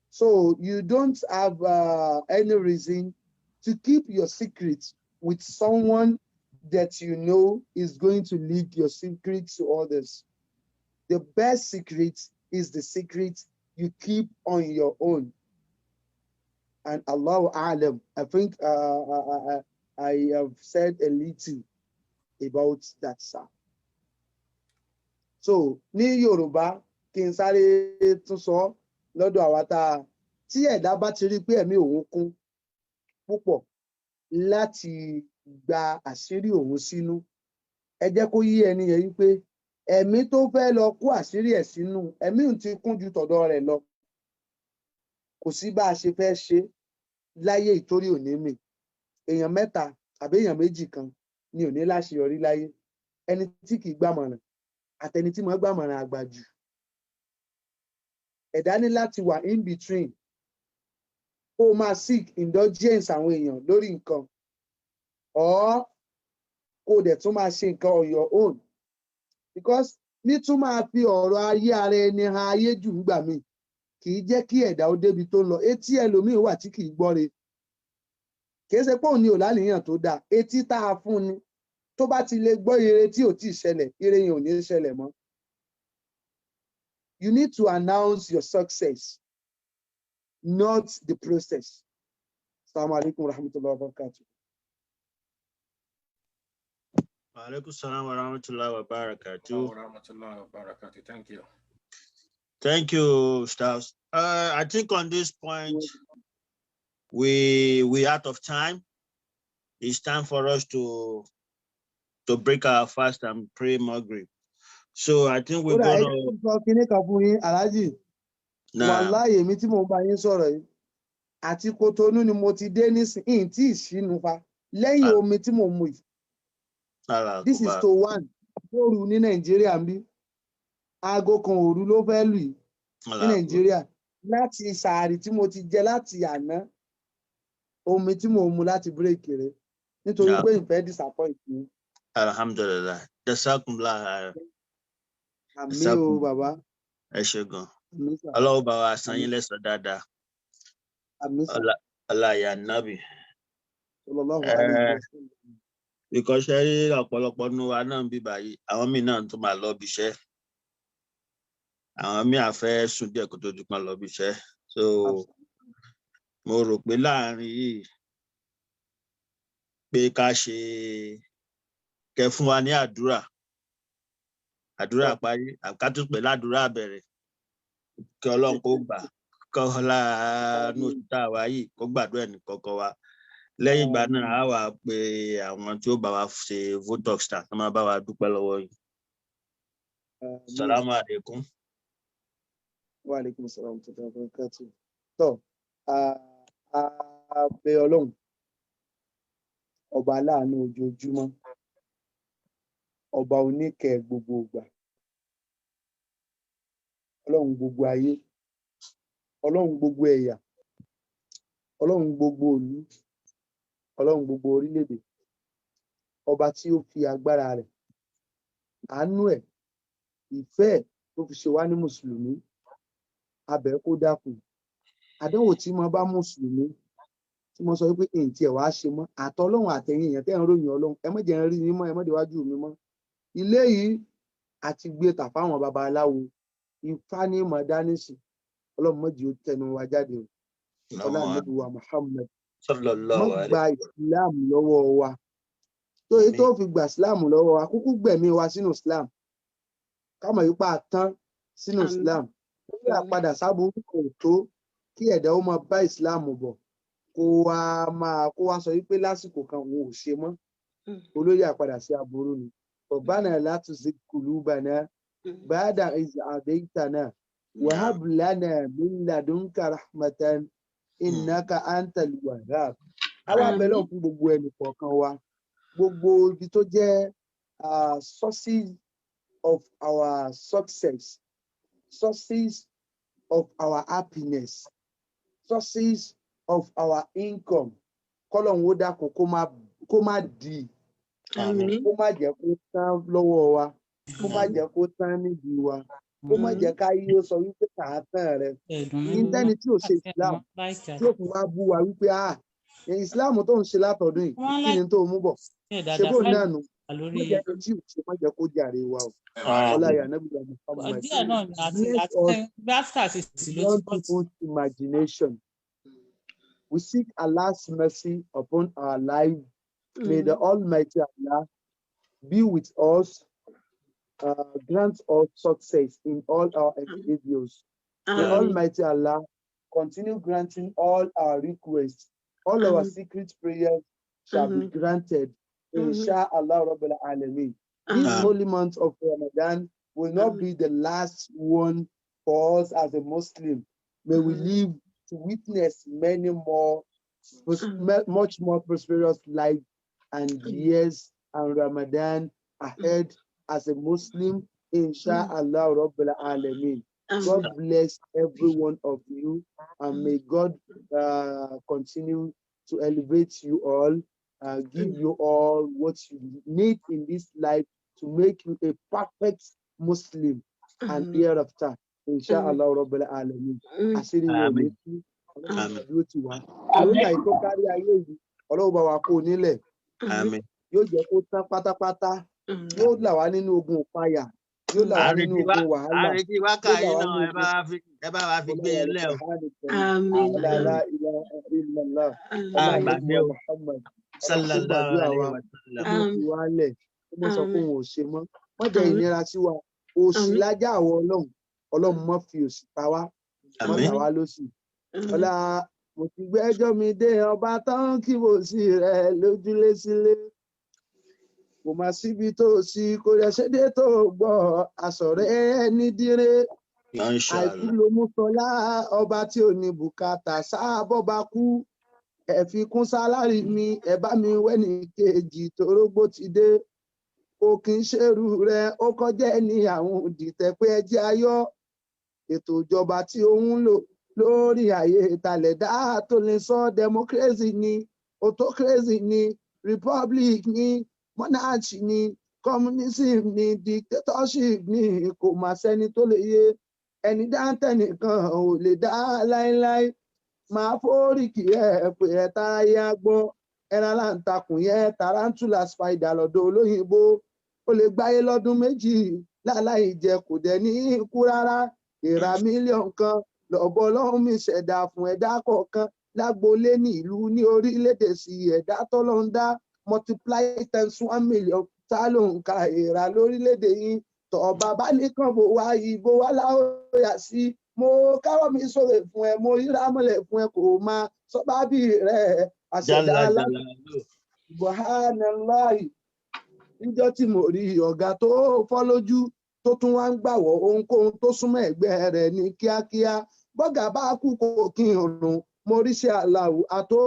[SPEAKER 5] So you don't have any reason to keep your secrets with someone that you know is going to leak your secret to others. The best secret is the secret you keep on your own. And Allahu A'lam, I think I have said a little about that, sir. So, ní Yorùbá, kí n sáré tún sọ lọ́dọ̀ àwa tí ẹ̀dá bá ti rí pé ẹ̀mí òun kún púpọ̀ láti gba àṣírí òun sínú, ẹ jẹ́ kó yé ẹni yẹn wípé ẹ̀mí tó fẹ́ lọ kó àṣírí ẹ̀ sínú, ẹ̀mí òun ti kún ju tọ̀dọ̀ rẹ̀ lọ. Kò sí bá a ṣe fẹ́ ṣe láyé ìtorí òní mi. Èèyàn mẹ́ta àbí èèyàn méjì kan ni ò ní láṣeyọrí láyé. Ẹni tí kì í gbàmọ̀ràn àtẹni tí mo gbàmọ̀ràn àgbà jù. Ẹ̀dá ní láti wà in between. Kó o máa seek indulgence àwọn èèyàn lórí nǹkan. Or kó o dẹ̀ tún máa ṣe nǹkan on your own. Because nítún máa fi ọ̀rọ̀ ayé ara ẹni han ayé jù nígbà míì kì í jẹ́ kí ẹ̀dá ó débi tó ń lọ. Etí ẹlòmíì wà tí kì í gbọ́re. Kì í ṣe pé òun ni ò láníyàn tó dáa. Etí tá a fún ni. Tó bá ti lè gbọ́ ire tí ò tí ì ṣẹlẹ̀, ire yẹn ò ní ṣẹlẹ̀ mọ́. You need to announce your success, not the process. Assalamu alaikum wa rahmatullahi wa barakatuh.
[SPEAKER 6] Wa alaikum salam wa rahmatullahi wa barakatuh.
[SPEAKER 10] Thank you.
[SPEAKER 6] Thank you, Staus. I think on this point, we out of time. It's time for us to break our fast and pray Maghrib. So I think we're going to.
[SPEAKER 5] Alhaji, wallahi èmi tí mo bá yín sọ̀rọ̀ yìí, àti Kotonu ni mo ti dé nísìnyí tí ìṣínú fa lẹ́yìn omi tí mo mu yìí. This is to one. Lóru ní Nàìjíríà ń bí. Aago kan òru ló fẹ́ lù yìí ní Nàìjíríà. Láti sàárì tí mo ti jẹ láti àná, omi tí mo mu láti bírèkì rẹ̀ nítorí pé ìfẹ́ disappoint mi.
[SPEAKER 6] Alhamdulillah. Jazakumullah.
[SPEAKER 5] Àmín o bàbá.
[SPEAKER 6] Ẹ ṣé gan. Ọlọ́run bá wa san yín lẹ́san dáadáa.
[SPEAKER 5] Àmín sà.
[SPEAKER 6] Allah ya Nabi.
[SPEAKER 5] Sallallahu alaihi wasallam.
[SPEAKER 6] Because ṣe rí ọ̀pọ̀lọpọ̀ nínú wa náà ń bí báyìí, àwọn míì náà tún máa lọ bí iṣẹ́. Àwọn míì á fẹ́ sùn díẹ̀ kó tó di pọ́n lọ bí iṣẹ́. So mo rò pé láàrin yìí pé ká ṣe kẹ fún wa ní àdúrà parí, ká tún pè ládùúrà bẹ̀rẹ̀ kí Ọlọ́run kó gbà kọ́ láàánú òtítà wa yìí kó gbàdúrà ẹnì kọ̀ọ̀kan wa. Lẹ́yìn ìgbà náà á wà pé àwọn tí ó bá wa ṣe votox tó máa bá wa dúpẹ́ lọ́wọ́ yìí. Salamu alaikum.
[SPEAKER 5] Wa alaikum salam wa rahmatullahi wa barakatuh. Tó a bẹ̀ Ọlọ́run ọba aláàánú ojoojúmọ́, ọba oníkẹ́ gbogbo ìgbà, Ọlọ́run gbogbo ayé, Ọlọ́run gbogbo ẹ̀yà, Ọlọ́run gbogbo ìlú, Ọlọ́run gbogbo orílẹ̀-èdè, ọba tí ó fi agbára rẹ̀, àánú ẹ̀, ìfẹ́ ẹ̀, tó fi ṣe wá ní mùsùlùmí abẹ́ kó dákun àdánwò tí mo bá mùsùlùmí tí mo sọ wípé èyí tí ẹ̀ wá ṣe mọ́ àtọ́lọ́hún àtẹ̀yìn èèyàn tẹ́ ń ròyìn ọlọ́run ẹ má jẹ́ ń rí yín mọ́ ẹ má déwájú mi mọ́ ilé yìí àti gbé tà fáwọn babaláwo ifá ní mọ̀dánìsì ọlọ́run mọ́jì ó tẹnu wa jáde o ọlá ànábì wa Muhammad mọ́ gba islam lọ́wọ́ wa tó yẹ tó fi gba islam lọ́wọ́ wa kúkú gbẹ̀mí wa sínú islam kámọ̀ yípa tán sínú islam ó yà padà sábúrú kò tó kí ẹ̀dá ó máa bá islam bọ̀ kó wá sọ wípé lásìkò kan wọn ò ṣe mọ́ olóyè àpadà sí aburú ni ọ̀bánà láti sí kùlúbànà bàdà àdéhìtànà wahab lana min ladunka rahmatan innaka antal wahhab àwa bẹ̀rẹ̀ fún gbogbo ẹnì kọ̀ọ̀kan wa gbogbo ibi tó jẹ́ sources of our success sources of our happiness sources of our income kọ́lọ́hún ó dákun kó má di kó má jẹ́ kó tán lọ́wọ́ wa kó má jẹ́ kó tán nídìí wa kó má jẹ́ ká yí ó sọ wípé kà á tán rẹ níntẹ́ni tí ò ṣe Islam tí ó fi wá bú wa wípé Islam tó ń ṣe látọ̀dún yìí kí ni tó mú bọ̀ ṣe bó náà nù má jẹ́ kó tí ò ṣe má jẹ́ kó jàre wa o ọláyà nábìlá Muhammad beyond people's imagination. We seek Allah's mercy upon our life. May the Almighty Allah be with us, grant us success in all our endeavors. May Almighty Allah continue granting all our requests. All our secret prayers shall be granted. Inshallah Rabbil Alameen. This holy month of Ramadan will not be the last one for us as a Muslim. May we live to witness many more, much more prosperous life and years and Ramadan ahead as a Muslim, Inshallah Rabbil Alameen. God bless every one of you, and may God continue to elevate you all, give you all what you need in this life to make you a perfect Muslim and hereafter. Inshallah Rabbil Alameen. Àṣírí yóò ní kí ọlọ́run dúró tì wá. Àrùnà ìtó kárí ayé yìí, ọlọ́run bá wa kó nílẹ̀. Yóò jẹ́ kó tán pátápátá. Yóò là wá nínú ogun ìpayà. Yóò là wá nínú ogun wàhálà.
[SPEAKER 6] Àrètí wákà yìí náà ẹ bá wa fi gbé e lẹ́ o.
[SPEAKER 5] La ilaha illallah.
[SPEAKER 6] Àgbàgbé o. Sallallahu alaihi wa sallam.
[SPEAKER 5] Ó fi wá lẹ̀. Ó mọ̀ sọ pé òun ò ṣe mọ́. Wọ́n jẹ́ ìnira sí wa. Òṣì lájà àwọn ọlọ́run. Ọlọ́run mọ́ fi òṣì pa wá. Wọ́n tà wá lóṣì. Ọlá mo ti gbẹ́jọ́ mi dé ọba tán kí mo sì rẹ̀ lójúlé sílé. Kò má síbi tó sí kò rẹ̀ ṣe dé tó gbọ́ àsọ̀rẹ́ ẹni dire. Àìkú ló mú sọlá ọba tí ò ní bùkátà sábọ́ bá kú. Ẹ fi kún sálárì mi ẹ bá mi wẹ́nì kejì torógbó ti dé. Kò kí ń ṣerú rẹ̀ ó kọjá ẹni àwọn òdìtẹ̀ pé ẹ jẹ́ ayọ̀. Ètò ìjọba tí ó ń lò lórí ayé ìtàlẹ̀dá tó lè sọ democracy ni autocracy ni republic ni monarchy ni communism ni dictatorship ni kò mà sẹ́ni tó lè yé ẹni dáńtẹ́ nìkan ò lè dá láéláé máa fóríkì pé ẹ táyé á gbọ́ ẹran aláǹtakùn yẹn tarantula spider lọ́dọ̀ olóyìnbó ó lè gbáyé lọ́dún méjì láláì jẹ kò dẹ̀ ní ikú rárá ìrà mílíọ̀nù kan lọ́bọ̀ ọlọ́run mi ṣẹ̀dá fún ẹ̀dá kọ̀ọ̀kan lágboolé ní ìlú ní orílẹ̀-èdè sí ẹ̀dá tọ́lọ́run dá multiply times 1 million tá ló ń ka ìrà lórílẹ̀-èdè yìí tọ́ bàbá nìkan bò wá ìbò wá láòyà sí mo káwọ́ mi sóre fún ẹ mo yíra mọ́lẹ̀ fún ẹ kò máa sọ bábí rẹ̀ àṣẹ̀dá aláàbò Subhanallahi níjọ́ tí mo rí ọ̀gá tó fọ́ lójú tó tún wá ń gbàwọ̀ ohunkóhun tó súnmọ́ ẹ̀gbẹ́ rẹ̀ ní kíákíá bọ́gà bá kú kò kí n rùn mo rí sí aláwù àtó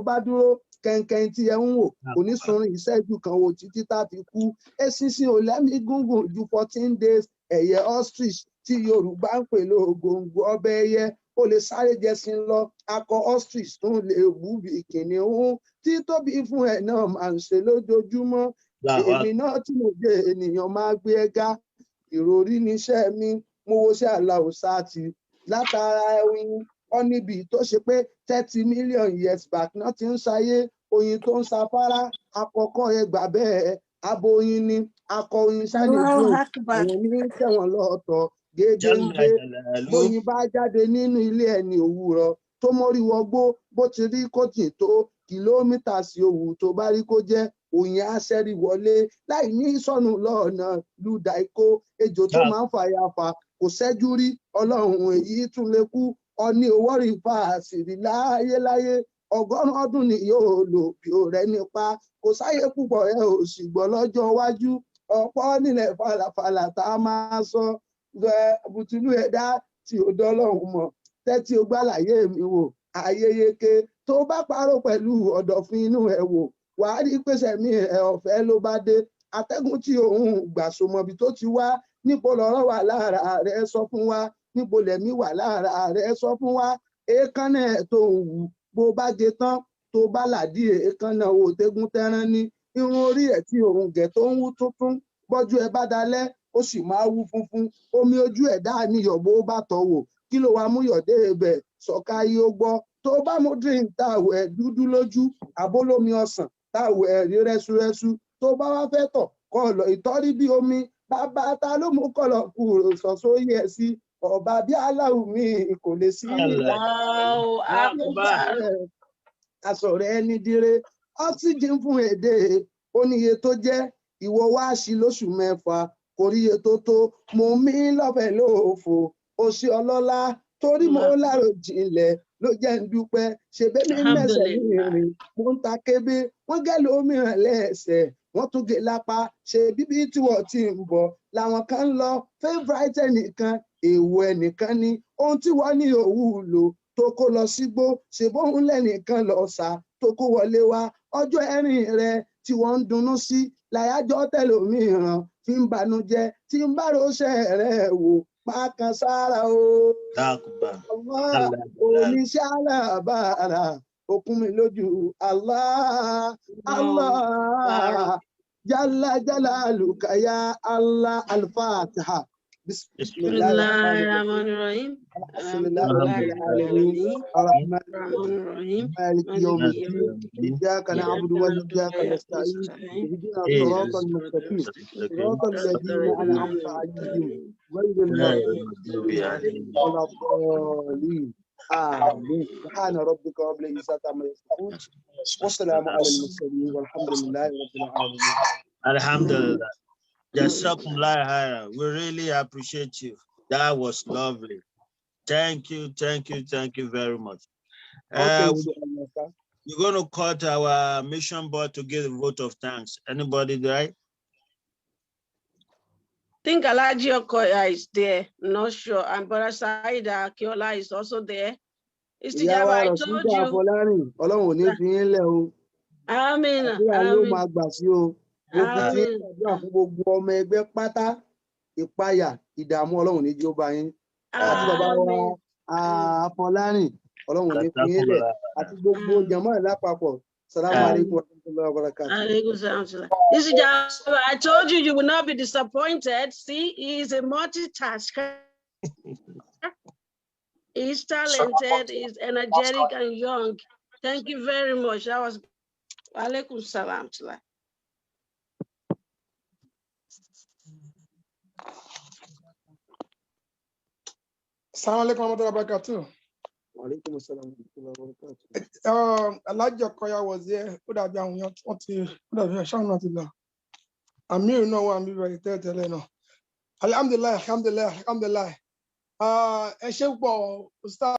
[SPEAKER 5] bá dúró kẹ̀kẹ́ tí ẹ ń wò kò ní sunrin ìṣẹ́jú kan wò títí tá fi kú eṣinṣin ò lẹ́mí gúngùn ju 14 days ẹ̀yẹ ostrich tí Yorùbá ń pè lóògòǹgò ọbẹ̀ ẹyẹ ó lè sáré jẹṣin lọ akọ ostrich tó lè wú bí kìnìún tí tóbi fún ẹ náà máa ń ṣe lójoojúmọ́ èmi náà tí mo jẹ ènìyàn máa gbé ẹgá ìròrí níṣẹ́ mi mo wo sí Allahu sáàtì látara oyin honeybee tó ṣe pé 30 million years back náà ti ń ṣayé oyin tó ń safárá àkọ́kọ́ ẹgbà bẹ́ẹ̀ abo oyin ni akọ oyin sani dùn àwọn ní tẹ̀wọ̀n lọ́ọ̀tọ̀ gédéńgbé bóyin bá jáde nínú ilé ẹni òwúrọ̀ tó mórí wọgbó bó ti rí kó jìn tó kìlómítà sí òwú tó bá rí kó jẹ́ oyin aṣẹ́rí wọlé láì ní sọnù lọ́ọ̀nà lùdà ikó ejò tó máa ń fàyàfà kò ṣẹ́jú rí ọlọ́run èyí tún lè kú ọní owó rí fàásìrì láyéláyé 100 ọdún ni yóò lò bí ó rẹ nípa kò sáyé púpọ̀ ẹ ò sì gbọ́ lọ́jọ́ iwájú ọ̀pọ̀ nílẹ̀ falafala tá a máa sọ bùtùlù ẹ̀dá tí ó dọ́lọ́run mọ̀ tẹ́tí ó gbàlàyé mi wò ayeyeke tó bá parọ́ pẹ̀lú ọ̀dọ̀fin inú ẹ̀ wò wàá rí pèsè mi ẹ̀ ọ̀fẹ́ ló bá dé atẹ́gùn tí òun gbà sọmọbi tó ti wá níbo lọ́rọ̀ wà lára rẹ̀ sọ fún wa níbo lẹ̀mí wà lára rẹ̀ sọ fún wa èékánná ẹ̀ tó ń wù bó bá gé tán tó bá làdí èékánná ò tẹ́gùn tẹ́rán ní irun orí ẹ̀ tí òun gẹ̀ tó ń wú tuntun bọ́jú ẹ bá dalẹ̀ ó sì máa wú funfun omi ojú ẹ̀ dá níyọ̀ bó bá tọ̀ wò kí ló wàá múyọ̀ dé ibẹ̀ sọ̀ka yìí ó gbọ́ tó bá mú drink táwọ̀ ẹ̀ dúdú lójú abólómi ọsàn táwọ̀ ẹ̀ rí rẹ́súrẹ́sú tó bá wá fẹ́ tọ̀ kọ́ lọ ìtọ́rí bí omi bàbá ta ló mú kọlọ̀ kúrò sọ̀sọ́ yẹ sí ọba bí aláwù mi kò lè sí aṣọ rẹ̀ ní dire oxygen fún èdè oníye tó jẹ́ ìwọ wá sí lóṣù mẹ́fà kò ríye tó tó mo mí lọ́fẹ̀ẹ́ lóòfò ó sí ọlọ́lá torí mo lárò jinlẹ̀ ló jẹ́ ń dúpẹ́ ṣèbémi mẹ́sẹ̀ ní ìrìn mo ń ta kébé wọ́n gẹ́ lómìíràn lẹ́ẹ̀sẹ̀ wọ́n tún gé lápá ṣe bíbí tí wọ́n ti ń bọ̀ làwọn kan ń lọ favourite ẹnìkan èèwọ̀ ẹnìkan ni ohun tí wọ́n ní òwú lò tó kó lọ sígbó ṣe bóun lẹ́nìkan lọ sá tó kó wọlé wá ọjọ́ ẹ̀rín rẹ tí wọ́n ń dunnú sí láyájọ́ tẹlòmíràn fi ń banújẹ́ tí ń bá rọ́ṣẹ́ rẹ̀ wò máa kan sára o. Oníṣẹ́ alábàárà okun mi lójú Allah Allah jalla jalaluka ya Allah al-Fatiha.
[SPEAKER 2] Bismillahirrahmanirrahim. Alhamdulillahirrahmanirrahim. Arrahmanirrahim.
[SPEAKER 5] مالك يوم الدين إياك نعبد وإياك نستعين اهدنا الصراط المستقيم صراط الذين أنعمت عليهم غير المغضوب عليهم ولا الضالين آمين سبحان ربك رب العزة عما يصفون والسلام على المرسلين والحمد لله رب العالمين.
[SPEAKER 6] Alhamdulillah. Jazakumullah. We really appreciate you. That was lovely. Thank you very much. We're going to cut our mission board to give a vote of thanks. Anybody there?
[SPEAKER 2] I think Alhaji Okoya is there. Not sure. And Brother Said Akiola is also there. Istijabah, I told you. Amen.
[SPEAKER 5] Gbogbo ọmọ ẹgbẹ́ pátá ìpayà ìdààmú Ọlọ́run ní jí ó bá yín àti bàbá wa Afọlárìn Ọlọ́run ní fi yín lẹ̀ àti gbogbo jàmáà lápapọ̀. Salamu alaikum wa rahmatullahi wa barakatuh.
[SPEAKER 2] I told you will not be disappointed. See, he is a multitasker. He's talented, he's energetic and young. Thank you very much. That was alaikum salam.
[SPEAKER 7] Assalamu alaikum warahmatullahi wabarakatuh.
[SPEAKER 5] Alaikum assalam warahmatullahi wabarakatuh.
[SPEAKER 7] Alhaji Okoya was there. Ó dàbí àwọn èèyàn wọ́n ti ó dàbí ṣáwọn náà ti lọ. Amir náà wà níbi ìbẹ̀rẹ̀ tẹ́lẹ̀ náà. Alhamdulillah. Ẹ ṣé púpọ̀, Ustaz.